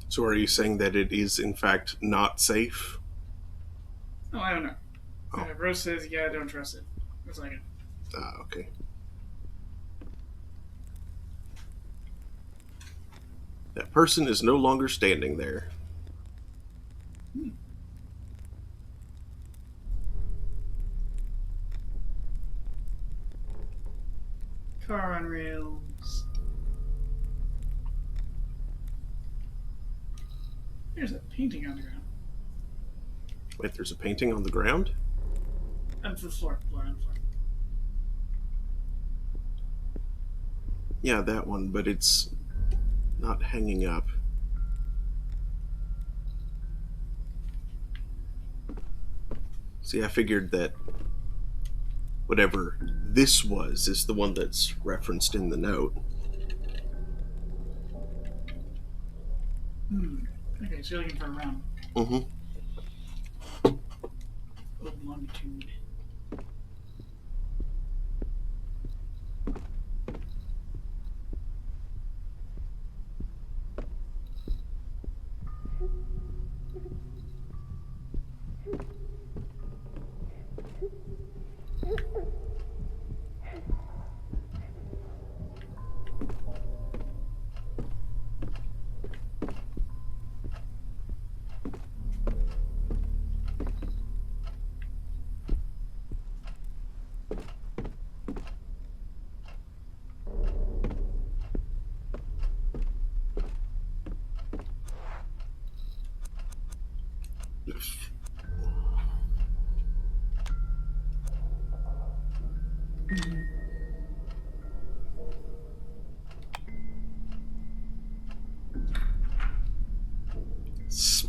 So are you saying that it is, in fact, not safe? Oh, I don't know. Oh. Rose says, yeah, I don't trust it. That's like it. Ah, okay. That person is no longer standing there. Car on rails. There's a painting on the ground. Wait, there's a painting on the ground? On the floor. On the floor. Yeah, that one, but it's not hanging up. See, I figured that whatever this was is the one that's referenced in the note. Okay, so you're looking for a round. Mm-hmm. Old longitude.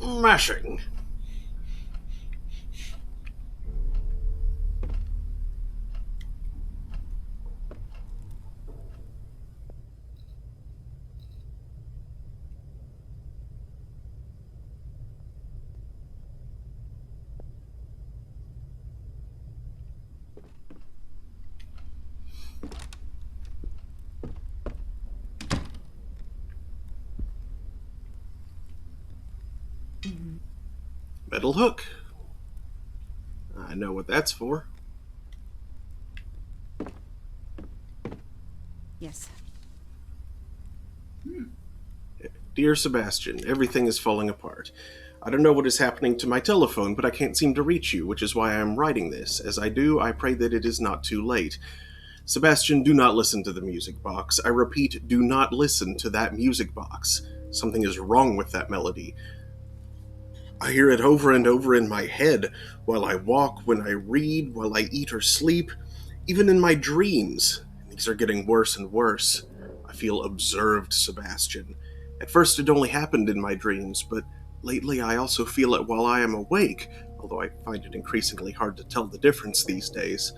Smashing. Metal hook. I know what that's for. Yes. Dear Sebastian, everything is falling apart. I don't know what is happening to my telephone, but I can't seem to reach you, which is why I am writing this. As I do, I pray that it is not too late. Sebastian, do not listen to the music box. I repeat, do not listen to that music box. Something is wrong with that melody. I hear it over and over in my head, while I walk, when I read, while I eat or sleep, even in my dreams. These are getting worse and worse. I feel observed, Sebastian. At first it only happened in my dreams, but lately I also feel it while I am awake, although I find it increasingly hard to tell the difference these days.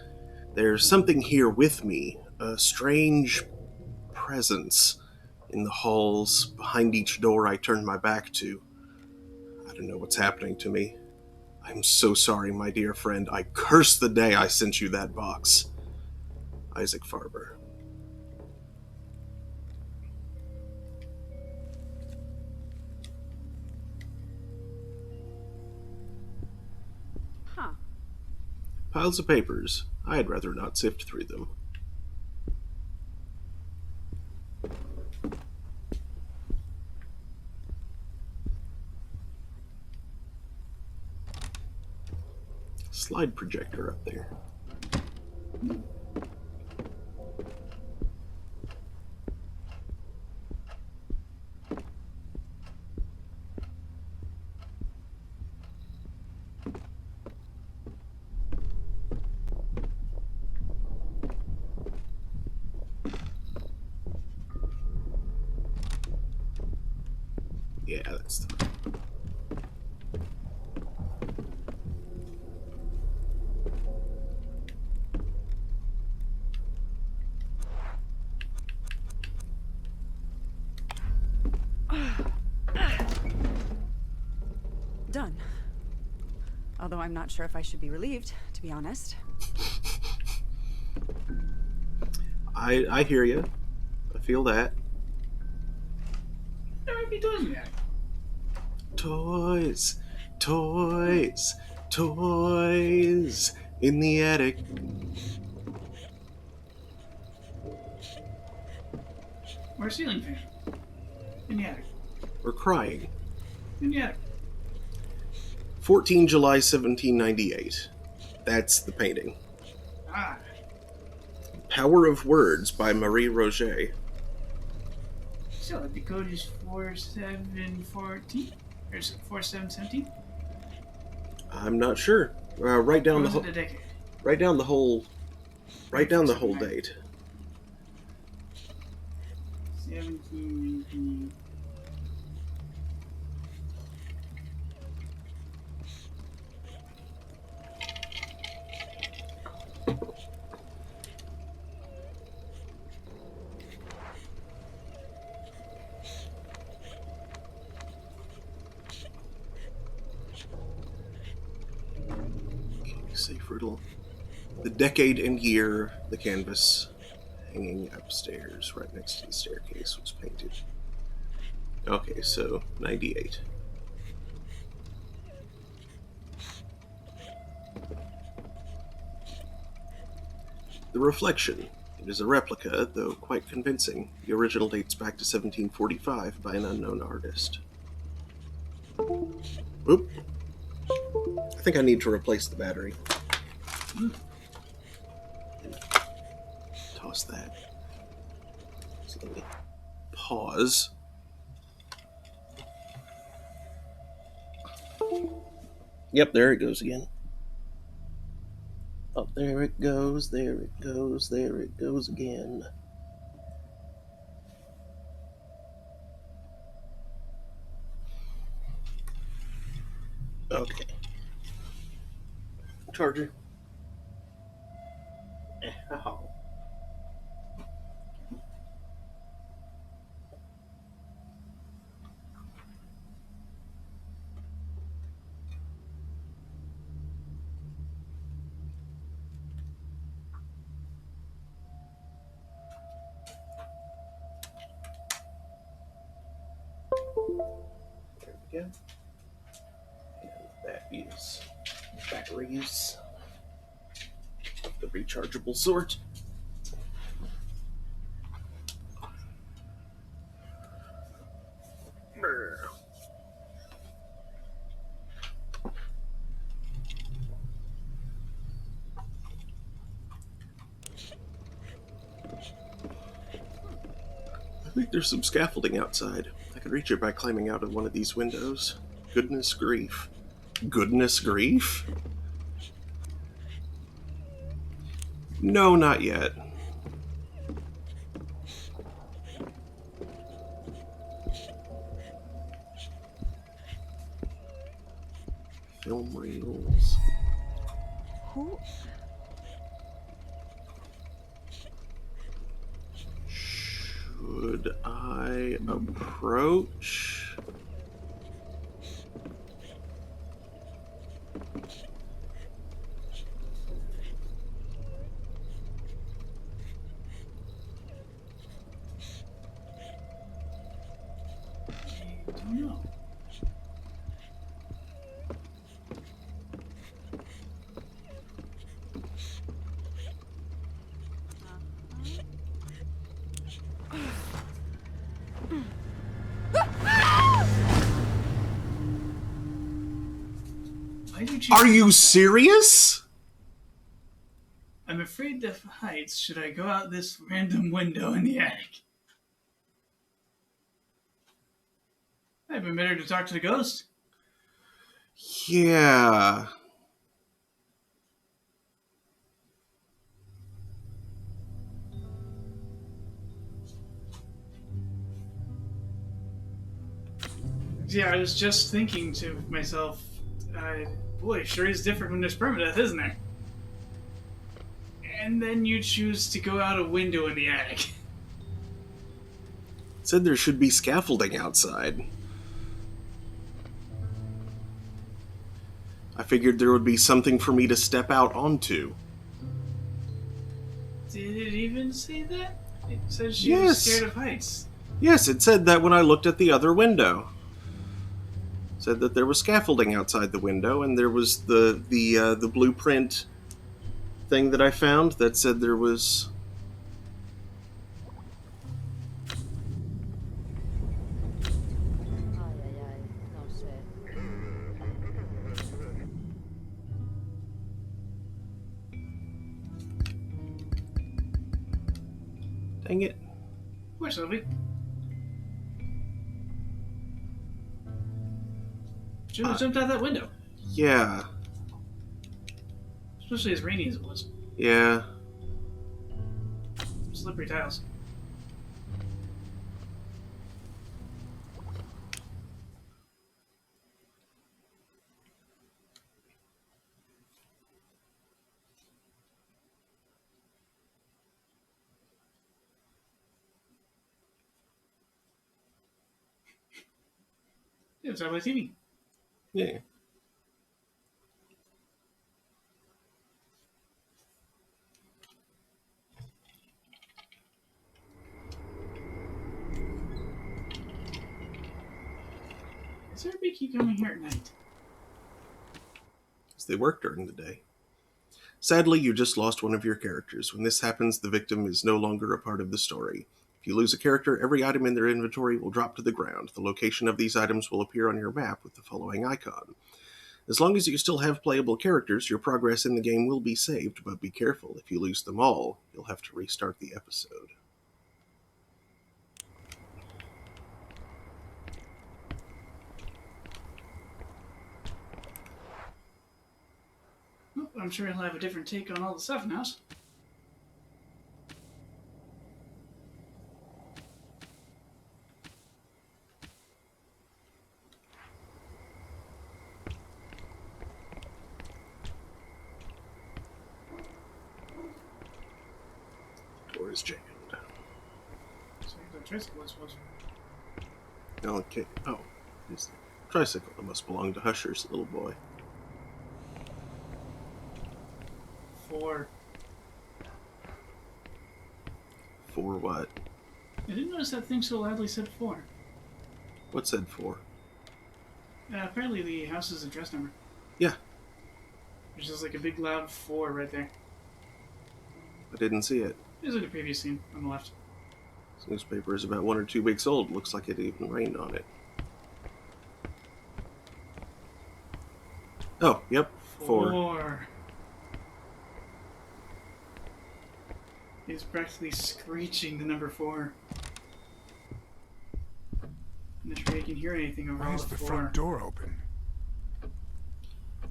There's something here with me, a strange presence in the halls, behind each door I turn my back to. I don't know what's happening to me. I'm so sorry, my dear friend. I curse the day I sent you that box. Isaac Farber. Huh. Piles of papers. I'd rather not sift through them. Slide projector up there. Yeah, that's the... Done. Although I'm not sure if I should be relieved, to be honest. I hear you. I feel that. I'd be doing that. Toys, toys, toys in the attic. Or a ceiling fan. In the attic. We're crying. In the attic. 14 July 1798. That's the painting. Ah. Power of Words by Marie Roget. So the code is 4714? Or is it 4717? I'm not sure. Write down the Or was whole. it a decade? Write down the whole. Write down the whole date. 1790. Safe riddle. The decade and year the canvas hanging upstairs right next to the staircase was painted. Okay, so 98. The reflection. It is a replica, though quite convincing. The original dates back to 1745 by an unknown artist. Oop. I think I need to replace the battery. Toss that. So let me pause. Yep, there it goes again. Oh, there it goes, there it goes, there it goes again. Okay. Charger. Ow. There we go. And that is batteries of the rechargeable sort. Brr. I think there's some scaffolding outside. I could reach it by climbing out of one of these windows. Goodness grief. Goodness grief? No, not yet. Film reels. Who? Should I approach? I don't know. Why did you choose? Are you serious? I'm afraid of heights. Should I go out this random window in the attic? I've been better to talk to the ghost. Yeah. Yeah, I was just thinking to myself, boy, sure is different when there's permadeath, isn't there? And then you choose to go out a window in the attic. Said there should be scaffolding outside. I figured there would be something for me to step out onto. Did it even say that? It said she Yes. was scared of heights. Yes, it said that when I looked at the other window. It said that there was scaffolding outside the window, and there was the blueprint thing that I found that said there was. Dang it. Where, Sylvie? She would have jumped out that window. Yeah. Especially as rainy as it was. Yeah. Slippery tiles. Yeah, it's our TV. Yeah. Does everybody keep coming here at night? As they work during the day. Sadly, you just lost one of your characters. When this happens, the victim is no longer a part of the story. If you lose a character, every item in their inventory will drop to the ground. The location of these items will appear on your map with the following icon. As long as you still have playable characters, your progress in the game will be saved, but be careful. If you lose them all, you'll have to restart the episode. Well, I'm sure he'll have a different take on all the stuff now. is jammed. So the tricycle is supposed to. Okay. Oh, it's the tricycle. That must belong to Husher's little boy. 4. For what? I didn't notice that thing so loudly said 4. What said for? Apparently the house's address number. Yeah, There's just like a big loud 4 right there. I didn't see it. There's in the previous scene on the left. This newspaper is about 1 or 2 weeks old. Looks like it even rained on it. Oh, yep. 4. 4. He's practically screeching the number 4. I'm not sure you can hear anything over Why all is the the 4. front door open?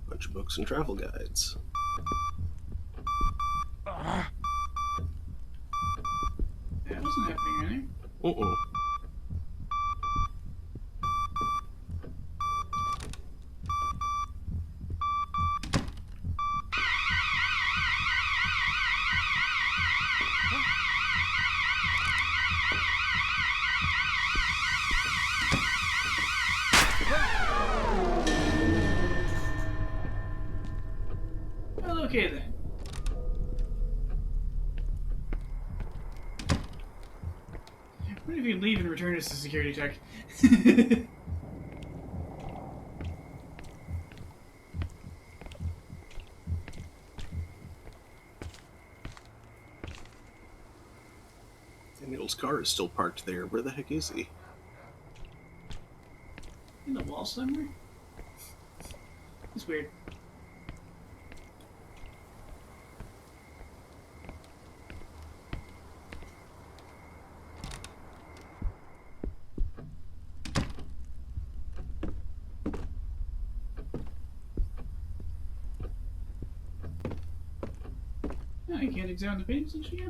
Bunch of books and travel guides. Ah, That wasn't happening earlier. Uh-uh. Well, okay then. What if you leave and return us to security check? Daniel's car is still parked there. Where the heck is he? In the wall somewhere? It's weird. No, you can't examine the paintings and shit yet?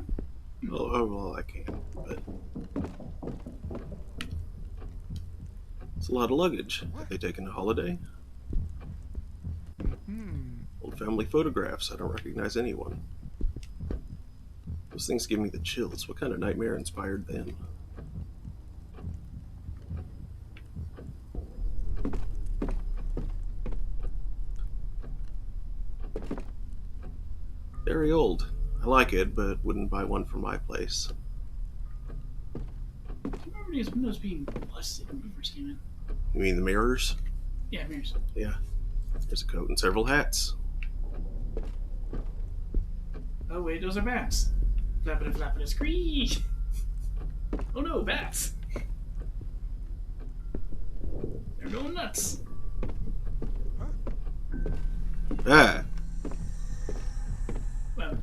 Well, I can, but... It's a lot of luggage. Have they taken a holiday? Old family photographs. I don't recognize anyone. Those things give me the chills. What kind of nightmare inspired them? Very old. I like it, but wouldn't buy one for my place. Do you remember these windows being busted when we first came in? You mean the mirrors? Yeah, mirrors. Yeah. There's a coat and several hats. Oh wait, those are bats. Flappity flappity screech. Oh no, bats. They're going nuts. Ah! Well,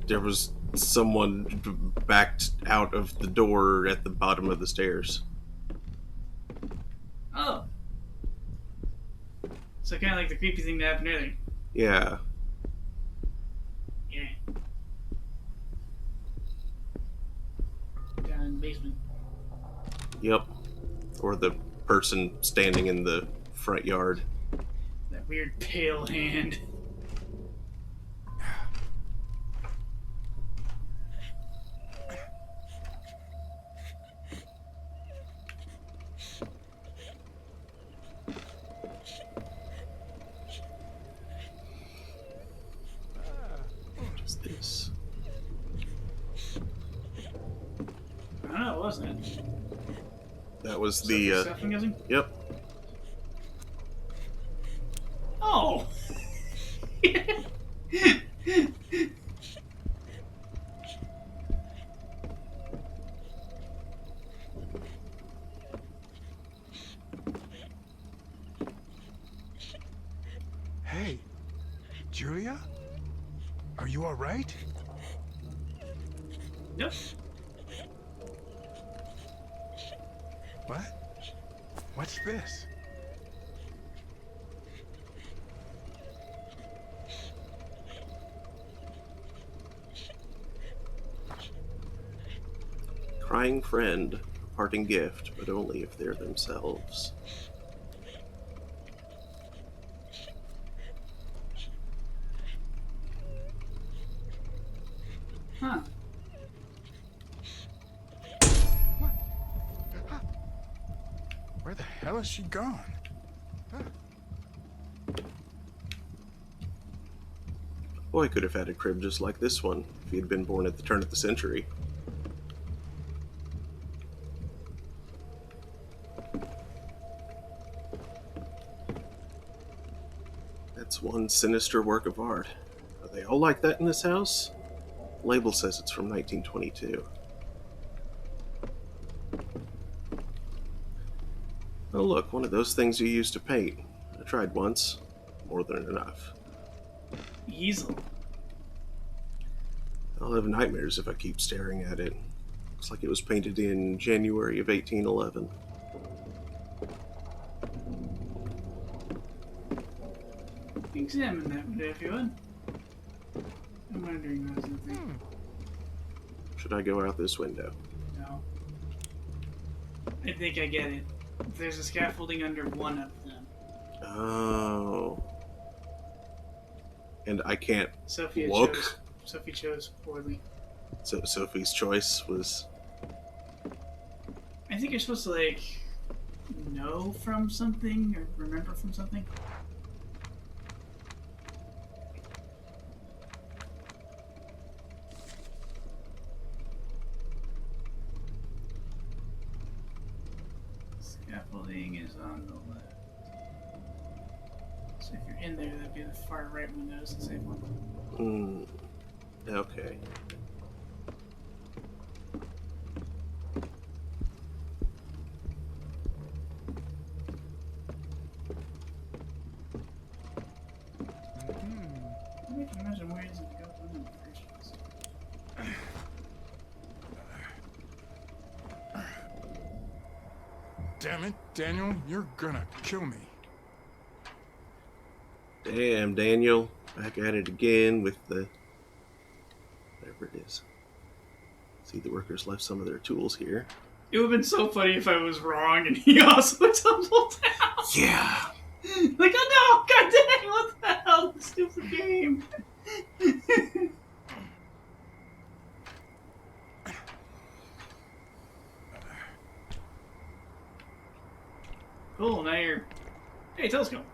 There was someone backed out of the door at the bottom of the stairs. oh. So kind of like the creepy thing that happened earlier. Yeah. Yeah. Down in the basement. Yep. Or the person standing in the front yard. That weird pale hand. What is this? I don't know, what was that? That was Something the, stuff, I'm guessing? Yep. Oh! hey, Julia? Are you all right? Yep. What? What's this? Crying friend. A parting gift, but only if they're themselves. Huh. Where the hell has she gone? Boy could have had a crib just like this one if he had been born at the turn of the century. That's one sinister work of art. Are they all like that in this house? Label says it's from 1922. Oh look, one of those things you use to paint. I tried once. More than enough. Easel. I'll have nightmares if I keep staring at it. Looks like it was painted in January of 1811. Examine that window if you would. I'm wondering about something. Should I go out this window? No. I think I get it. There's a scaffolding under one of them. Oh. And I can't Sophie look? chose poorly. So Sophie's choice was... I think you're supposed to, like, know from something or remember from something. Scaffolding is on the left. So if you're in there, that'd be the far right window. Is the safe one. Okay. I can imagine where is it to go through in the first place. Damn it, Daniel, you're gonna kill me. Damn, Daniel. Back at it again with the... whatever it is. See, the workers left some of their tools here. It would have been so funny if I was wrong and he also tumbled down. Yeah! Like, oh no! God dang, what the hell? This stupid game. Cool, now you're... Hey, telescope.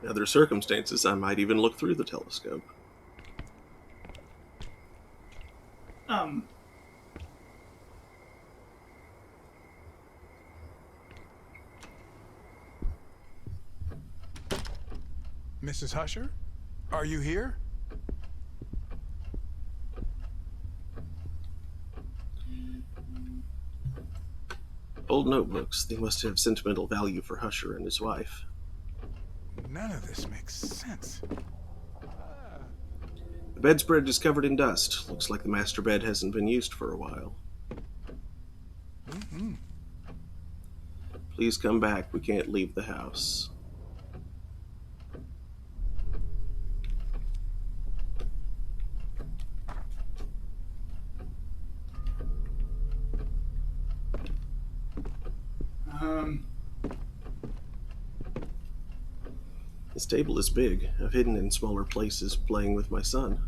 In other circumstances, I might even look through the telescope. Mrs. Husher? Are you here? Old notebooks. They must have sentimental value for Husher and his wife. None of this makes sense. The bedspread is covered in dust. Looks like the master bed hasn't been used for a while. Please come back. We can't leave the house. This table is big. I've hidden in smaller places playing with my son.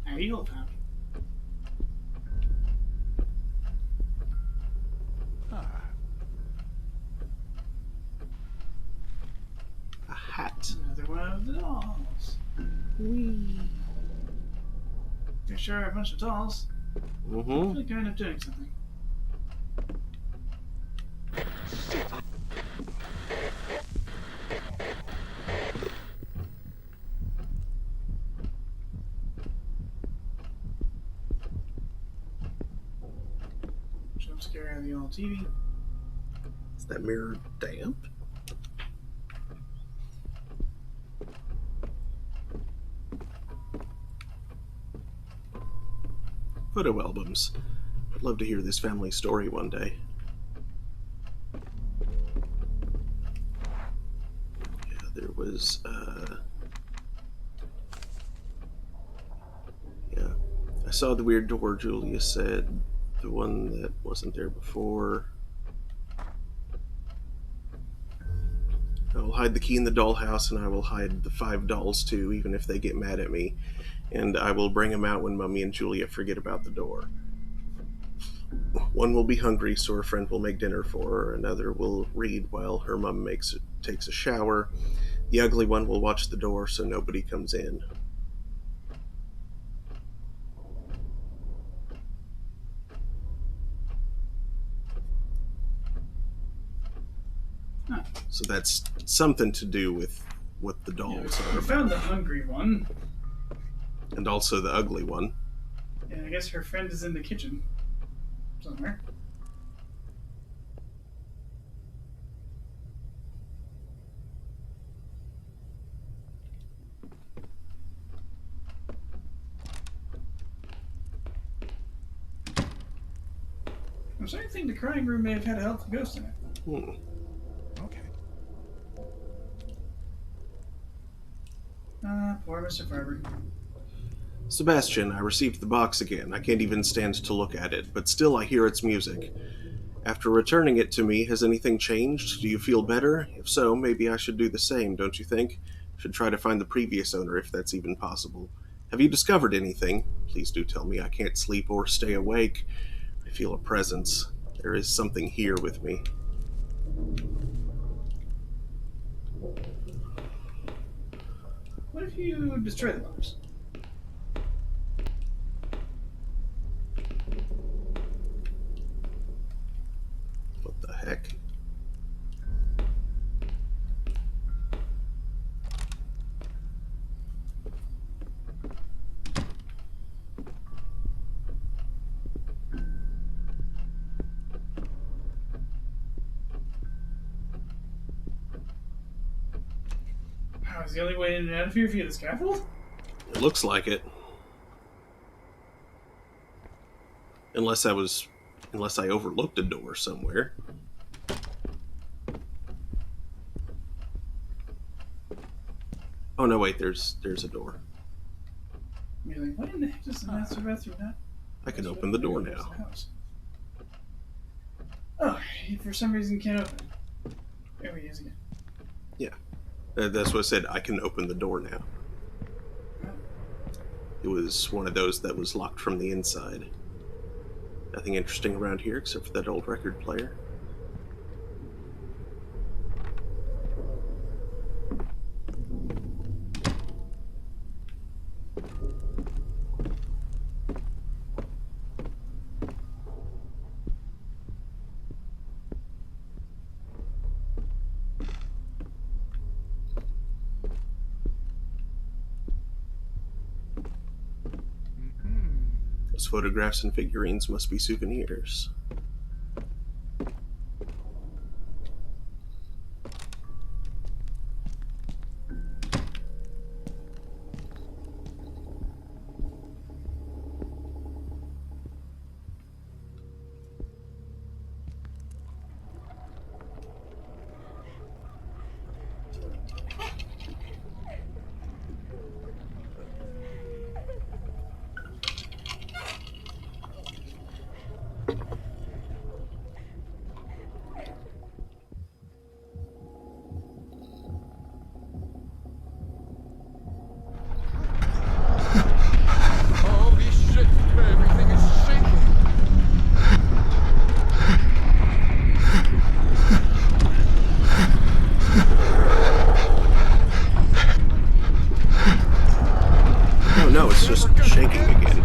How do you hold that? A hat. Another one of the dolls. Whee! There sure are a bunch of dolls. I feel like I end up doing something. Jump scare out of the old TV. Is that mirror damp? Photo albums. I'd love to hear this family story one day. Yeah, there was, yeah. I saw the weird door, Julia said. The one that wasn't there before. I will hide the key in the dollhouse, and I will hide the 5 dolls too, even if they get mad at me. And I will bring them out when Mummy and Julia forget about the door. One will be hungry, so her friend will make dinner for her. Another will read while her mum takes a shower. The ugly one will watch the door so nobody comes in. Huh. So that's something to do with what the dolls Yeah, are we about. found the hungry one. And also the ugly one. And I guess her friend is in the kitchen somewhere. I'm starting to think the crying room may have had a helpful ghost in it. Okay. Poor Mr. Farber. Sebastian, I received the box again. I can't even stand to look at it, but still I hear its music. After returning it to me, has anything changed? Do you feel better? If so, maybe I should do the same, don't you think? Should try to find the previous owner if that's even possible. Have you discovered anything? Please do tell me. I can't sleep or stay awake. I feel a presence. There is something here with me. What if you destroy the box? What the heck? Wow, is the only way in and out of here via the scaffold? It looks like it. Unless I overlooked a door somewhere. Oh no, wait, there's a door. You're like, what in the heck does the master bathroom not? I can open the door now. Oh, he for some reason can't open it. There he is again. Yeah. That's what I said. I can open the door now. It was one of those that was locked from the inside. Nothing interesting around here except for that old record player. Those photographs and figurines must be souvenirs. Holy shit! Everything is shaking! Oh no, it's just shaking again.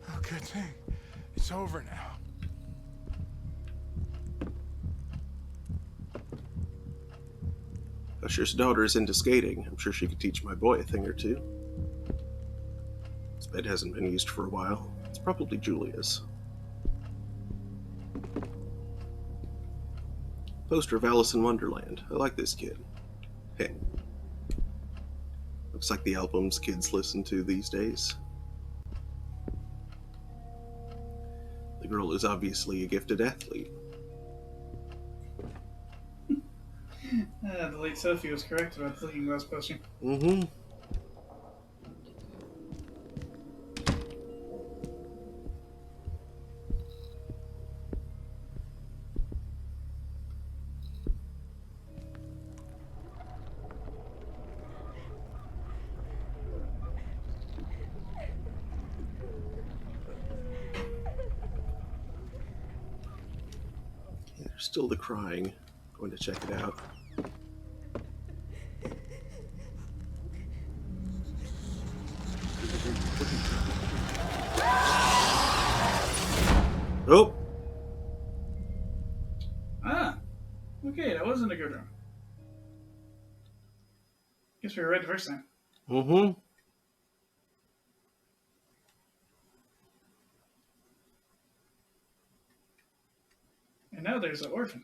Oh, good thing. It's over now. Usher's daughter is into skating. I'm sure she could teach my boy a thing or two. This bed hasn't been used for a while. It's probably Julia's. Poster of Alice in Wonderland. I like this kid. Hey. Looks like the albums kids listen to these days. The girl is obviously a gifted athlete. The late Sophie was correct about the looking glass poster. Mm-hmm. Still the crying. Going to check it out. Oh! Ah, okay, that wasn't a good one. Guess we were right the first time. Mm-hmm. And now there's an orphan.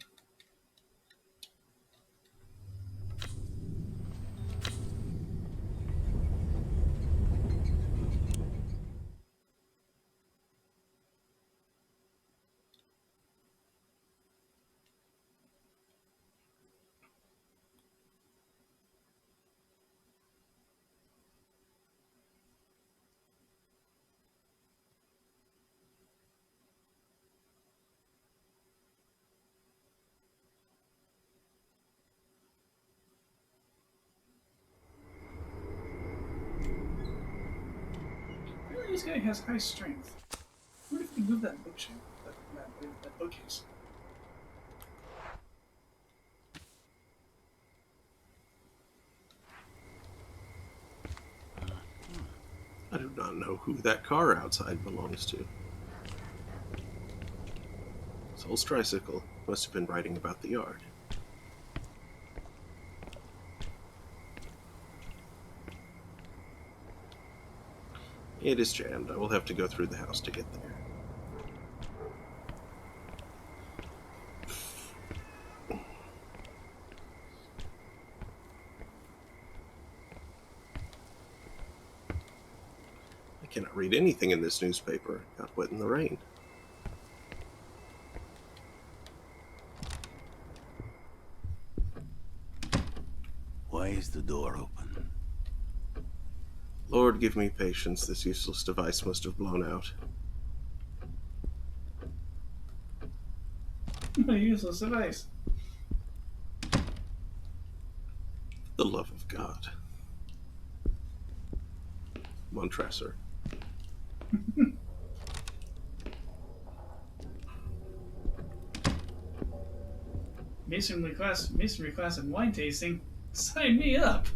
Apparently this guy has high strength. What if we move that bookshelf? That bookcase. I do not know who that car outside belongs to. Soul's tricycle must have been riding about the yard. It is jammed. I will have to go through the house to get there. I cannot read anything in this newspaper. Got wet in the rain. Why is the door open? Lord, give me patience. This useless device must have blown out. A useless device. The love of God. Montresor. Masonry class and wine tasting. Sign me up.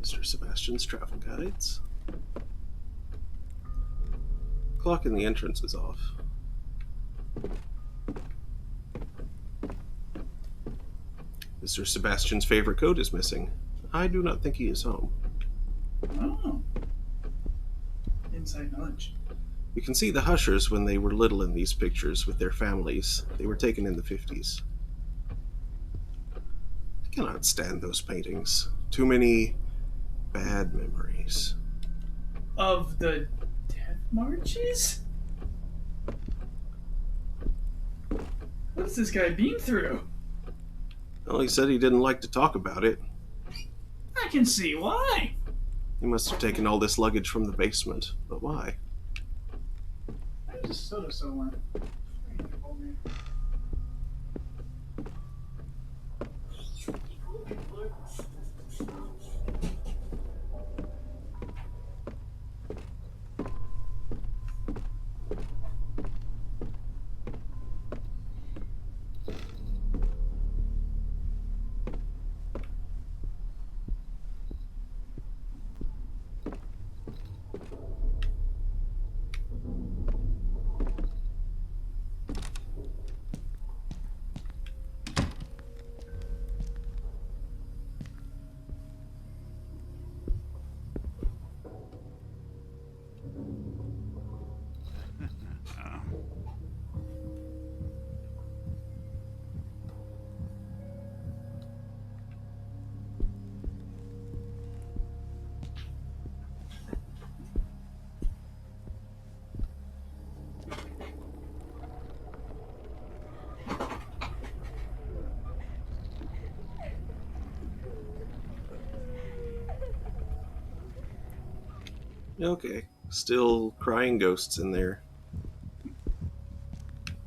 Mr. Sebastian's travel guides. Clock in the entrance is off. Mr. Sebastian's favorite coat is missing. I do not think he is home. Oh. Inside knowledge. We can see the Hushers when they were little in these pictures with their families. They were taken in the 50s. I cannot stand those paintings. Too many bad memories. Of the death marches? What's this guy been through? Well, he said he didn't like to talk about it. I can see why. He must have taken all this luggage from the basement. But why? I just soda so one. Okay. Still crying ghosts in there.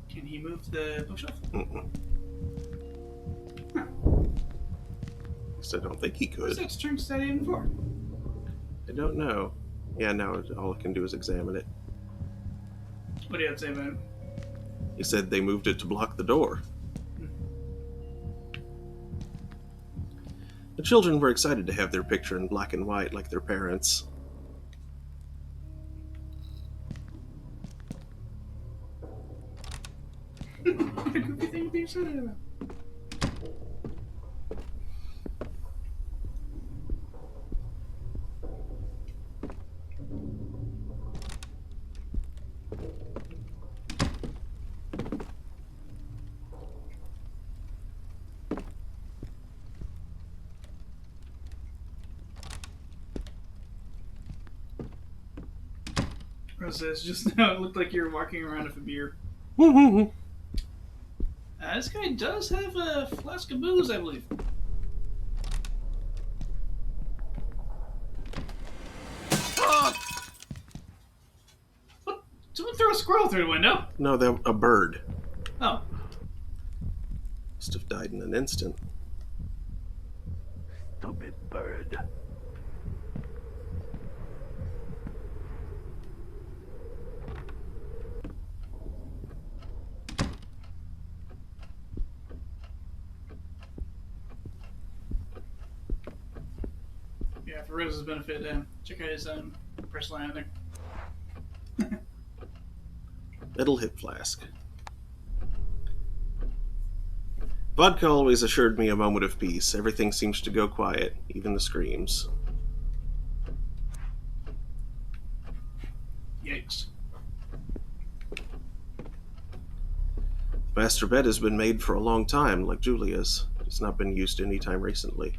Can he move the bookshelf? Mm-mm. I don't think he What's could. that string set in for? I don't know. Yeah, now all I can do is examine it. What do you have to say about it? He said they moved it to block the door. The children were excited to have their picture in black and white like their parents. What a goofy thing to be excited about. Rose says, just now it looked like you were walking around with a beer. This guy does have a flask of booze, I believe. What? Someone threw a squirrel through the window. No, a bird. Oh. Must have died in an instant. Stupid bird. Yeah, for Rose's benefit, check out his press line there. Metal hip flask. Vodka always assured me a moment of peace. Everything seems to go quiet, even the screams. Yikes. The master bed has been made for a long time, like Julia's. It's not been used any time recently.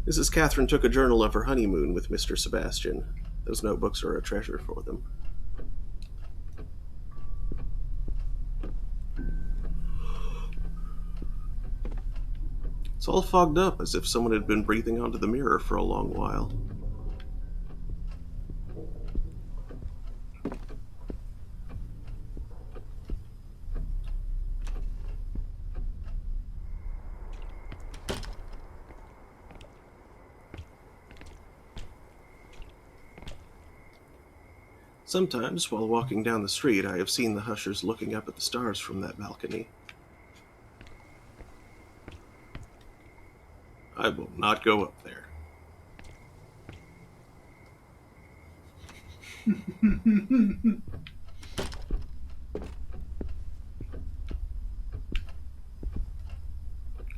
Mrs. Catherine took a journal of her honeymoon with Mr. Sebastian. Those notebooks are a treasure for them. It's all fogged up, as if someone had been breathing onto the mirror for a long while. Sometimes, while walking down the street, I have seen the Hushers looking up at the stars from that balcony. I will not go up there.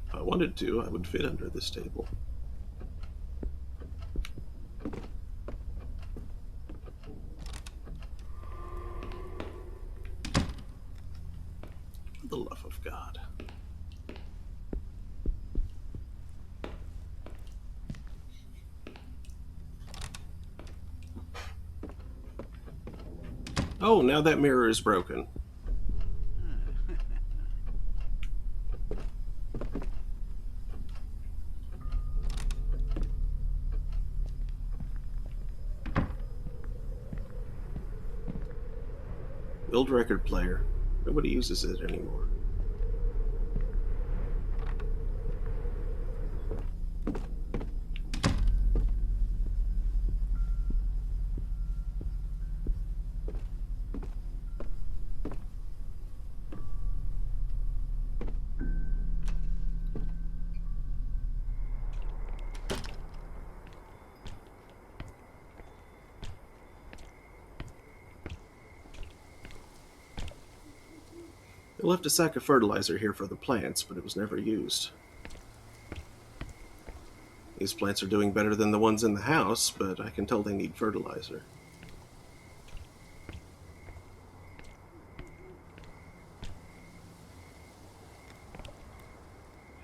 If I wanted to, I would fit under this table. For the love of God. Oh, now that mirror is broken. The old record player. Nobody uses it anymore. They left a sack of fertilizer here for the plants, but it was never used. These plants are doing better than the ones in the house, but I can tell they need fertilizer.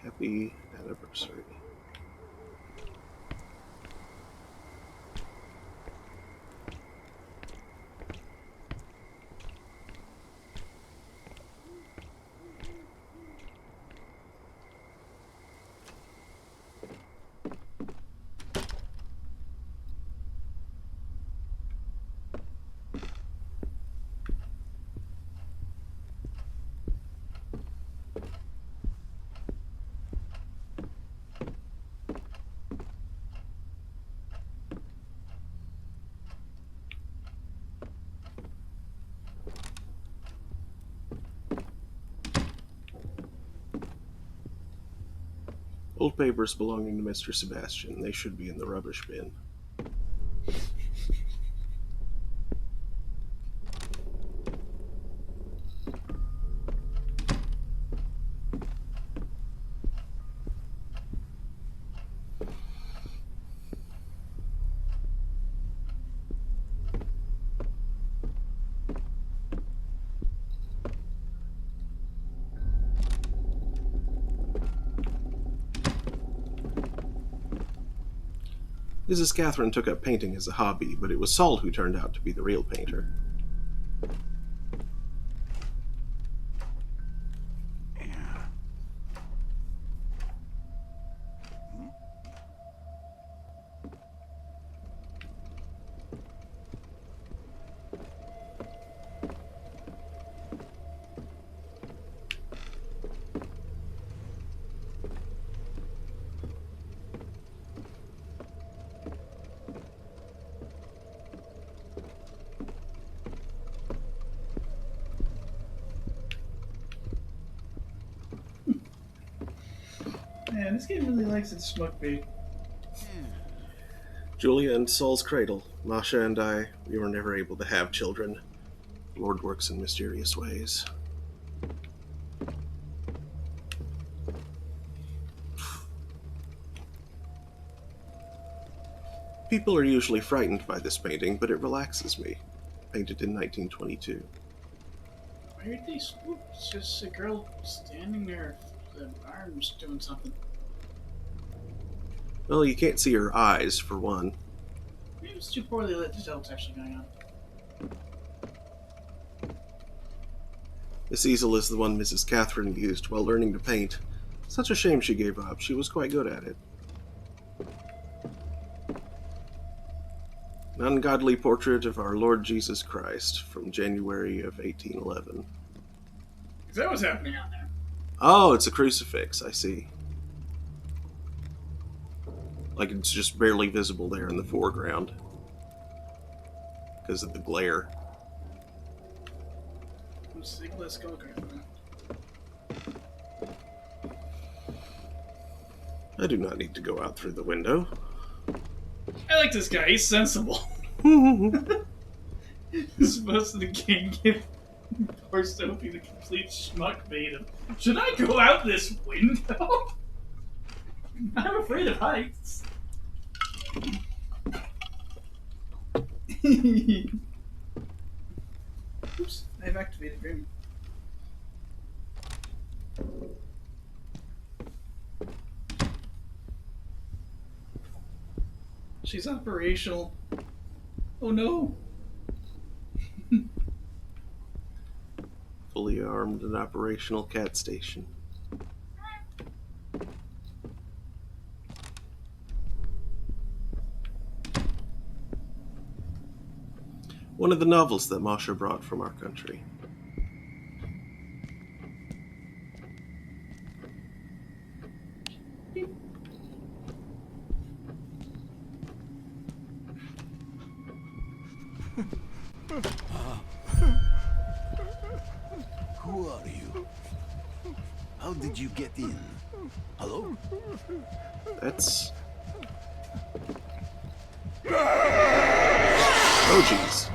Happy anniversary. Old papers belonging to Mr. Sebastian. They should be in the rubbish bin. Mrs. Catherine took up painting as a hobby, but it was Saul who turned out to be the real painter. Man, this game really likes its schmuck bait. Julia and Saul's cradle. Masha and I, we were never able to have children. The Lord works in mysterious ways. People are usually frightened by this painting, but it relaxes me. Painted in 1922. Weirdly swoop. It's just a girl standing there with the arms doing something. Well, you can't see her eyes, for one. Maybe it's too poorly lit to tell what's actually going on. This easel is the one Mrs. Catherine used while learning to paint. Such a shame she gave up. She was quite good at it. An ungodly portrait of our Lord Jesus Christ from January of 1811. Is that what's happening out there? Oh, it's a crucifix, I see. Like it's just barely visible there in the foreground. Because of the glare. Let's go look at it. I do not need to go out through the window. I like this guy. He's sensible. Most of the game give poor Sophie the complete schmuck bait of, should I go out this window? I'm afraid of heights. Oops, I've activated Grim. She's operational. Oh no. Fully armed and operational cat station. One of the novels that Masha brought from our country. Who are you? How did you get in? Hello? That's... Oh, jeez.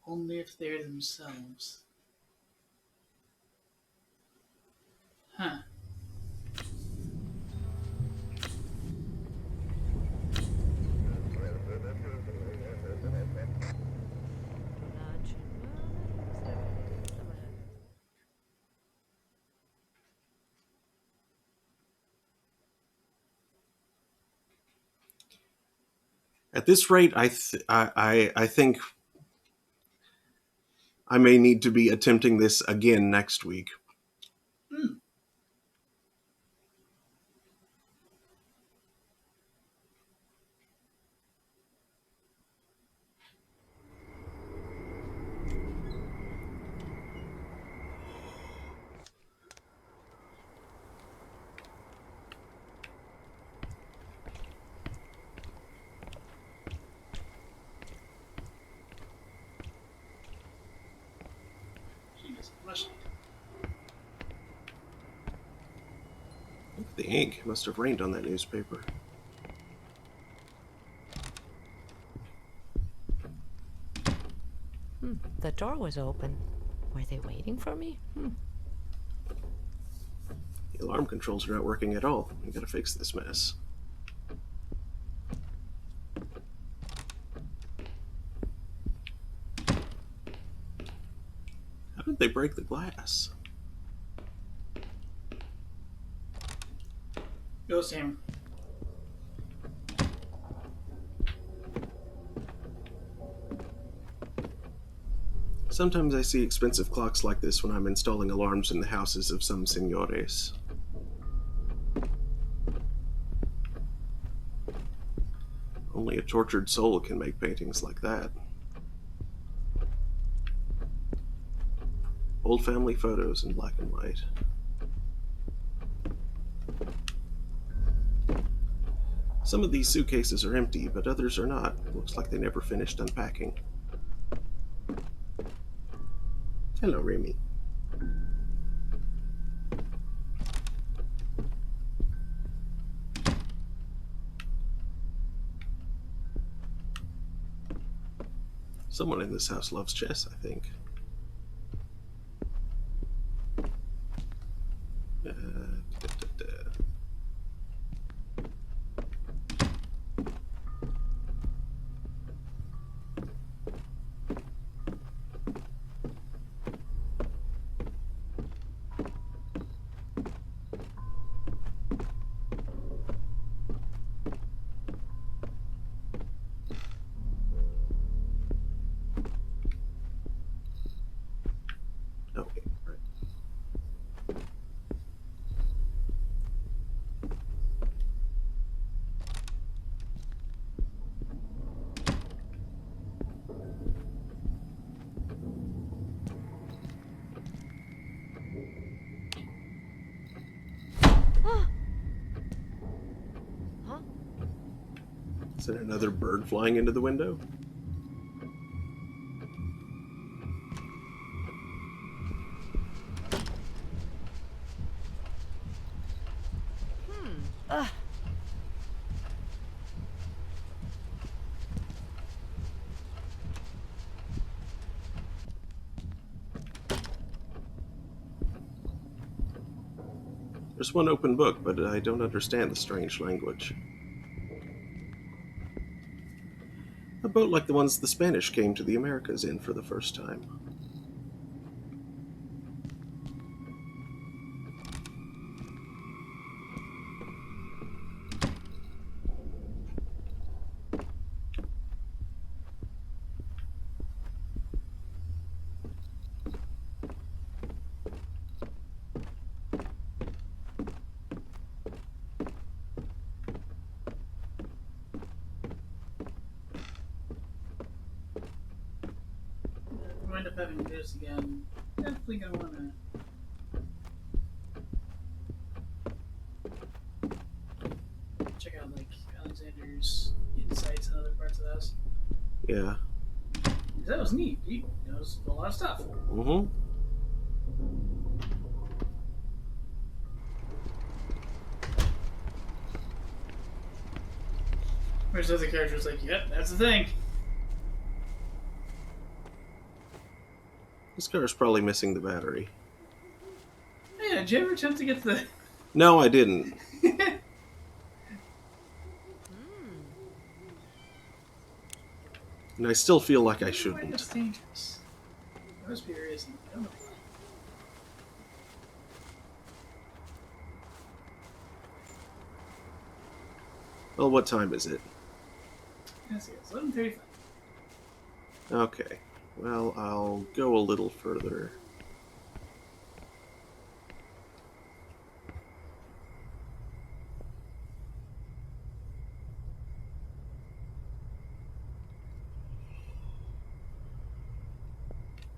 Only if they're themselves. Huh. At this rate, I think I may need to be attempting this again next week. ink. It must have rained on that newspaper. The door was open. Were they waiting for me? The alarm controls are not working at all. We gotta fix this mess. How did they break the glass? Go, Sam. Sometimes I see expensive clocks like this when I'm installing alarms in the houses of some señores. Only a tortured soul can make paintings like that. Old family photos in black and white. Some of these suitcases are empty, but others are not. Looks like they never finished unpacking. Hello, Remy. Someone in this house loves chess, I think. Da, da, da. Okay, right. Huh? Is there another bird flying into the window? There's one open book, but I don't understand the strange language. A boat like the ones the Spanish came to the Americas in for the first time. If we wind up having this again, definitely gonna wanna check out like Alexander's insights and other parts of the house. Yeah. 'Cause that was neat. He knows a lot of stuff. Mm-hmm. Whereas other characters like, yep, that's the thing. This car's probably missing the battery. Yeah, did you ever attempt to get the No, I didn't. And I still feel like I Why shouldn't. that's dangerous. That must be a reason. I don't know why. Well, what time is it? Yes, it's 11:35. Okay. Well, I'll go a little further.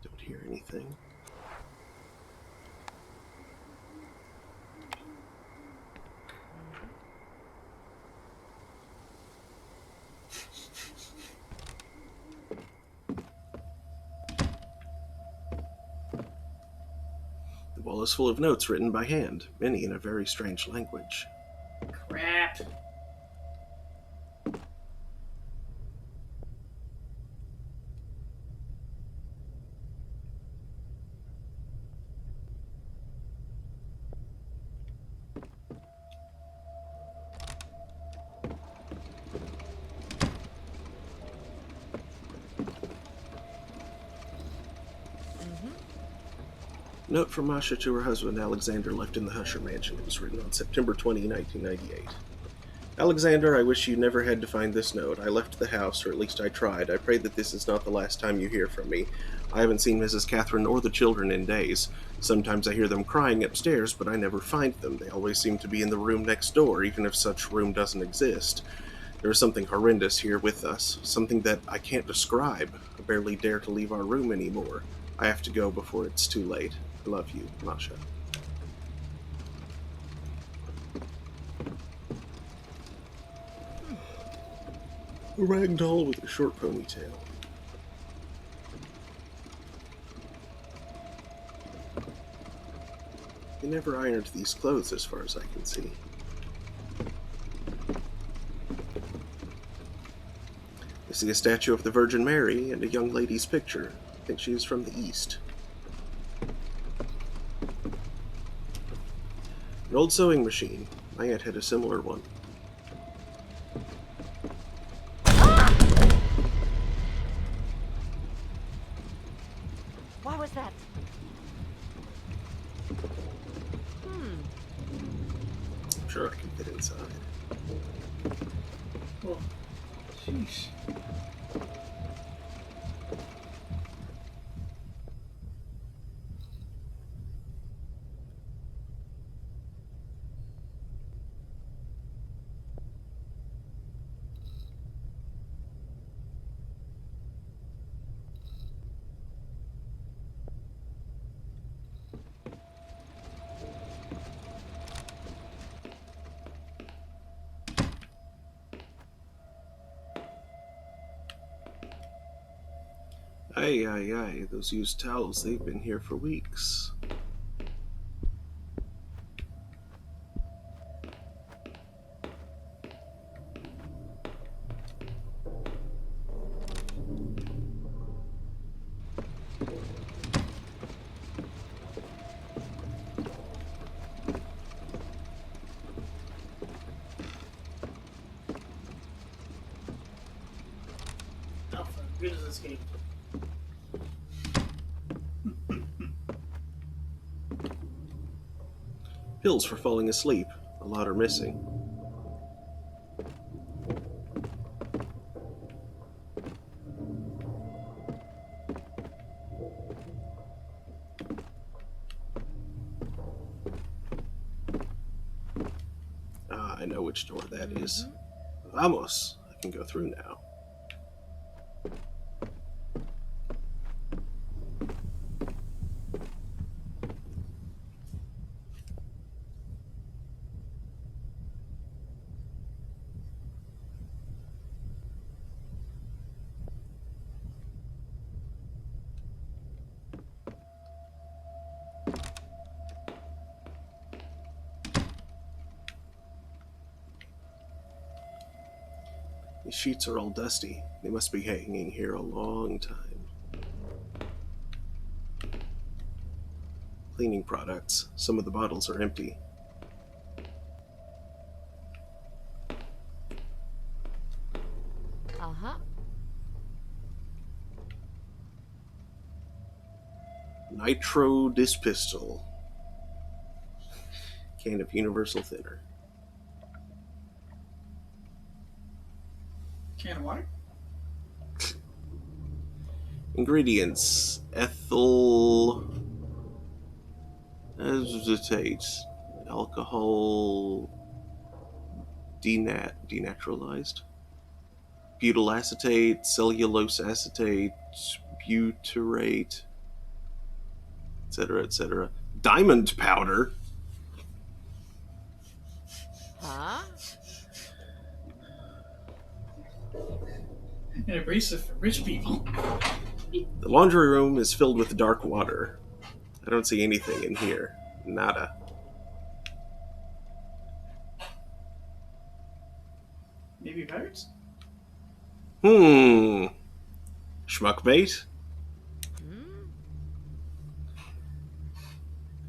Don't hear anything. The wall is full of notes written by hand, many in a very strange language. Note from Masha to her husband, Alexander, left in the Husher mansion. It was written on September 20, 1998. Alexander, I wish you never had to find this note. I left the house, or at least I tried. I pray that this is not the last time you hear from me. I haven't seen Mrs. Catherine or the children in days. Sometimes I hear them crying upstairs, but I never find them. They always seem to be in the room next door, even if such room doesn't exist. There is something horrendous here with us, something that I can't describe. I barely dare to leave our room anymore. I have to go before it's too late. I love you, Masha. A ragdoll with a short ponytail. They never ironed these clothes as far as I can see. I see a statue of the Virgin Mary and a young lady's picture. I think she is from the East. An old sewing machine. My aunt had a similar one. What was that? I'm sure I can fit inside. Well, sheesh. Aye, aye, aye. Those used towels, they've been here for weeks. Alpha, good as escape. Pills for falling asleep. A lot are missing. Ah, I know which door that is. Vamos! I can go through now. These sheets are all dusty. They must be hanging here a long time. Cleaning products. Some of the bottles are empty. Uh-huh. Nitro Dispistol. Can of Universal Thinner. Can of water? Ingredients: ethyl acetate, alcohol denaturalized, butyl acetate, cellulose acetate, butyrate, etc., etc. Diamond powder. Huh? An abrasive for rich people. The laundry room is filled with dark water. I don't see anything in here. Nada. Maybe pirates? Schmuck bait?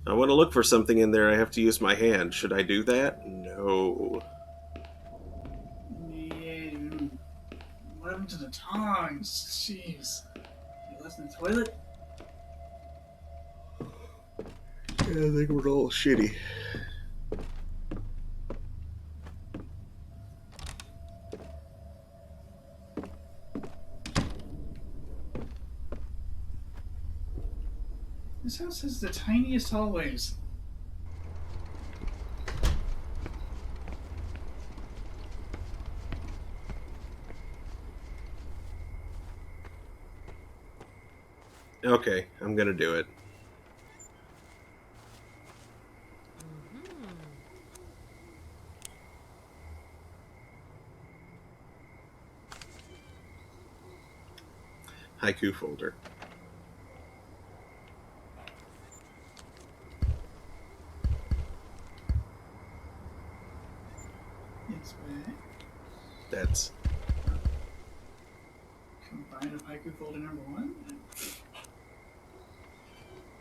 I want to look for something in there. I have to use my hand. Should I do that? No. Yeah. What happened to the tongs? Jeez. You left in the toilet? Yeah, I think we're all shitty. This house has the tiniest hallways. Okay, I'm gonna do it. Haiku folder. It's back. That's Combine of haiku folder number 1.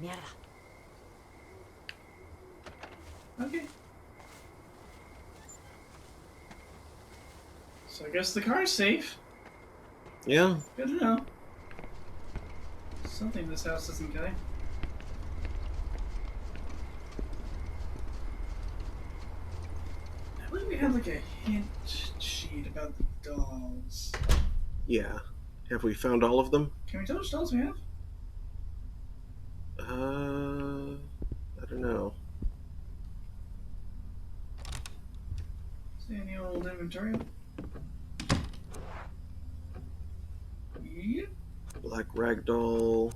Mierda. Okay. So I guess the car's safe. yeah. Good to know. Something this house doesn't carry. I believe we had like a hint sheet about the dolls. Yeah. Have we found all of them? Can we tell which dolls we have? I don't know. See any old inventory? Yep. Black ragdoll,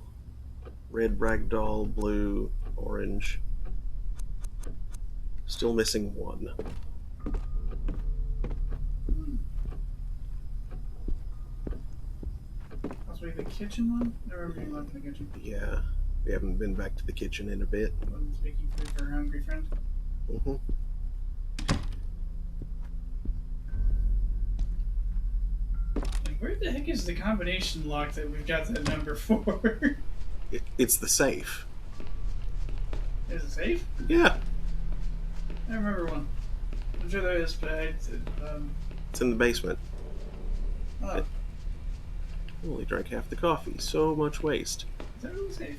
red ragdoll, blue, orange. Still missing one. Possibly the kitchen one? I remember being locked in the kitchen. Yeah. We haven't been back to the kitchen in a bit. Wasn't making food for her hungry friend. Mm-hmm. Like, where the heck is the combination lock that we've got that number for? It's the safe. Is it safe? Yeah. I remember one. I'm sure there is, but It's in the basement. oh, is Only drank half the coffee. So much waste. that really safe?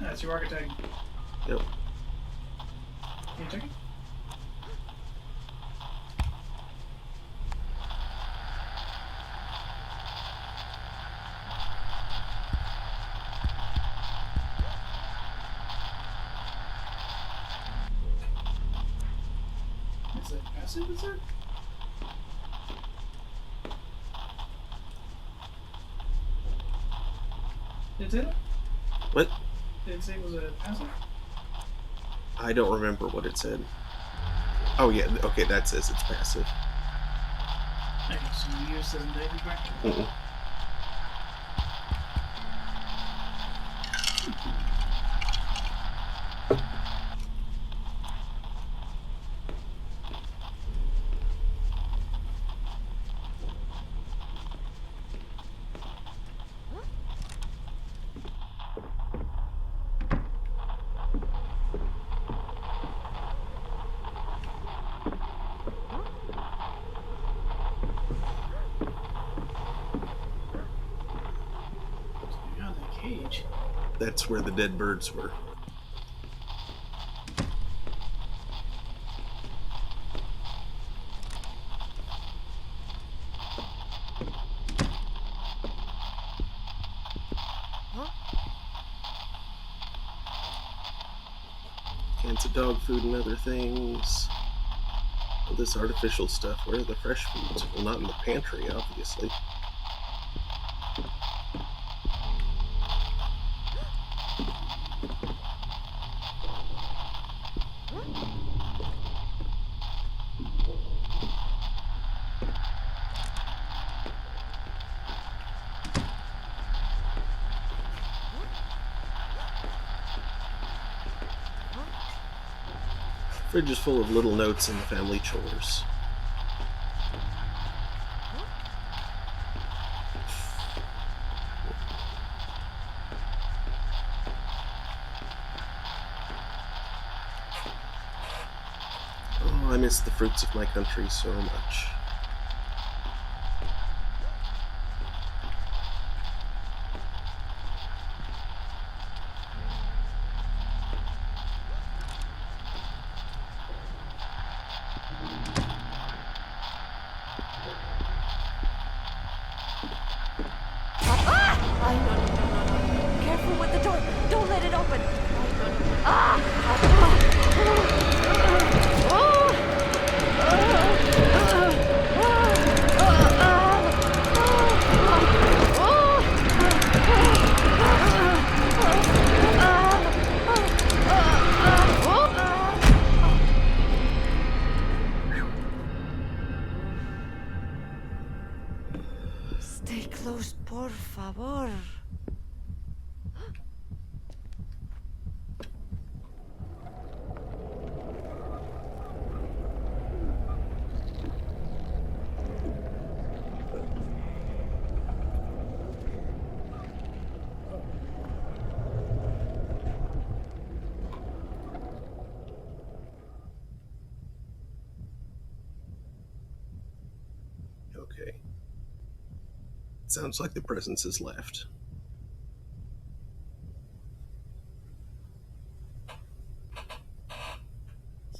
That's your architect. Yep. Can you check it? Is it passive, is it? Did it say that? What? Did it say it was a passive? I don't remember what it said. Oh yeah, okay, that says it's passive. I guess you use it in David back. Mm-mm. Yeah, the cage. That's where the dead birds were. Cans of dog food and other things. All this artificial stuff. Where are the fresh foods? Well, not in the pantry, obviously. Fridge is full of little notes in the family chores. Oh, I miss the fruits of my country so much. careful with the door. Don't let it open. Stay close, por favor. Okay. Sounds like the presence has left.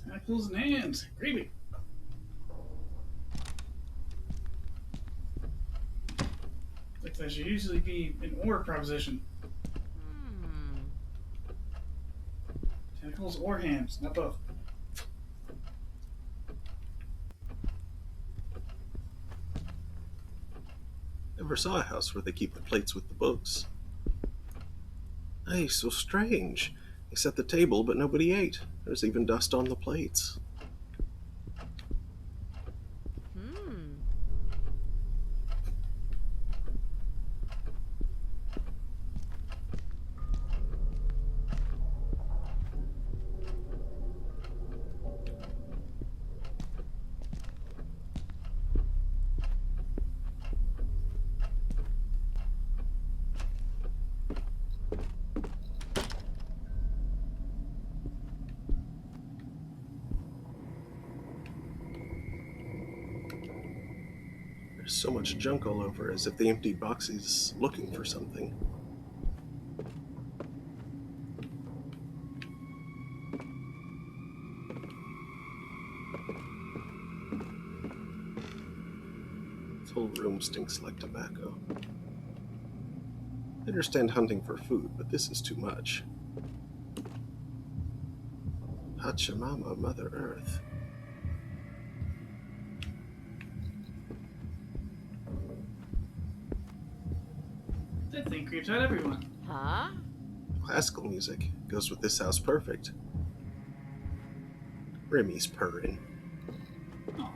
Tentacles and hands. Creepy. Like that should usually be an or proposition. Tentacles or hands, not both. Never saw a house where they keep the plates with the books. Hey, so strange. They set the table, but nobody ate. There's even dust on the plates. There's so much junk all over, as if the emptied box is looking for something. This whole room stinks like tobacco. I understand hunting for food, but this is too much. Pachamama, Mother Earth. That thing creeps out everyone. Huh? Classical music goes with this house perfect. Remy's purring. Aw.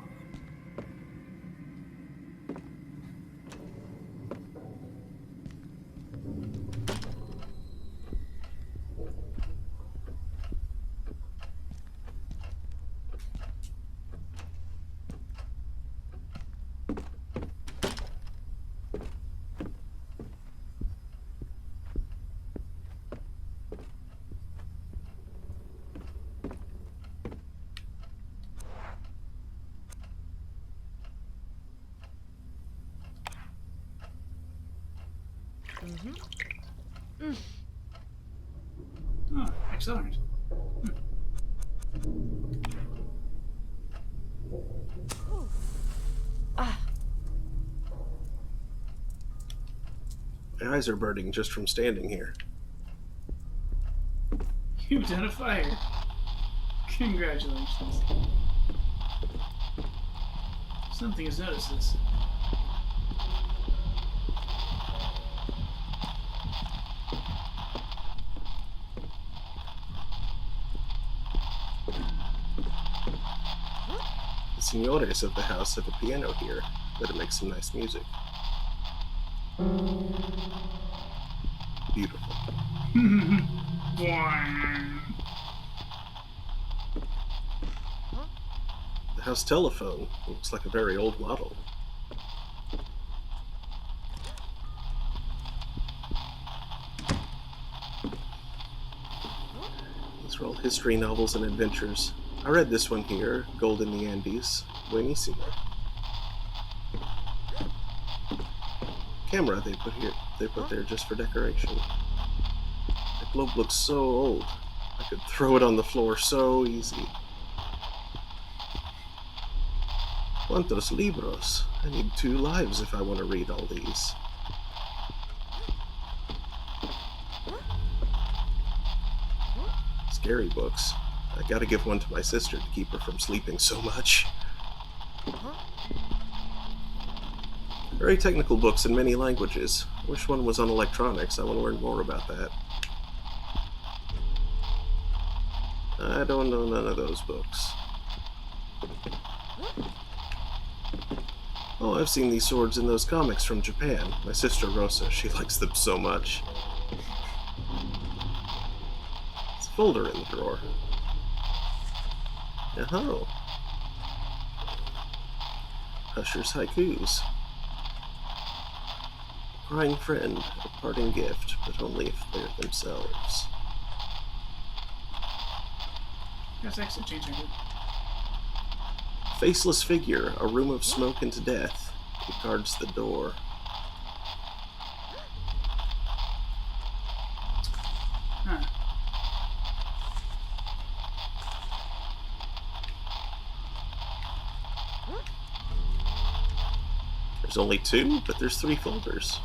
Oh, excellent. My eyes are burning just from standing here. You've done a fire. Congratulations. Something has noticed this. The signores of the house have a piano here. Better make some nice music. Beautiful. The house telephone looks like a very old model. These are all history novels and adventures. I read this one here, Gold in the Andes, Buenísimo. Camera they put there just for decoration. The globe looks so old. I could throw it on the floor so easy. ¿Cuántos libros? I need 2 lives if I want to read all these. Scary books. I gotta give one to my sister to keep her from sleeping so much. Very technical books in many languages. I wish one was on electronics. I want to learn more about that. I don't know none of those books. Oh, I've seen these swords in those comics from Japan. My sister Rosa, she likes them so much. It's a folder in the drawer. Oh. Usher's haikus. Crying friend, a parting gift, but only if they're themselves. That's actually changing it. Faceless figure, a room of smoke into death. It guards the door. Huh. There's only 2, but there's 3 folders.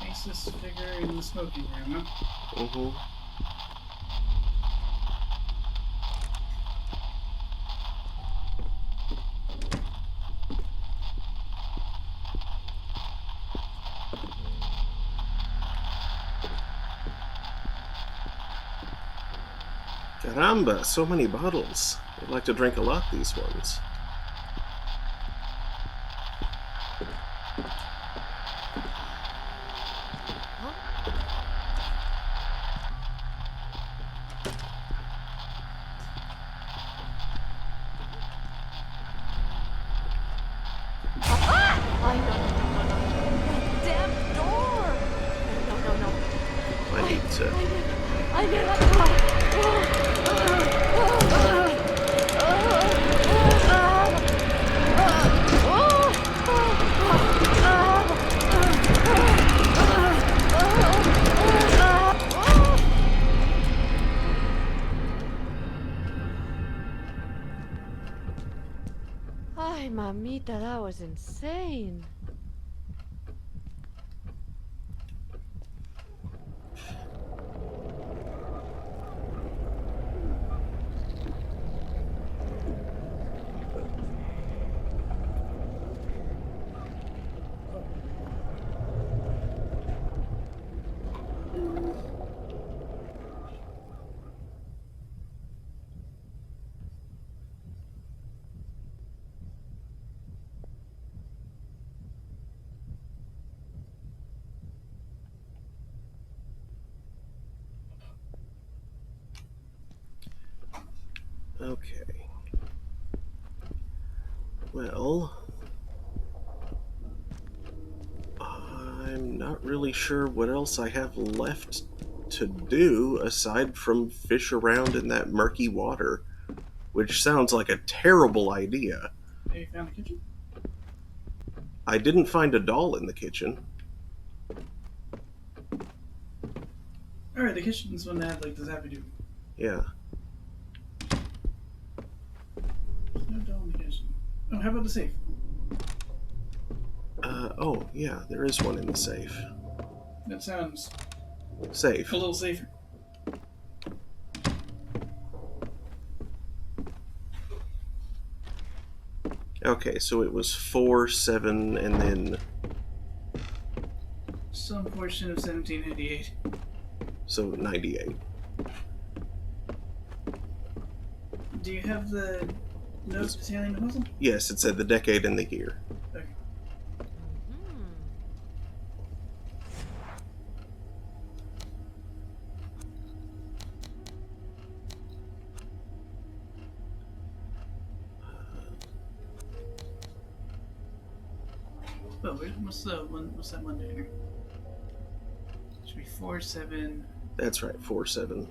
Faceless figure in the smoking room, huh? Mm-hmm. Caramba, so many bottles. I'd like to drink a lot, these ones. I need to... Ay, mamita, that was insane. Okay. Well... I'm not really sure what else I have left to do aside from fish around in that murky water, which sounds like a terrible idea. Have you found the kitchen? I didn't find a doll in the kitchen. Alright, the kitchen's one that had, like, this happy dude. Yeah. No doll in the kitchen. Oh, how about the safe? Oh, yeah, there is one in the safe. That sounds Safe. a little safer. Okay, so it was 4, 7, and then... Some portion of 1798. So 98. Do you have the notes detailing the puzzle? Yes, it said the decade and the year. Okay. Oh, wait, what's that one doing? Should be 4, 7. That's right, 4, 7.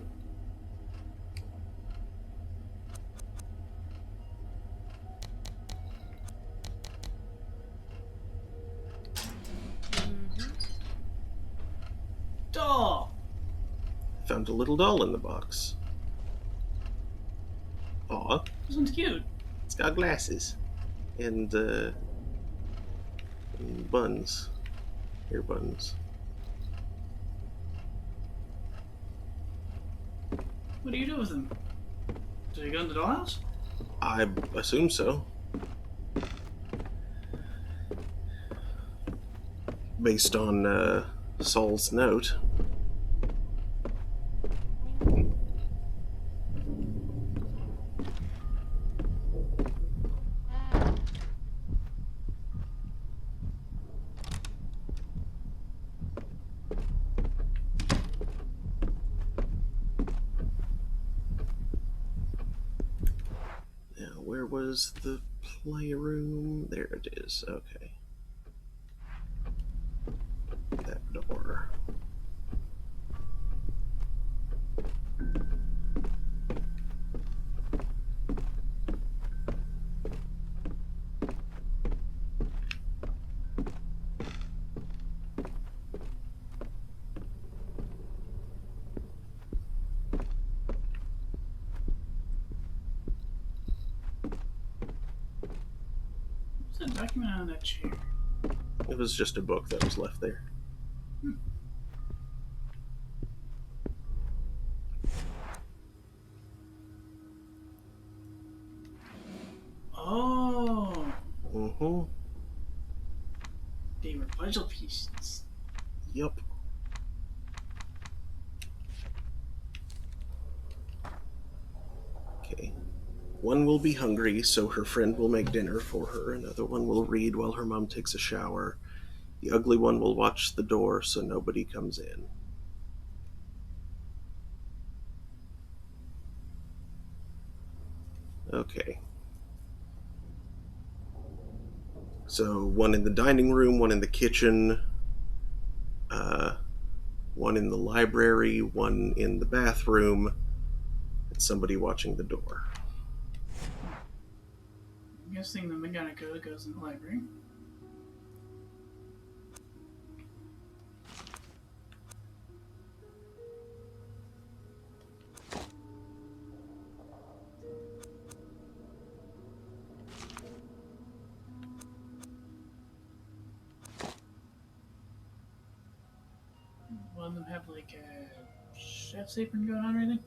found a little doll in the box. Aw, This one's cute. it's got glasses. And buns. Hair buns. What do you do with them? Do you go in the dollhouse? I assume so. Based on Saul's note. Now, where was the playroom? There it is. Okay. That door. What's that document on that chair? It was just a book that was left there. Oh, Mm-hmm. they were puzzle pieces. Yup. Okay. One will be hungry, so her friend will make dinner for her. Another one will read while her mom takes a shower. The ugly one will watch the door so nobody comes in. Okay. So one in the dining room, one in the kitchen, one in the library, one in the bathroom, and somebody watching the door. I'm guessing the McGonagall goes in the library. One of them have like a chef's apron going on or anything?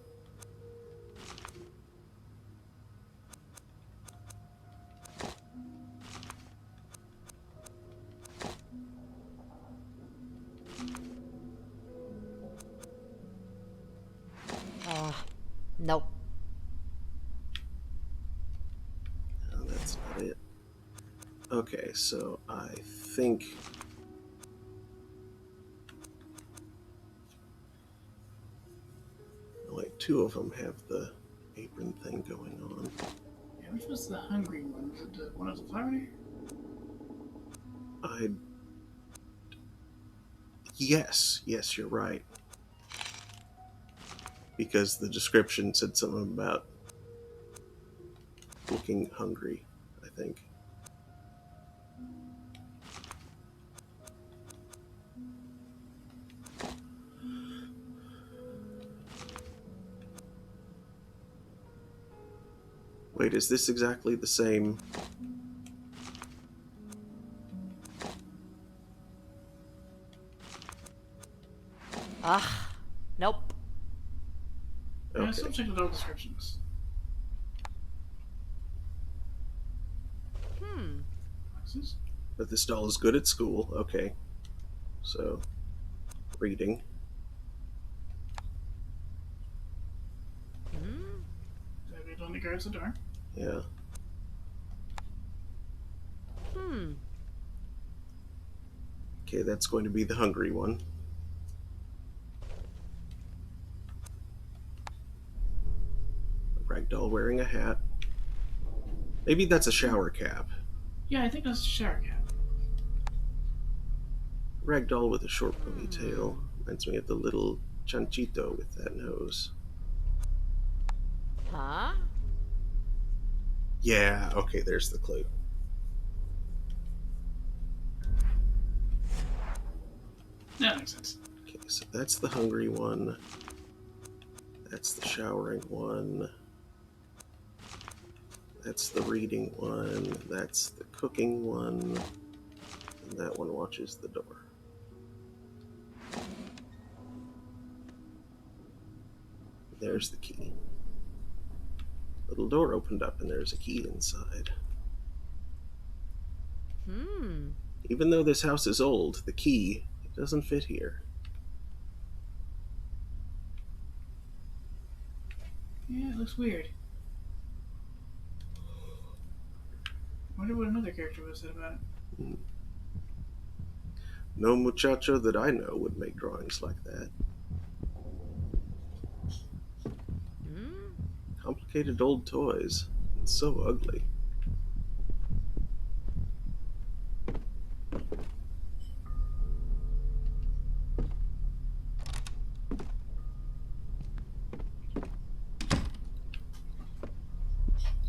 Nope. No, that's not it. Okay, so I think... like two of them have the apron thing going on. Yeah, which was the hungry one? Was it the one with the flower in here? Yes, you're right. Because the description said something about looking hungry, I think. Wait, is this exactly the same? Ugh. Nope. Yeah, Okay. still check the double descriptions. Boxes? But this doll is good at school. Okay. So, reading. David only guards the door. Yeah. Okay, that's going to be the hungry one. A ragdoll wearing a hat. Maybe that's a shower cap. Yeah, I think that's a shower cap. Ragdoll with a short ponytail. Reminds me of the little chanchito with that nose. Huh? Yeah, okay, there's the clue. That makes sense. Okay, so that's the hungry one. That's the showering one. That's the reading one. That's the cooking one. And that one watches the door. There's the key. Little door opened up and there's a key inside. Even though this house is old, the key doesn't fit here. Yeah, it looks weird. Wonder what another character would have said about it. No muchacho that I know would make drawings like that. Complicated old toys. It's so ugly.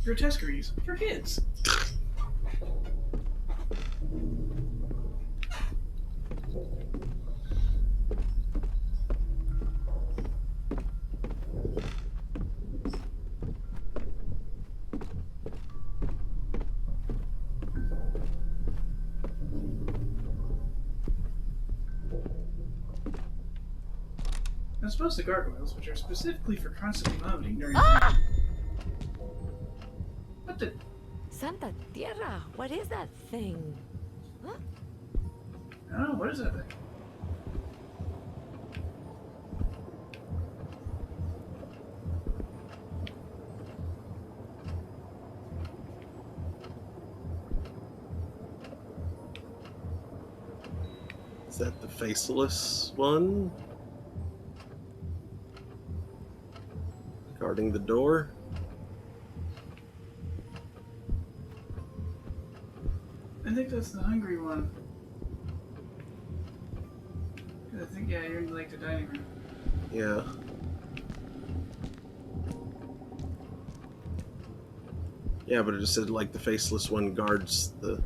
Grotesqueries for kids. I suppose the gargoyles, which are specifically for constantly vomiting during. What the? Santa Tierra, what is that thing? Huh? I don't know, what is that thing? Is that the faceless one? Guarding the door? I think that's the hungry one. I think, yeah, you're in like the dining room. Yeah. Yeah, but it just said like the faceless one guards the...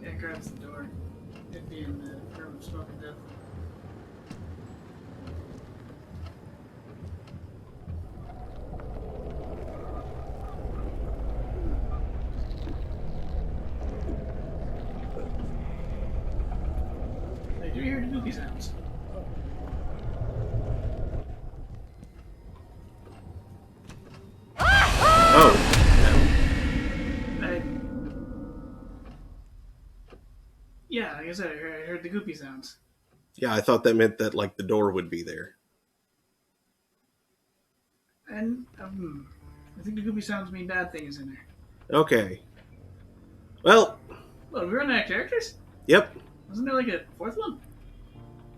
Yeah, it grabs the door. It'd be in the room of smoke and death. I do hear the goopy sounds. Oh! Yeah, like I said, I heard the goopy sounds. Yeah, I thought that meant that like the door would be there. And, I think the goopy sounds mean bad things in there. Okay. Well... Well, we run out of characters? Yep. Wasn't there like a fourth one?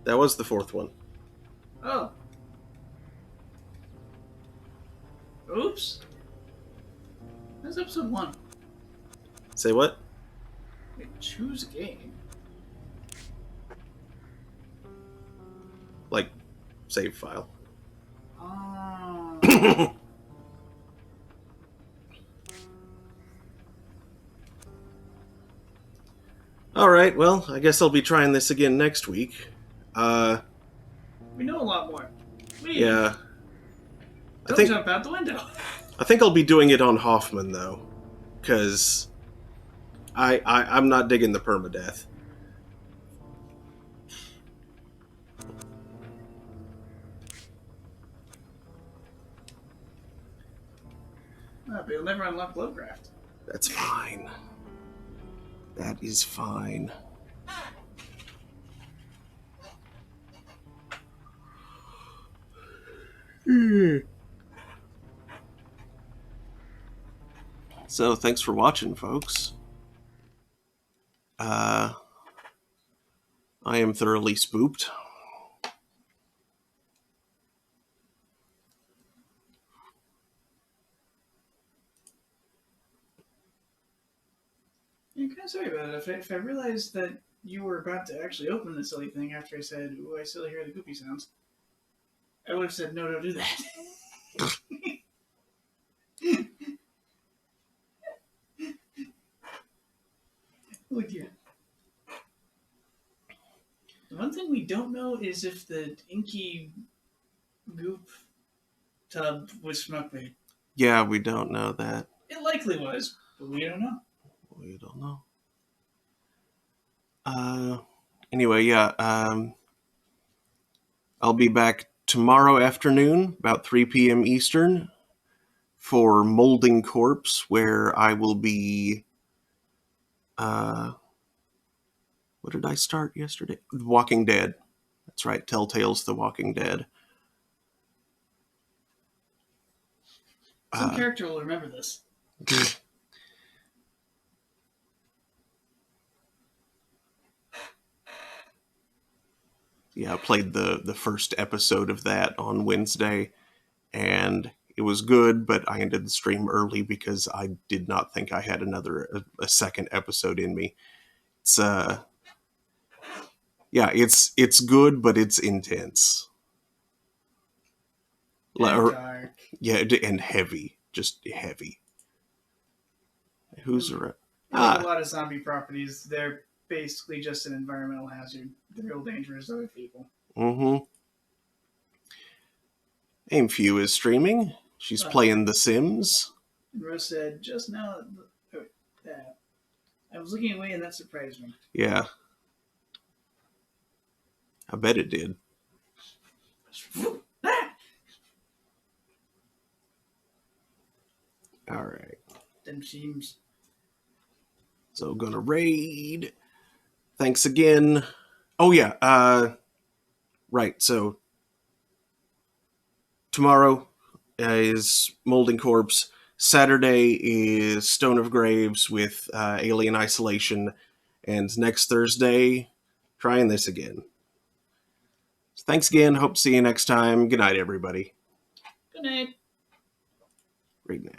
That was the fourth one. Oh. Oops. That's episode 1. Say what? Wait, choose a game. Like, save file. Oh. Alright, well, I guess I'll be trying this again next week. We know a lot more. Yeah. Don't jump out the window. I think I'll be doing it on Hoffman, though. Because I'm not digging the permadeath. But you'll never unlock Lovecraft. That's fine. That is fine. So, thanks for watching, folks. I am thoroughly spooked. I'm kind of sorry about it. If I realized that you were about to actually open the silly thing after I said, "Ooh, I still hear the goopy sounds," I would have said, "No, don't do that." Would you? The one thing we don't know is if the inky goop tub was smuggling. Yeah, we don't know that. It likely was, but we don't know. We don't know. Anyway, yeah. I'll be back tomorrow afternoon, about 3 p.m. Eastern, for Molding Corpse, where I will be. What did I start yesterday? Walking Dead. That's right, Telltale's The Walking Dead. Some character will remember this. Yeah, I played the first episode of that on Wednesday, and it was good, but I ended the stream early because I did not think I had a second episode in me. It's yeah, it's good, but it's intense. And dark. Yeah, and heavy, just heavy. Who's around? Like a lot of zombie properties, they're basically just an environmental hazard. They're real dangerous to other people. Mm-hmm. Aimfew is streaming. She's playing The Sims. Rose said just now I was looking away and that surprised me. Yeah. I bet it did. All right. Them teams. So gonna raid. Thanks again. Oh yeah. Right. So tomorrow is Molding Corpse. Saturday is Stone of Graves with Alien Isolation, and next Thursday, trying this again. So thanks again. Hope to see you next time. Good night, everybody. Good night. Right now.